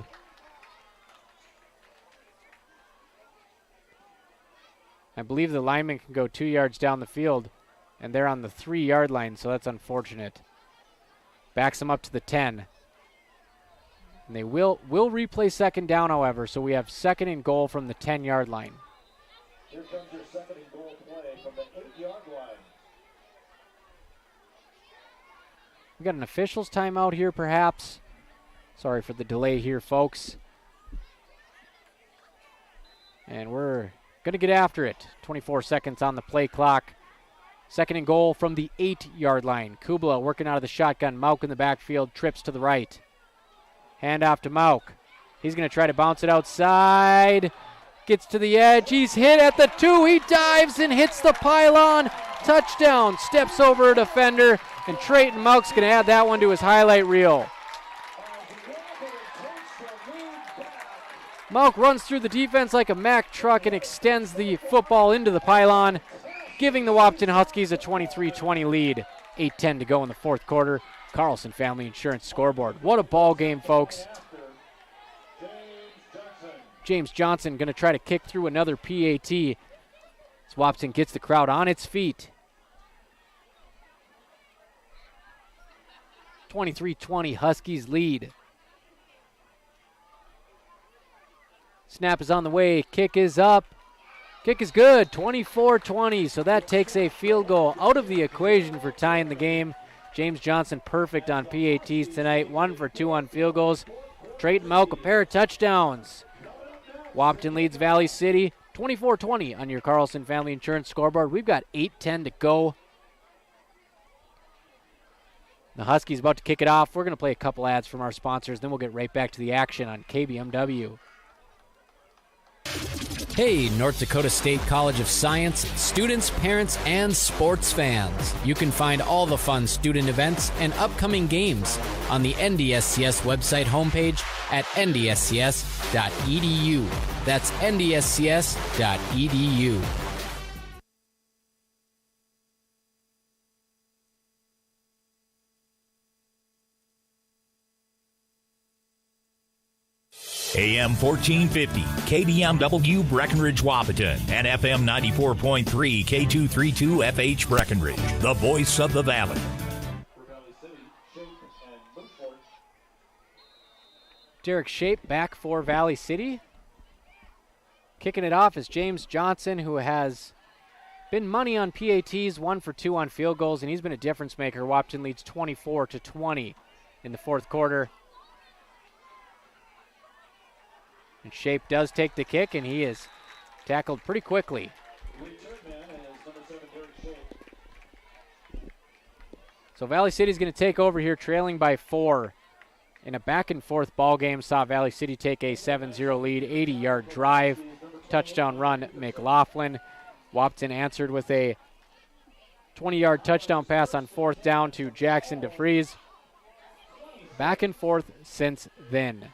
I believe the lineman can go 2 yards down the field, and they're on the 3-yard line, so that's unfortunate. Backs them up to the 10. And they will replay 2nd down, however, so we have 2nd and goal from the 10-yard line. Here comes your 2nd and goal play from the 8-yard line. We got an official's timeout here, perhaps. Sorry for the delay here, folks. And we're going to get after it. 24 seconds on the play clock. 2nd and goal from the 8-yard line. Kubla working out of the shotgun. Mauk in the backfield, trips to the right. Hand off to Mauk. He's going to try to bounce it outside. Gets to the edge. He's hit at the 2. He dives and hits the pylon. Touchdown. Steps over a defender. And Trayton Mauk's going to add that one to his highlight reel. Mauk runs through the defense like a Mack truck and extends the football into the pylon, giving the Wahpeton Huskies a 23-20 lead. 8:10 to go in the 4th quarter. Carlson Family Insurance scoreboard. What a ball game, folks. James Johnson going to try to kick through another PAT. As Wahpeton gets the crowd on its feet. 23-20 Huskies lead. Snap is on the way. Kick is up. Kick is good. 24-20. So that takes a field goal out of the equation for tying the game. James Johnson perfect on PATs tonight. 1 for 2 on field goals. Trayton Mauk a pair of touchdowns. Wahpeton leads Valley City 24-20 on your Carlson Family Insurance scoreboard. We've got 8:10 to go. The Huskies about to kick it off. We're going to play a couple ads from our sponsors, then we'll get right back to the action on KBMW. Hey, North Dakota State College of Science, students, parents, and sports fans. You can find all the fun student events and upcoming games on the NDSCS website homepage at ndscs.edu. That's ndscs.edu. AM 1450, KDMW Breckenridge Wahpeton, and FM 94.3, K232 FH Breckenridge, the voice of the Valley. Derek Shape back for Valley City. Kicking it off is James Johnson, who has been money on PATs, 1 for 2 on field goals, and he's been a difference maker. Wahpeton leads 24-20 in the fourth quarter. And Shape does take the kick, and he is tackled pretty quickly. So Valley City's going to take over here, trailing by 4. In a back-and-forth ball game, saw Valley City take a 7-0 lead, 80-yard drive, touchdown run, McLaughlin. Wahpeton answered with a 20-yard touchdown pass on fourth down to Jackson DeFries. Back and forth since then.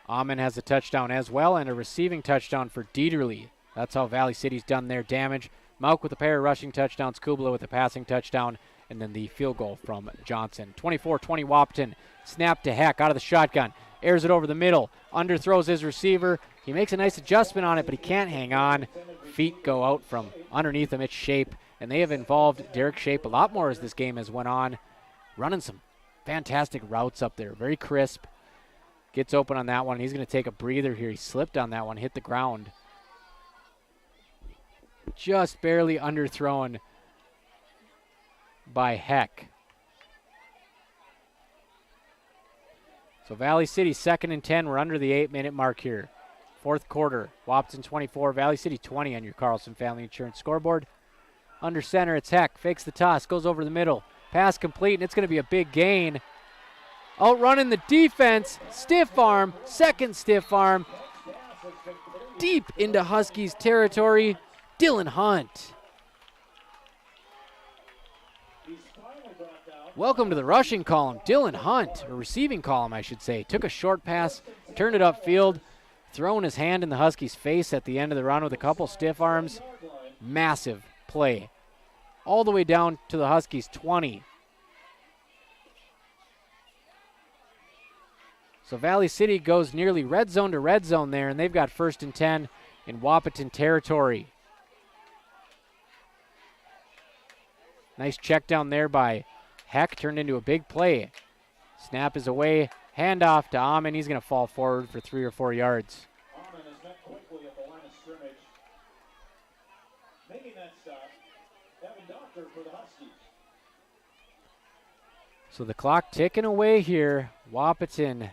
Amon has a touchdown as well and a receiving touchdown for Dieterle. That's how Valley City's done their damage. Mauk with a pair of rushing touchdowns, Kubla with a passing touchdown, and then the field goal from Johnson. 24-20 Wahpeton. Snap to Heck out of the shotgun. Airs it over the middle. Underthrows his receiver. He makes a nice adjustment on it, but he can't hang on. Feet go out from underneath him. It's Shape, and they have involved Derek Shape a lot more as this game has went on. Running some fantastic routes up there. Very crisp. Gets open on that one. He's going to take a breather here. He slipped on that one, hit the ground. Just barely underthrown by Heck. So Valley City 2nd and 10. We're under the 8-minute mark here. Fourth quarter. Wahpeton 24, Valley City 20 on your Carlson Family Insurance scoreboard. Under center, it's Heck. Fakes the toss, goes over the middle. Pass complete, and it's going to be a big gain. Outrunning the defense, stiff arm, second stiff arm, deep into Huskies territory, Dylan Hunt. Welcome to the rushing column, Dylan Hunt, or receiving column, I should say. Took a short pass, turned it upfield, throwing his hand in the Huskies' face at the end of the run with a couple stiff arms. Massive play. All the way down to the Huskies' 20. So Valley City goes nearly red zone to red zone there, and they've got 1st and 10 in Wahpeton territory. Nice check down there by Heck, turned into a big play. Snap is away, handoff to Amon. He's going to fall forward for 3 or 4 yards. Amon is met quickly at the line of scrimmage. Making that stop, Evan Doctor for the Huskies. So the clock ticking away here. Wahpeton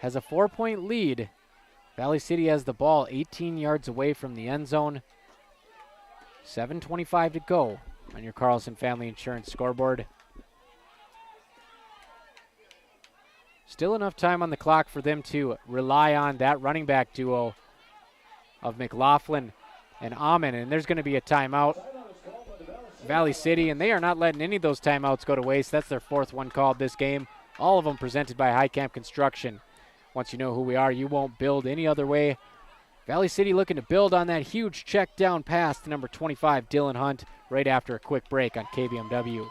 has a 4-point lead. Valley City has the ball 18 yards away from the end zone. 7:25 to go on your Carlson Family Insurance scoreboard. Still enough time on the clock for them to rely on that running back duo of McLaughlin and Amon, and there's going to be a timeout. Valley City, and they are not letting any of those timeouts go to waste. That's their 4th one called this game. All of them presented by High Camp Construction. Once you know who we are, you won't build any other way. Valley City looking to build on that huge check down pass to number 25, Dylan Hunt, right after a quick break on KBMW.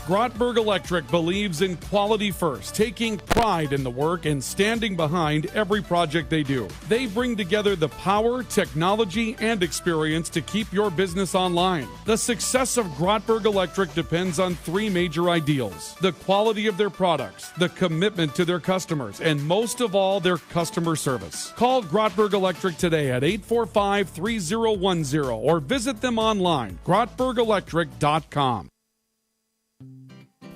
Grotberg Electric believes in quality first, taking pride in the work and standing behind every project they do. They bring together the power, technology, and experience to keep your business online. The success of Grotberg Electric depends on 3 major ideals: the quality of their products, the commitment to their customers, and most of all, their customer service. Call Grotberg Electric today at 845-3010 or visit them online, grotbergelectric.com.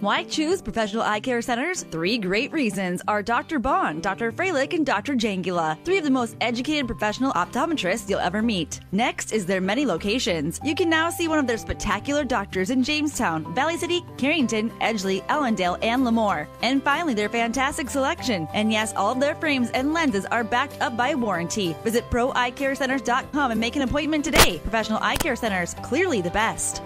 Why choose Professional Eye Care Centers? 3 great reasons are Dr. Bond, Dr. Freilich, and Dr. Jangula, 3 of the most educated professional optometrists you'll ever meet. Next is their many locations. You can now see one of their spectacular doctors in Jamestown, Valley City, Carrington, Edgeley, Ellendale, and Lemoore. And finally, their fantastic selection. And yes, all of their frames and lenses are backed up by warranty. Visit ProEyeCareCenters.com and make an appointment today. Professional Eye Care Centers, clearly the best.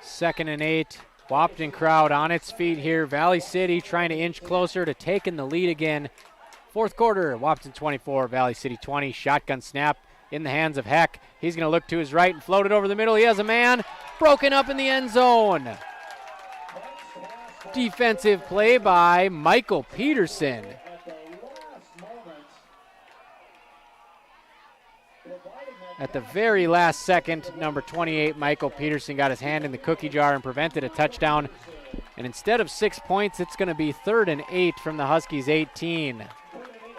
2nd and 8. Wahpeton crowd on its feet here. Valley City trying to inch closer to taking the lead again. 4th quarter, Wahpeton 24, Valley City 20. Shotgun snap in the hands of Heck. He's going to look to his right and float it over the middle. He has a man. Broken up in the end zone. Defensive play by Michael Peterson. At the very last second, number 28, Michael Peterson, got his hand in the cookie jar and prevented a touchdown. And instead of 6 points, it's going to be 3rd and 8 from the Huskies 18.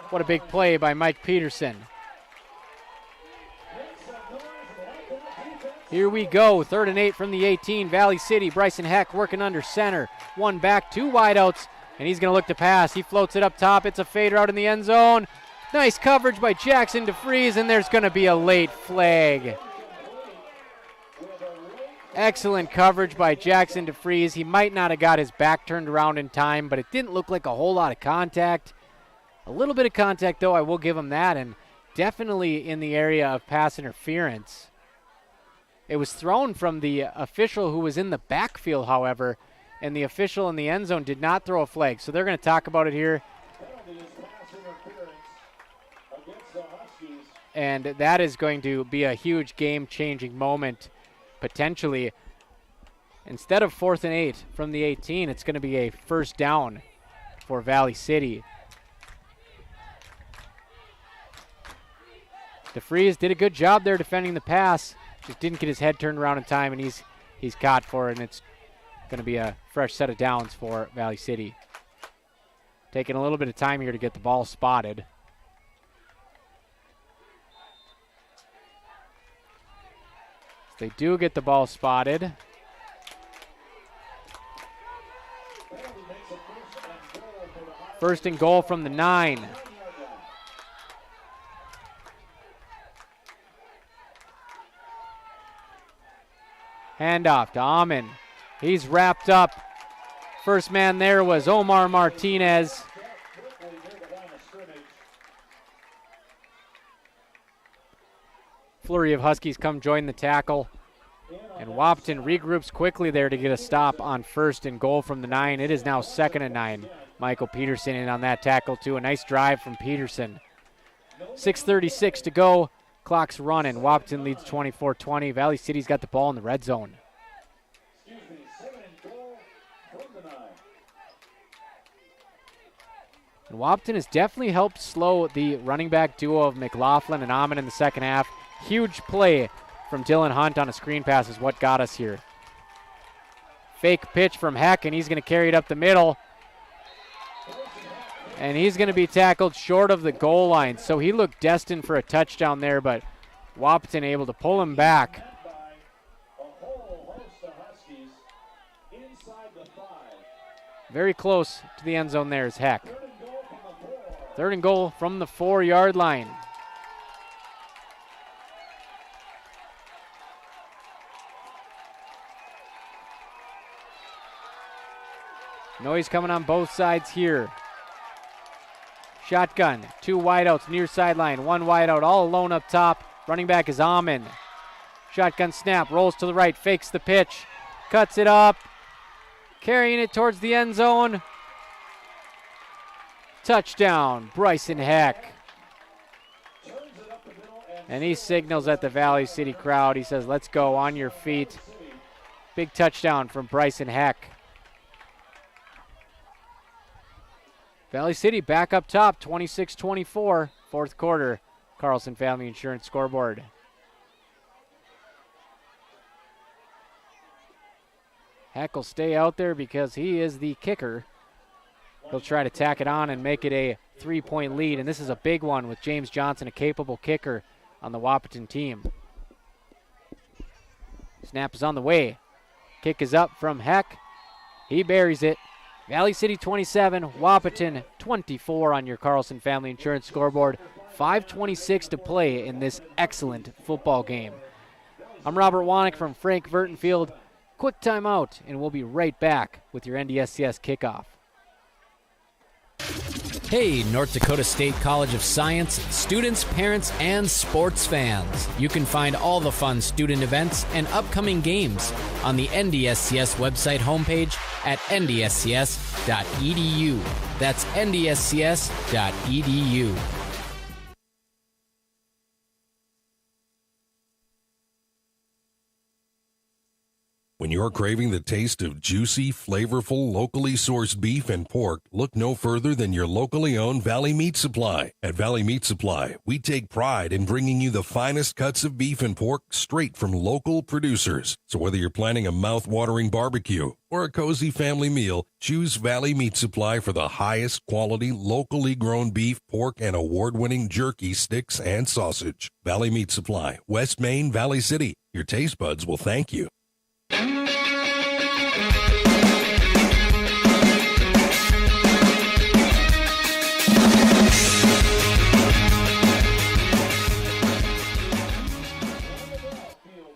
What a big play by Mike Peterson. Here we go, 3rd and 8 from the 18. Valley City, Bryson Heck working under center. 1 back, 2 wideouts, and he's going to look to pass. He floats it up top. It's a fade route in the end zone. Nice coverage by Jackson DeFries, and there's going to be a late flag. Excellent coverage by Jackson DeFries. He might not have got his back turned around in time, but it didn't look like a whole lot of contact. A little bit of contact, though, I will give him that, and definitely in the area of pass interference. It was thrown from the official who was in the backfield, however, and the official in the end zone did not throw a flag. So they're going to talk about it here. And that is going to be a huge game-changing moment, potentially. Instead of 4th and 8 from the 18, it's going to be a 1st down for Valley City. DeFries did a good job there defending the pass. Just didn't get his head turned around in time, and he's caught for it, and it's going to be a fresh set of downs for Valley City. Taking a little bit of time here to get the ball spotted. They do get the ball spotted. First and goal from the 9. Handoff to Amin. He's wrapped up. First man there was Omar Martinez. Flurry of Huskies come join the tackle. And Wahpeton regroups quickly there to get a stop on 1st and goal from the 9. It is now 2nd and 9. Michael Peterson in on that tackle too. A nice drive from Peterson. 6:36 to go. Clock's running. Wahpeton leads 24-20. Valley City's got the ball in the red zone. And Wahpeton has definitely helped slow the running back duo of McLaughlin and Amin in the second half. Huge play from Dylan Hunt on a screen pass is what got us here. Fake pitch from Heck, and he's going to carry it up the middle. And he's going to be tackled short of the goal line. So he looked destined for a touchdown there, but Wahpeton able to pull him back. Very close to the end zone there is Heck. 3rd and goal from the 4-yard line. Noise coming on both sides here. Shotgun, 2 wideouts near sideline, 1 wideout all alone up top. Running back is Amin. Shotgun snap, rolls to the right, fakes the pitch, cuts it up, carrying it towards the end zone. Touchdown, Bryson Heck. And he signals at the Valley City crowd. He says, let's go, on your feet. Big touchdown from Bryson Heck. Valley City back up top, 26-24, 4th quarter. Carlson Family Insurance scoreboard. Heck will stay out there because he is the kicker. He'll try to tack it on and make it a 3-point lead, and this is a big one with James Johnson, a capable kicker on the Wahpeton team. Snap is on the way. Kick is up from Heck. He buries it. Valley City 27, Wahpeton 24 on your Carlson Family Insurance scoreboard. 5:26 to play in this excellent football game. I'm Robert Wanick from Frank Vertin Field. Quick timeout, and we'll be right back with your NDSCS kickoff. Hey, North Dakota State College of Science, students, parents, and sports fans. You can find all the fun student events and upcoming games on the NDSCS website homepage at ndscs.edu. That's ndscs.edu. When you're craving the taste of juicy, flavorful, locally sourced beef and pork, look no further than your locally owned Valley Meat Supply. At Valley Meat Supply, we take pride in bringing you the finest cuts of beef and pork straight from local producers. So whether you're planning a mouth-watering barbecue or a cozy family meal, choose Valley Meat Supply for the highest quality, locally grown beef, pork, and award-winning jerky, sticks, and sausage. Valley Meat Supply, West Main, Valley City. Your taste buds will thank you.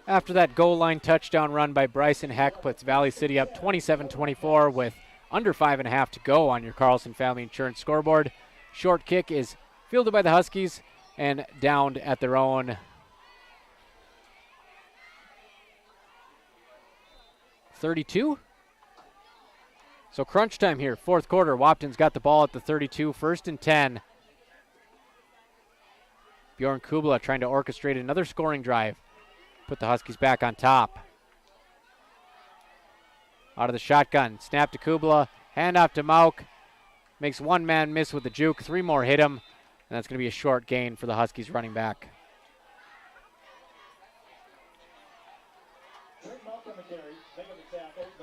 After that goal line touchdown run by Bryson Heck puts Valley City up 27-24 with under 5.5 to go on your Carlson Family Insurance scoreboard. Short kick is fielded by the Huskies and downed at their own 32. So crunch time here, fourth quarter. Wahpeton's got the ball at the 32, 1st and 10. Bjorn Kubla trying to orchestrate another scoring drive. Put the Huskies back on top. Out of the shotgun, snap to Kubla, hand off to Mauk. Makes one man miss with the juke, 3 more hit him, and that's going to be a short gain for the Huskies running back.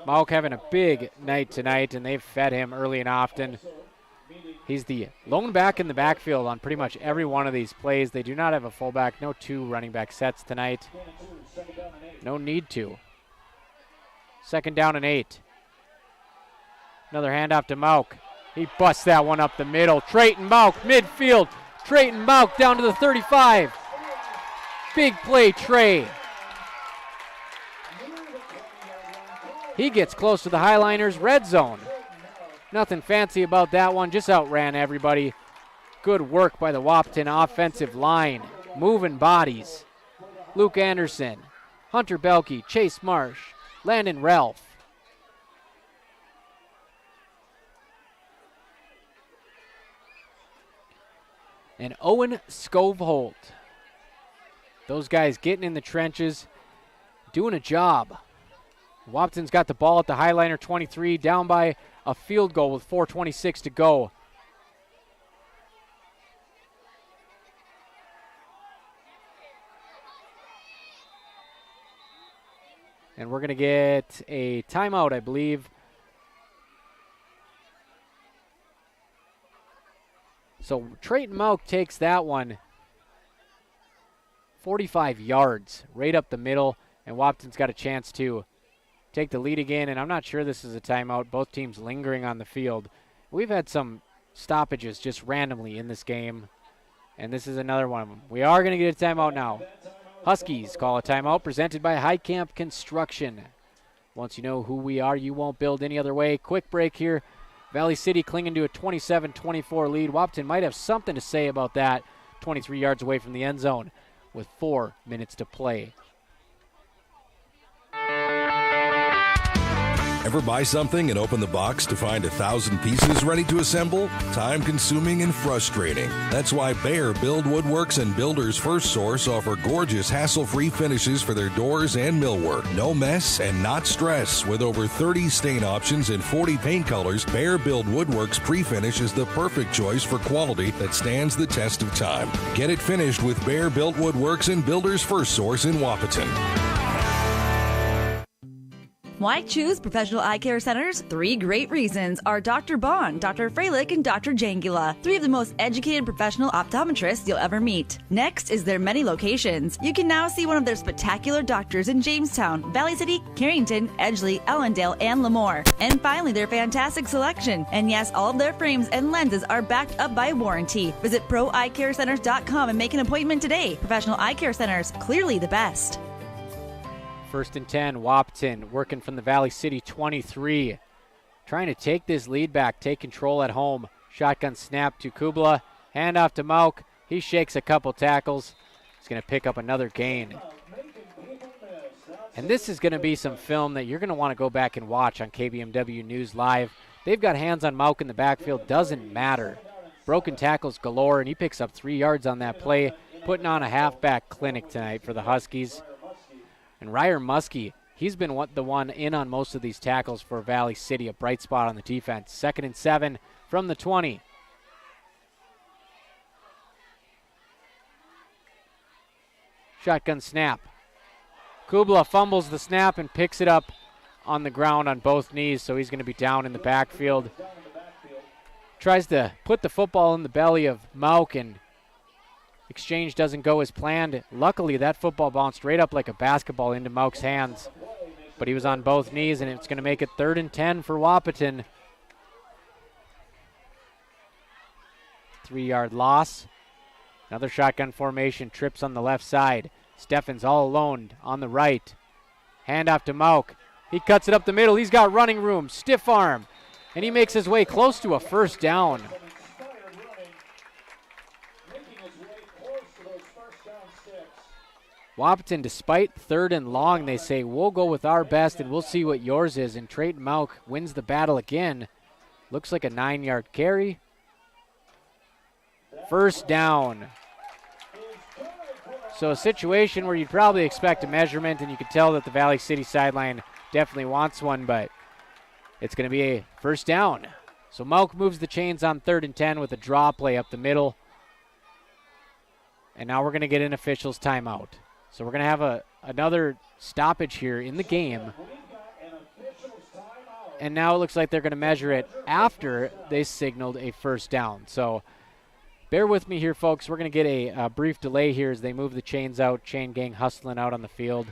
Mauk having a big night tonight, and they've fed him early and often. He's the lone back in the backfield on pretty much every one of these plays. They do not have a fullback, no 2 running back sets tonight. No need to. 2nd down and 8. Another handoff to Mauk. He busts that one up the middle. Trayton Mauk, midfield. Trayton Mauk down to the 35. Big play, Trey. He gets close to the Hi-Liners red zone. Nothing fancy about that one, just outran everybody. Good work by the Wahpeton offensive line. Moving bodies. Luke Anderson, Hunter Belke, Chase Marsh, Landon Ralph. And Owen Scoveholt. Those guys getting in the trenches, doing a job. Wahpeton's got the ball at the Hi-Liner 23, down by a field goal with 4:26 to go. And we're going to get a timeout, I believe. So Trayton Mauk takes that one 45 yards right up the middle, and Wahpeton's got a chance to take the lead again, and I'm not sure this is a timeout. Both teams lingering on the field. We've had some stoppages just randomly in this game, and this is another one of them. We are going to get a timeout now. Huskies call a timeout presented by High Camp Construction. Once you know who we are, you won't build any other way. Quick break here. Valley City clinging to a 27-24 lead. Wahpeton might have something to say about that. 23 yards away from the end zone with 4 minutes to play. Ever buy something and open the box to find 1,000 pieces ready to assemble? Time-consuming and frustrating. That's why Bear Build Woodworks and Builders First Source offer gorgeous, hassle-free finishes for their doors and millwork. No mess and not stress. With over 30 stain options and 40 paint colors, Bear Build Woodworks pre-finish is the perfect choice for quality that stands the test of time. Get it finished with Bear Built Woodworks and Builders First Source in Wahpeton. Why choose professional eye care centers? 3 great reasons are Dr. Bond, Dr. Freilich, and Dr. Jangula. 3 of the most educated professional optometrists you'll ever meet. Next is their many locations. You can now see one of their spectacular doctors in Jamestown, Valley City, Carrington, Edgeley, Ellendale, and Lemoore. And finally, their fantastic selection. And yes, all of their frames and lenses are backed up by warranty. Visit proeyecarecenters.com and make an appointment today. Professional eye care centers, clearly the best. 1st and 10, Wahpeton working from the Valley City 23. Trying to take this lead back, take control at home. Shotgun snap to Kubla, handoff to Mauk. He shakes a couple tackles. He's going to pick up another gain. And this is going to be some film that you're going to want to go back and watch on KBMW News Live. They've got hands on Mauk in the backfield, doesn't matter. Broken tackles galore, and he picks up 3 yards on that play, putting on a halfback clinic tonight for the Huskies. And Ryer Muskie, he's been the one in on most of these tackles for Valley City, a bright spot on the defense. 2nd and 7 from the 20. Shotgun snap. Kubla fumbles the snap and picks it up on the ground on both knees, so he's going to be down in the backfield. Tries to put the football in the belly of Mauk, and exchange doesn't go as planned. Luckily, that football bounced right up like a basketball into Mauk's hands. But he was on both knees, and it's going to make it 3rd and 10 for Wahpeton. 3-yard loss. Another shotgun formation, trips on the left side. Steffens all alone on the right. Handoff to Mauk. He cuts it up the middle. He's got running room, stiff arm, and he makes his way close to a 1st down. Wahpeton, despite 3rd and long, they say, we'll go with our best and we'll see what yours is. And Trayton Mauk wins the battle again. Looks like a 9-yard carry. 1st down. So a situation where you'd probably expect a measurement, and you could tell that the Valley City sideline definitely wants one, but it's going to be a 1st down. So Mauk moves the chains on 3rd and 10 with a draw play up the middle. And now we're going to get an official's timeout. So we're going to have another stoppage here in the game. And now it looks like they're going to measure it after they signaled a 1st down. So bear with me here, folks. We're going to get a brief delay here as they move the chains out, chain gang hustling out on the field.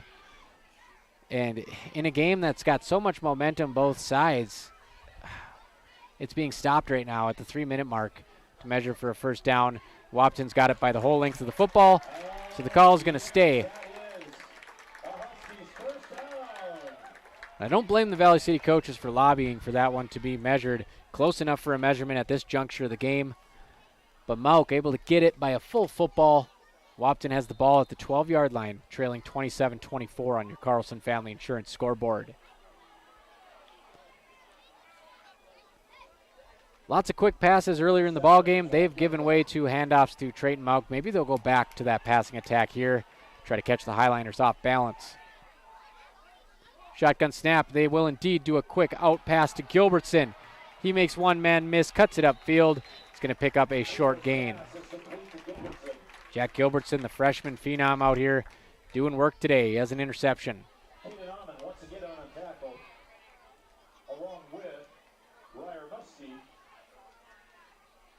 And in a game that's got so much momentum both sides, it's being stopped right now at the 3-minute mark to measure for a 1st down. Wahpeton's got it by the whole length of the football, so the call is going to stay. I don't blame the Valley City coaches for lobbying for that one to be measured. Close enough for a measurement at this juncture of the game. But Mauk able to get it by a full football. Wahpeton has the ball at the 12-yard line, trailing 27-24 on your Carlson Family Insurance scoreboard. Lots of quick passes earlier in the ball game. They've given way to handoffs to Trayton Mauk. Maybe they'll go back to that passing attack here, try to catch the Hi-Liners off balance. Shotgun snap. They will indeed do a quick out pass to Gilbertson. He makes one man miss, cuts it upfield. He's going to pick up a short gain. Jack Gilbertson, the freshman phenom out here, doing work today. He has an interception.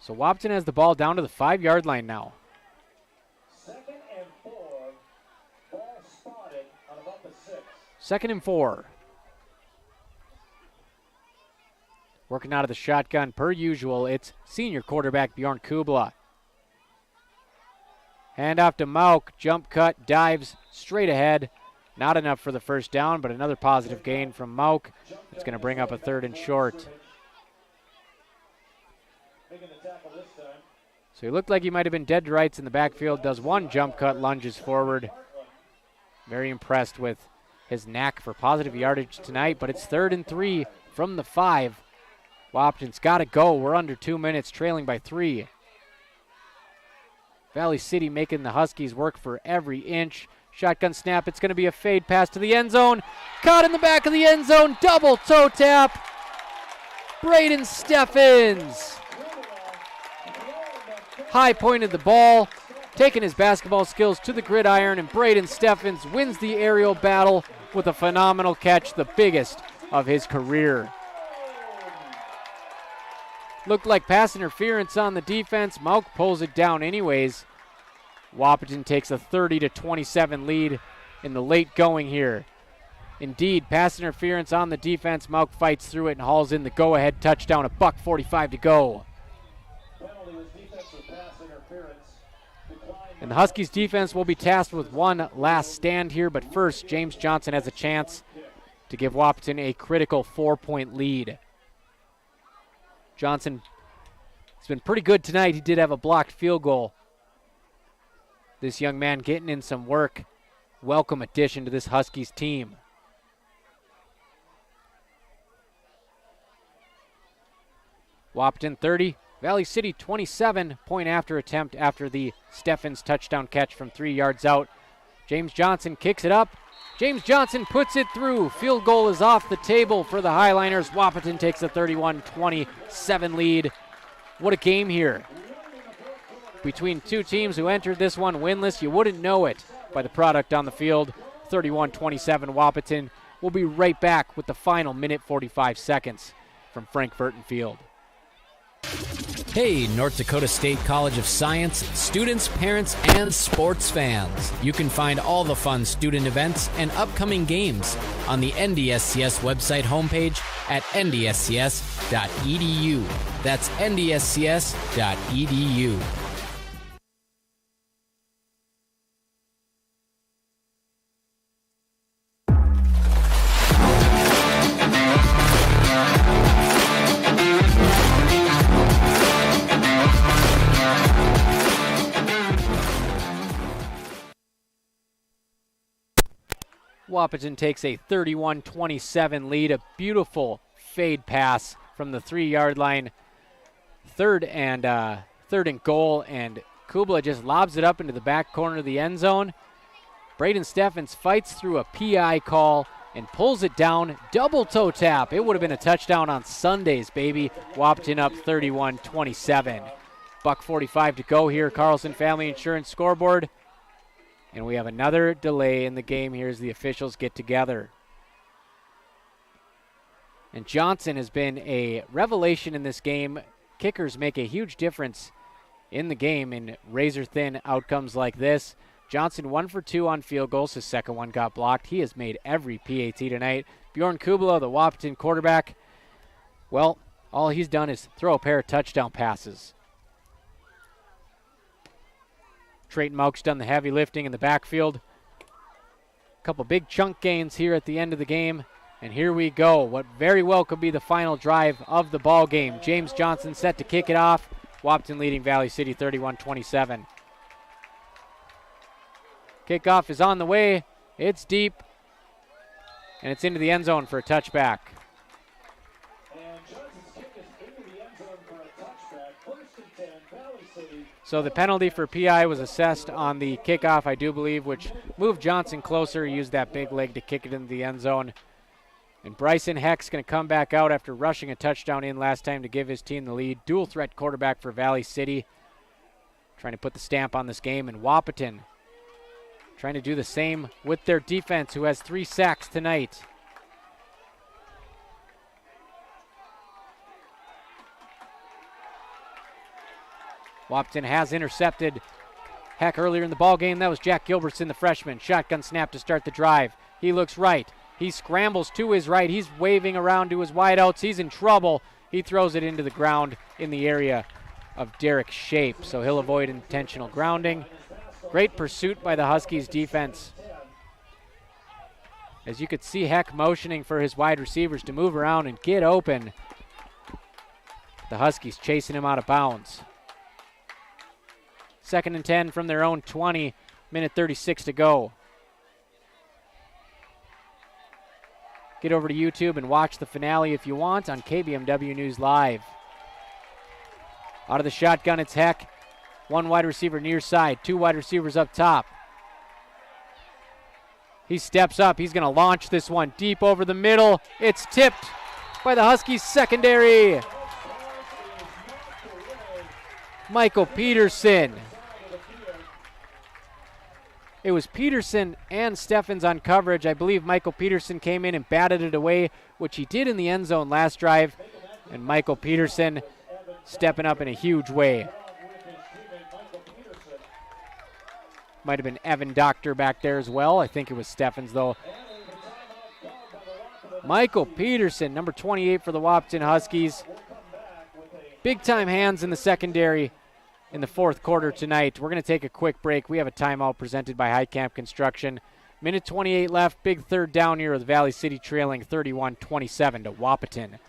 So Wahpeton has the ball down to the 5-yard line now. 2nd and 4. Ball spotted on about the 6. 2nd and 4. Working out of the shotgun per usual. It's senior quarterback Bjorn Kubla. Hand off to Mauk. Jump cut, dives straight ahead. Not enough for the 1st down, but another positive gain from Mauk. It's going to bring up a 3rd and short. So he looked like he might have been dead to rights in the backfield. Does one jump cut, lunges forward. Very impressed with his knack for positive yardage tonight, but it's 3rd and 3 from the 5. Wahpeton's got to go. We're under 2 minutes, trailing by 3. Valley City making the Huskies work for every inch. Shotgun snap. It's going to be a fade pass to the end zone. Caught in the back of the end zone. Double toe tap. Braden Steffens. High pointed the ball, taking his basketball skills to the gridiron, and Braden Steffens wins the aerial battle with a phenomenal catch, the biggest of his career. Looked like pass interference on the defense. Mauk pulls it down anyways. Wahpeton takes a 30-27 lead in the late going here. Indeed, pass interference on the defense. Mauk fights through it and hauls in the go-ahead touchdown. $1:45 to go. And the Huskies defense will be tasked with one last stand here, but first, James Johnson has a chance to give Wahpeton a critical 4-point lead. Johnson has been pretty good tonight. He did have a blocked field goal. This young man getting in some work. Welcome addition to this Huskies team. Wahpeton 30, Valley City 27, point after attempt after the Steffens touchdown catch from 3 yards out. James Johnson kicks it up. James Johnson puts it through. Field goal is off the table for the Hi-Liners. Wahpeton takes a 31-27 lead. What a game here. Between two teams who entered this one winless, you wouldn't know it by the product on the field. 31-27 Wahpeton. We'll be right back with the final minute 45 seconds from Frank Vertin Field. Hey, North Dakota State College of Science, students, parents, and sports fans. You can find all the fun student events and upcoming games on the NDSCS website homepage at ndscs.edu. That's ndscs.edu. Wahpeton takes a 31-27 lead. A beautiful fade pass from the 3-yard line. Third and goal, and Kubla just lobs it up into the back corner of the end zone. Braden Steffens fights through a PI call and pulls it down. Double toe tap. It would have been a touchdown on Sundays, baby. Wahpeton up 31-27. $1:45 to go here. Carlson Family Insurance scoreboard. And we have another delay in the game here as the officials get together. And Johnson has been a revelation in this game. Kickers make a huge difference in the game in razor-thin outcomes like this. Johnson 1 for 2 on field goals. His second one got blocked. He has made every PAT tonight. Bjorn Kubla, the Wahpeton quarterback, well, all he's done is throw a pair of touchdown passes. Trayton Mauk's done the heavy lifting in the backfield. A couple big chunk gains here at the end of the game. And here we go. What very well could be the final drive of the ball game. James Johnson set to kick it off. Wahpeton leading Valley City 31-27. Kickoff is on the way. It's deep. And it's into the end zone for a touchback. So the penalty for PI was assessed on the kickoff, I do believe, which moved Johnson closer. He used that big leg to kick it into the end zone. And Bryson Heck's going to come back out after rushing a touchdown in last time to give his team the lead. Dual threat quarterback for Valley City. Trying to put the stamp on this game. And Wahpeton trying to do the same with their defense, who has 3 sacks tonight. Wahpeton has intercepted Heck earlier in the ball game. That was Jack Gilbertson, the freshman. Shotgun snap to start the drive. He looks right. He scrambles to his right. He's waving around to his wideouts. He's in trouble. He throws it into the ground in the area of Derek Shape, so he'll avoid intentional grounding. Great pursuit by the Huskies defense. As you could see, Heck motioning for his wide receivers to move around and get open. The Huskies chasing him out of bounds. 2nd and 10 from their own 20, minute 36 to go. Get over to YouTube and watch the finale if you want on KBMW News Live. Out of the shotgun, it's Heck. 1 wide receiver near side, 2 wide receivers up top. He steps up. He's going to launch this one deep over the middle. It's tipped by the Huskies secondary. Michael Peterson. It was Peterson and Steffens on coverage. I believe Michael Peterson came in and batted it away, which he did in the end zone last drive. And Michael Peterson stepping up in a huge way. Might have been Evan Doctor back there as well. I think it was Steffens, though. Michael Peterson, number 28 for the Wahpeton Huskies. Big-time hands in the secondary in the fourth quarter tonight. We're going to take a quick break. We have a timeout presented by Highcamp Construction. Minute 28 left. Big third down here with Valley City trailing 31-27 to Wahpeton.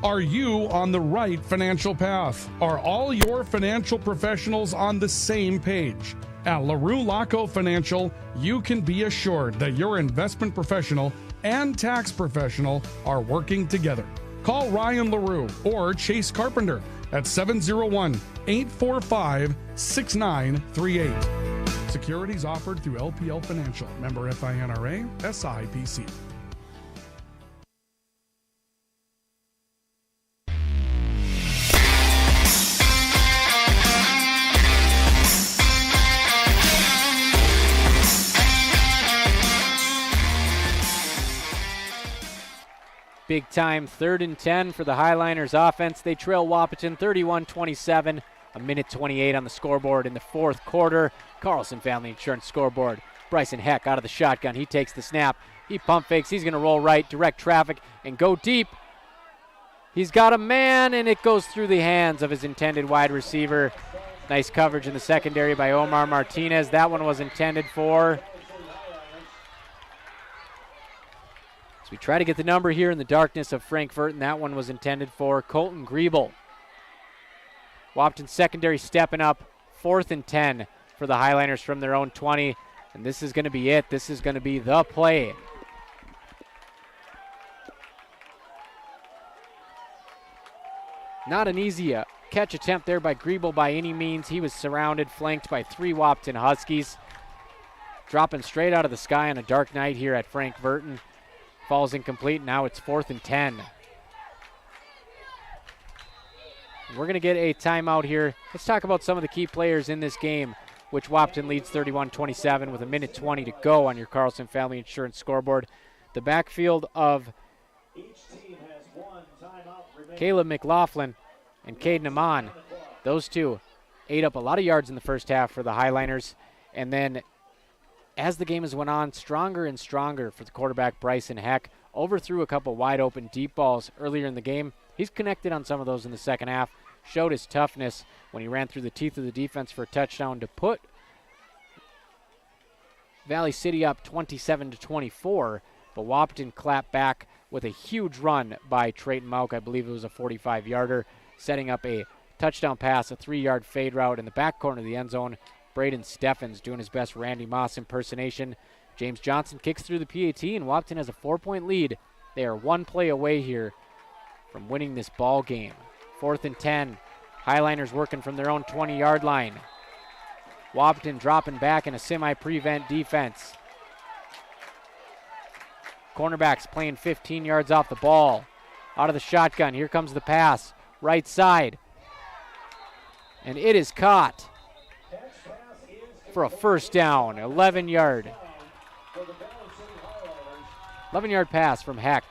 Are you on the right financial path? Are all your financial professionals on the same page? At LaRue Laco Financial, you can be assured that your investment professional and tax professional are working together. Call Ryan LaRue or Chase Carpenter at 701-845-6938. Securities offered through LPL Financial. Member FINRA, SIPC. Big time 3rd and 10 for the Hi-Liners offense. They trail Wahpeton 31-27. A minute 28 on the scoreboard in the fourth quarter. Carlson Family Insurance scoreboard. Bryson Heck out of the shotgun. He takes the snap. He pump fakes. He's going to roll right, direct traffic, and go deep. He's got a man, and it goes through the hands of his intended wide receiver. Nice coverage in the secondary by Omar Martinez. That one was intended for. So we try to get the number here in the darkness of Frank Vertin. That one was intended for Colton Griebel. Wahpeton secondary stepping up. 4th and 10 for the Hi-Liners from their own 20. And this is going to be it. This is going to be the play. Not an easy catch attempt there by Griebel by any means. He was surrounded, flanked by 3 Wahpeton Huskies. Dropping straight out of the sky on a dark night here at Frank Vertin. Falls incomplete. Now it's 4th and 10. We're going to get a timeout here. Let's talk about some of the key players in this game, which Wahpeton leads 31-27 with a minute 20 to go on your Carlson Family Insurance scoreboard. The backfield of Caleb McLaughlin and Caden Amon. Those two ate up a lot of yards in the first half for the Hi-Liners. And then as the game has went on, stronger and stronger for the quarterback Bryson Heck. Overthrew a couple wide open deep balls earlier in the game. He's connected on some of those in the second half. Showed his toughness when he ran through the teeth of the defense for a touchdown to put Valley City up 27-24. But Wahpeton clapped back with a huge run by Trayton Mauk. I believe it was a 45-yarder, setting up a touchdown pass, a 3-yard fade route in the back corner of the end zone. Braden Steffens doing his best Randy Moss impersonation. James Johnson kicks through the PAT, and Wahpeton has a 4-point lead. They are one play away here from winning this ball game. 4th and 10. Hi-Liners working from their own 20-yard line. Wahpeton dropping back in a semi-prevent defense. Cornerbacks playing 15 yards off the ball. Out of the shotgun, here comes the pass. Right side. And it is caught for a first down, 11-yard. 11-yard pass from Heck.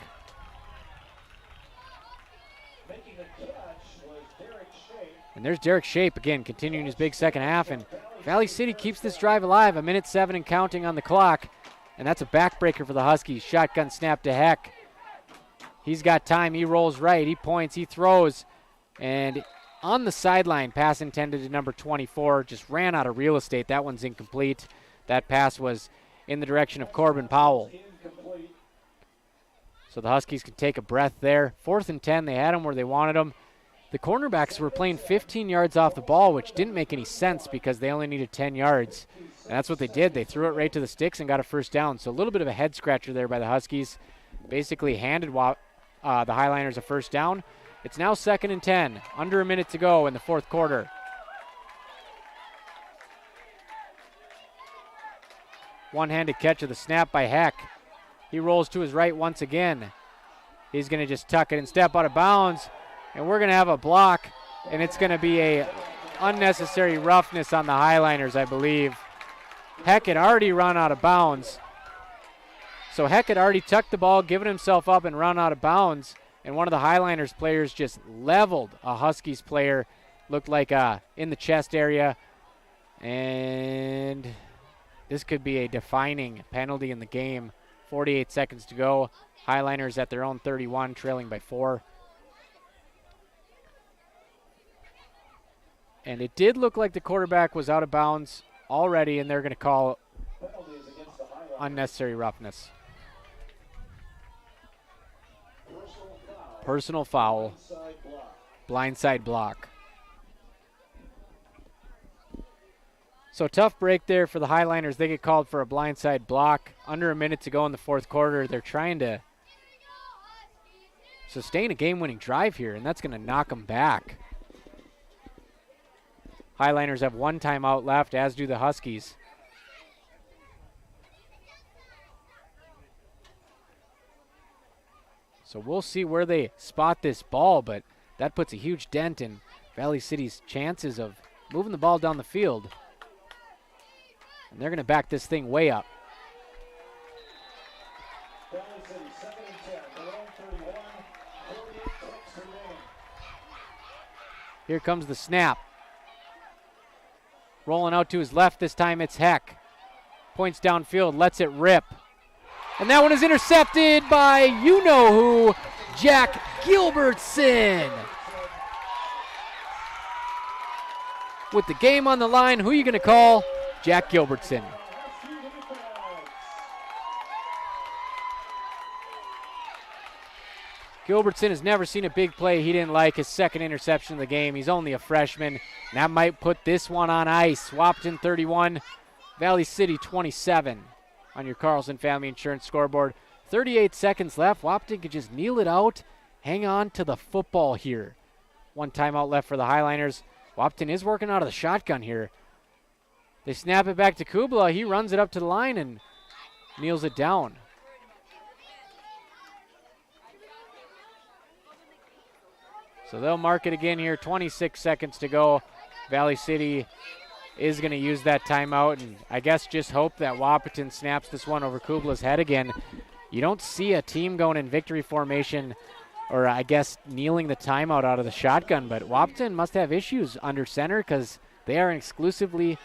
And there's Derek Shape again, continuing his big second half. And Valley City keeps this drive alive, a minute 7 and counting on the clock. And that's a backbreaker for the Huskies. Shotgun snap to Heck. He's got time. He rolls right. He points. He throws. And on the sideline, pass intended to number 24. Just ran out of real estate. That one's incomplete. That pass was in the direction of Corbin Powell. So the Huskies can take a breath there. 4th and 10. They had them where they wanted them. The cornerbacks were playing 15 yards off the ball, which didn't make any sense because they only needed 10 yards. And that's what they did. They threw it right to the sticks and got a first down. So a little bit of a head scratcher there by the Huskies. Basically handed the Hi-Liners a first down. It's now 2nd and 10. Under a minute to go in the fourth quarter. One-handed catch of the snap by Heck. He rolls to his right once again. He's going to just tuck it and step out of bounds. And we're going to have a block, and it's going to be a unnecessary roughness on the Hi-Liners, I believe. Heck had already run out of bounds. So Heck had already tucked the ball, given himself up, and run out of bounds. And one of the Hi-Liners players just leveled a Huskies player. Looked like in the chest area. And this could be a defining penalty in the game. 48 seconds to go. Hi-Liners at their own 31, trailing by 4. And it did look like the quarterback was out of bounds already, and they're going to call unnecessary roughness. Personal foul. Blindside block. So tough break there for the Hi-Liners. They get called for a blindside block. Under a minute to go in the fourth quarter. They're trying to sustain a game-winning drive here, and that's going to knock them back. Hi-Liners have one timeout left, as do the Huskies. So we'll see where they spot this ball, but that puts a huge dent in Valley City's chances of moving the ball down the field. And they're going to back this thing way up. Here comes the snap. Rolling out to his left this time, it's Heck. Points downfield, lets it rip. And that one is intercepted by you-know-who, Jack Gilbertson. With the game on the line, who are you going to call? Jack Gilbertson. Gilbertson has never seen a big play he didn't like. His second interception of the game. He's only a freshman. And that might put this one on ice. Wahpeton 31, Valley City 27 on your Carlson Family Insurance scoreboard. 38 seconds left. Wahpeton could just kneel it out. Hang on to the football here. One timeout left for the Hi-Liners. Wahpeton is working out of the shotgun here. They snap it back to Kubla. He runs it up to the line and kneels it down. So they'll mark it again here. 26 seconds to go. Valley City is going to use that timeout, and I guess just hope that Wahpeton snaps this one over Kubla's head again. You don't see a team going in victory formation, or I guess kneeling the timeout out of the shotgun, but Wahpeton must have issues under center because they are an exclusively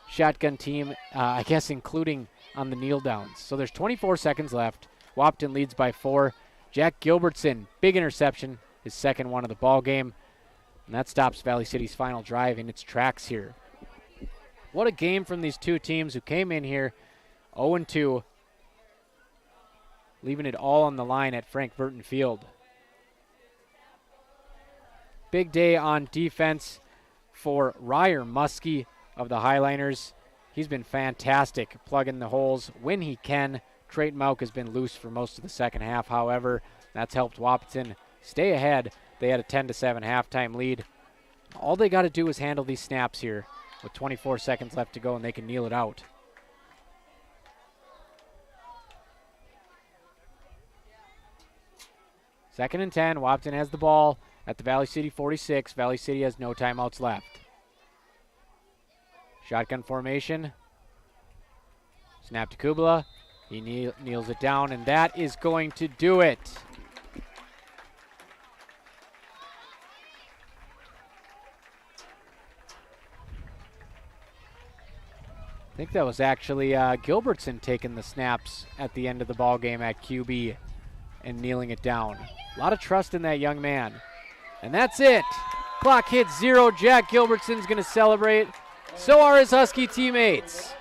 shotgun team, I guess including on the kneel downs. So there's 24 seconds left. Wahpeton leads by 4. Jack Gilbertson, big interception, his second one of the ball game. And that stops Valley City's final drive in its tracks here. What a game from these two teams who came in here 0-2, leaving it all on the line at Frank Vertin Field. Big day on defense for Ryer Muskie of the Hi-Liners. He's been fantastic plugging the holes when he can. Trayton Mauk has been loose for most of the second half, however. That's helped Wahpeton stay ahead. They had a 10-7 halftime lead. All they got to do is handle these snaps here with 24 seconds left to go, and they can kneel it out. Second and 10. Wahpeton has the ball at the Valley City 46. Valley City has no timeouts left. Shotgun formation. Snap to Kubla. He kneels it down, and that is going to do it. I think that was actually Gilbertson taking the snaps at the end of the ball game at QB and kneeling it down. A lot of trust in that young man. And that's it. Clock hits 0. Jack Gilbertson's going to celebrate. So are his Husky teammates.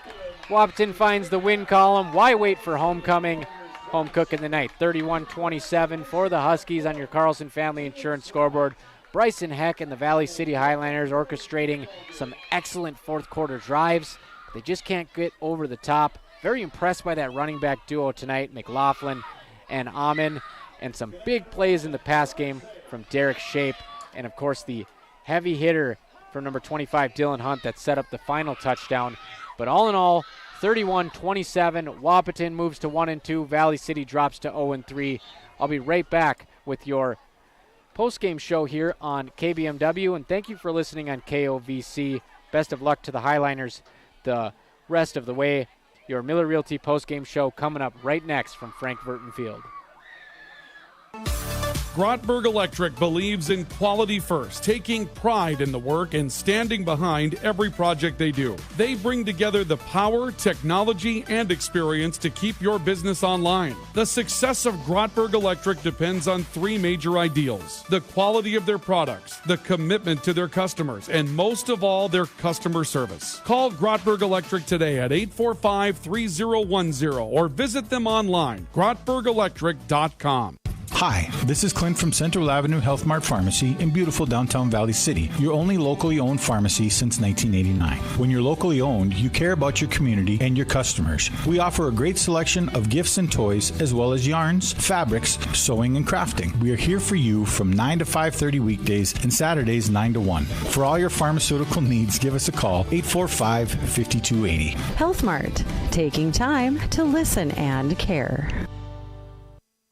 Wahpeton finds the win column. Why wait for homecoming? Home cook in the night. 31-27 for the Huskies on your Carlson Family Insurance scoreboard. Bryson Heck and the Valley City Hi-Liners orchestrating some excellent fourth quarter drives. They just can't get over the top. Very impressed by that running back duo tonight, McLaughlin and Amin, and some big plays in the pass game from Derek Shape, and of course the heavy hitter from number 25, Dylan Hunt, that set up the final touchdown. But all in all, 31-27, Wahpeton moves to 1-2, Valley City drops to 0-3. I'll be right back with your postgame show here on KBMW, and thank you for listening on KOVC. Best of luck to the Hi-Liners the rest of the way. Your Miller Realty postgame show coming up right next from Frank Vertin Field. Grotberg Electric believes in quality first, taking pride in the work and standing behind every project they do. They bring together the power, technology, and experience to keep your business online. The success of Grotberg Electric depends on three major ideals: the quality of their products, the commitment to their customers, and most of all, their customer service. Call Grotberg Electric today at 845-3010 or visit them online, grotbergelectric.com. Hi, this is Clint from Central Avenue Health Mart Pharmacy in beautiful downtown Valley City, your only locally owned pharmacy since 1989. When you're locally owned, you care about your community and your customers. We offer a great selection of gifts and toys, as well as yarns, fabrics, sewing, and crafting. We are here for you from 9 to 5:30 weekdays and Saturdays 9 to 1. For all your pharmaceutical needs, give us a call, 845-5280. Health Mart, taking time to listen and care.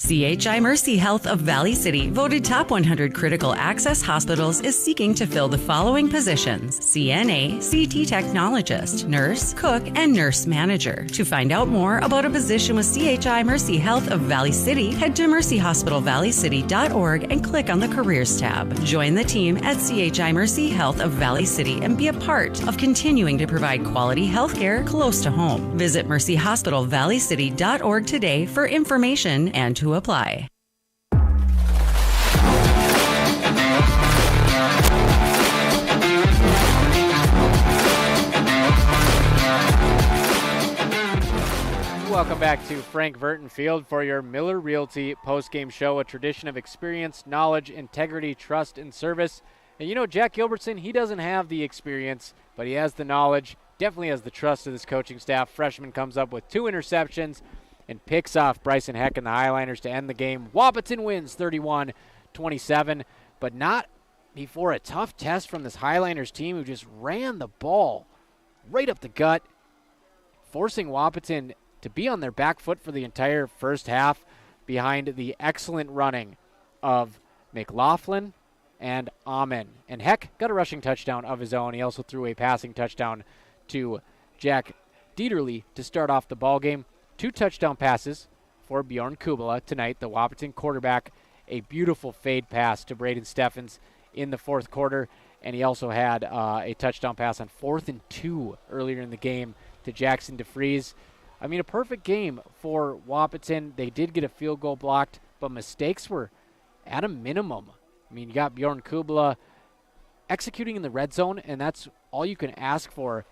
CHI Mercy Health of Valley City, voted top 100 critical access hospitals, is seeking to fill the following positions: CNA, CT technologist, nurse, cook, and nurse manager. To find out more about a position with CHI Mercy Health of Valley City, head to mercyhospitalvalleycity.org and click on the Careers tab. Join the team at CHI Mercy Health of Valley City and be a part of continuing to provide quality health care close to home. Visit mercyhospitalvalleycity.org today for information and to apply. Welcome back to Frank Vertin Field for your Miller Realty postgame show, a tradition of experience, knowledge, integrity, trust, and service. And you know, Jack Gilbertson, he doesn't have the experience, but he has the knowledge, definitely has the trust of this coaching staff. Freshman comes up with 2 interceptions and picks off Bryson Heck and the Hi-Liners to end the game. Wahpeton wins 31-27, but not before a tough test from this Hi-Liners team who just ran the ball right up the gut, forcing Wahpeton to be on their back foot for the entire first half behind the excellent running of McLaughlin and Amen. And Heck got a rushing touchdown of his own. He also threw a passing touchdown to Jack Dieterle to start off the ball game. 2 touchdown passes for Bjorn Kubala tonight, the Wahpeton quarterback. A beautiful fade pass to Braden Steffens in the fourth quarter, and he also had a touchdown pass on 4th and 2 earlier in the game to Jackson DeFries. I mean, a perfect game for Wahpeton. They did get a field goal blocked, but mistakes were at a minimum. I mean, you got Bjorn Kubala executing in the red zone, and that's all you can ask for.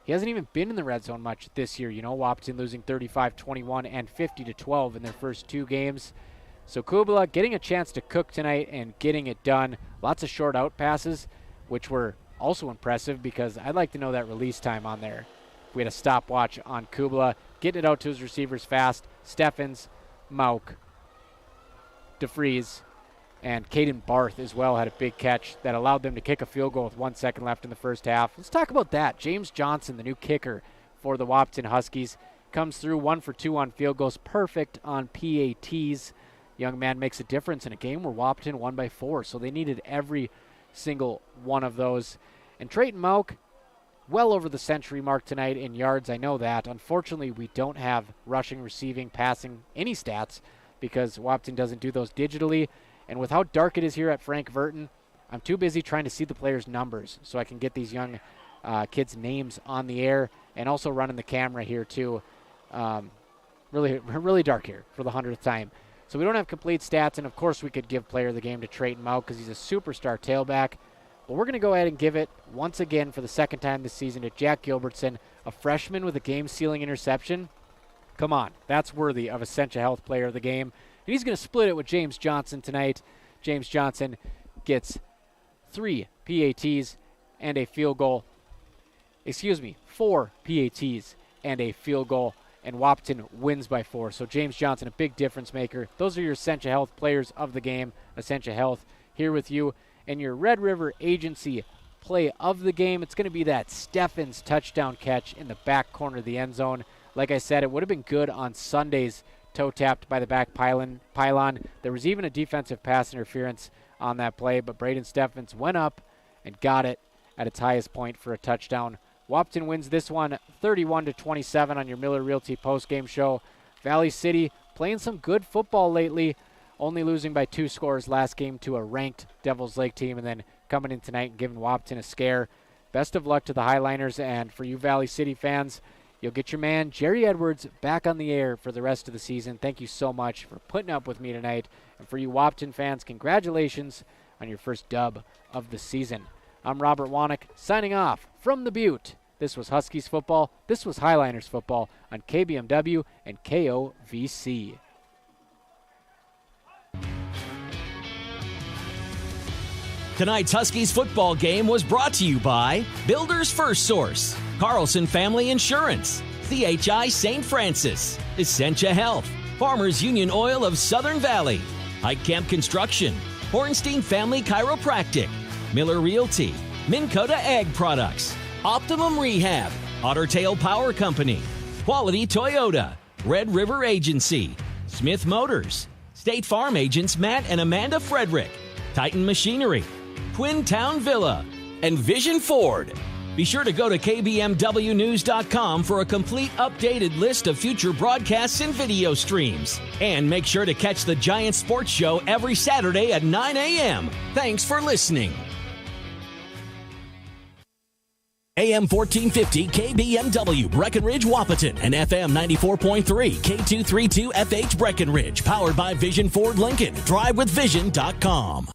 He hasn't even been in the red zone much this year. You know, Wahpeton losing 35-21 and 50-12 in their first 2 games. So Kubala getting a chance to cook tonight and getting it done. Lots of short out passes, which were also impressive because I'd like to know that release time on there. We had a stopwatch on Kubala, getting it out to his receivers fast. Steffens, Mauk, DeFries, and Caden Barth as well had a big catch that allowed them to kick a field goal with 1 second left in the first half. Let's talk about that. James Johnson, the new kicker for the Wahpeton Huskies, comes through 1 for 2 on field goals, perfect on PATs. Young man makes a difference in a game where Wahpeton won by 4, so they needed every single one of those. And Trayton Mauk, well over the century mark tonight in yards, I know that. Unfortunately, we don't have rushing, receiving, passing, any stats because Wahpeton doesn't do those digitally. And with how dark it is here at Frank Vertin, I'm too busy trying to see the players' numbers so I can get these young kids' names on the air and also running the camera here too. Really dark here for the 100th time. So we don't have complete stats, and of course we could give player of the game to Trayton Mauk because he's a superstar tailback. But we're going to go ahead and give it once again for the second time this season to Jack Gilbertson, a freshman with a game-sealing interception. Come on, that's worthy of Essentia Health player of the game. And he's going to split it with James Johnson tonight. James Johnson gets 3 PATs and a field goal. 4 PATs and a field goal. And Wahpeton wins by 4. So James Johnson, a big difference maker. Those are your Essentia Health players of the game. Essentia Health here with you. And your Red River Agency play of the game, it's going to be that Steffens touchdown catch in the back corner of the end zone. Like I said, it would have been good on Sunday's toe tapped by the back pylon. There was even a defensive pass interference on that play, but Braden Steffens went up and got it at its highest point for a touchdown. Wahpeton wins this one 31-27 on your Miller Realty postgame show. Valley City playing some good football lately, only losing by 2 scores last game to a ranked Devils Lake team, and then coming in tonight and giving Wahpeton a scare. Best of luck to the Hi-Liners, and for you Valley City fans, you'll get your man Jerry Edwards back on the air for the rest of the season. Thank you so much for putting up with me tonight. And for you Wahpeton fans, congratulations on your first dub of the season. I'm Robert Wannick, signing off from the Butte. This was Huskies football. This was Hi-Liners football on KBMW and KOVC. Tonight's Huskies football game was brought to you by Builders First Source, Carlson Family Insurance, CHI St. Francis, Essentia Health, Farmers Union Oil of Southern Valley, Hike Camp Construction, Hornstein Family Chiropractic, Miller Realty, Minn Kota Ag Products, Optimum Rehab, Otter Tail Power Company, Quality Toyota, Red River Agency, Smith Motors, State Farm agents Matt and Amanda Frederick, Titan Machinery, Twin Town Villa, and Vision Ford. Be sure to go to kbmwnews.com for a complete updated list of future broadcasts and video streams. And make sure to catch the Giant Sports Show every Saturday at 9 a.m. Thanks for listening. AM 1450 KBMW Breckenridge Wahpeton and FM 94.3 K232 FH Breckenridge, powered by Vision Ford Lincoln. DriveWithVision.com.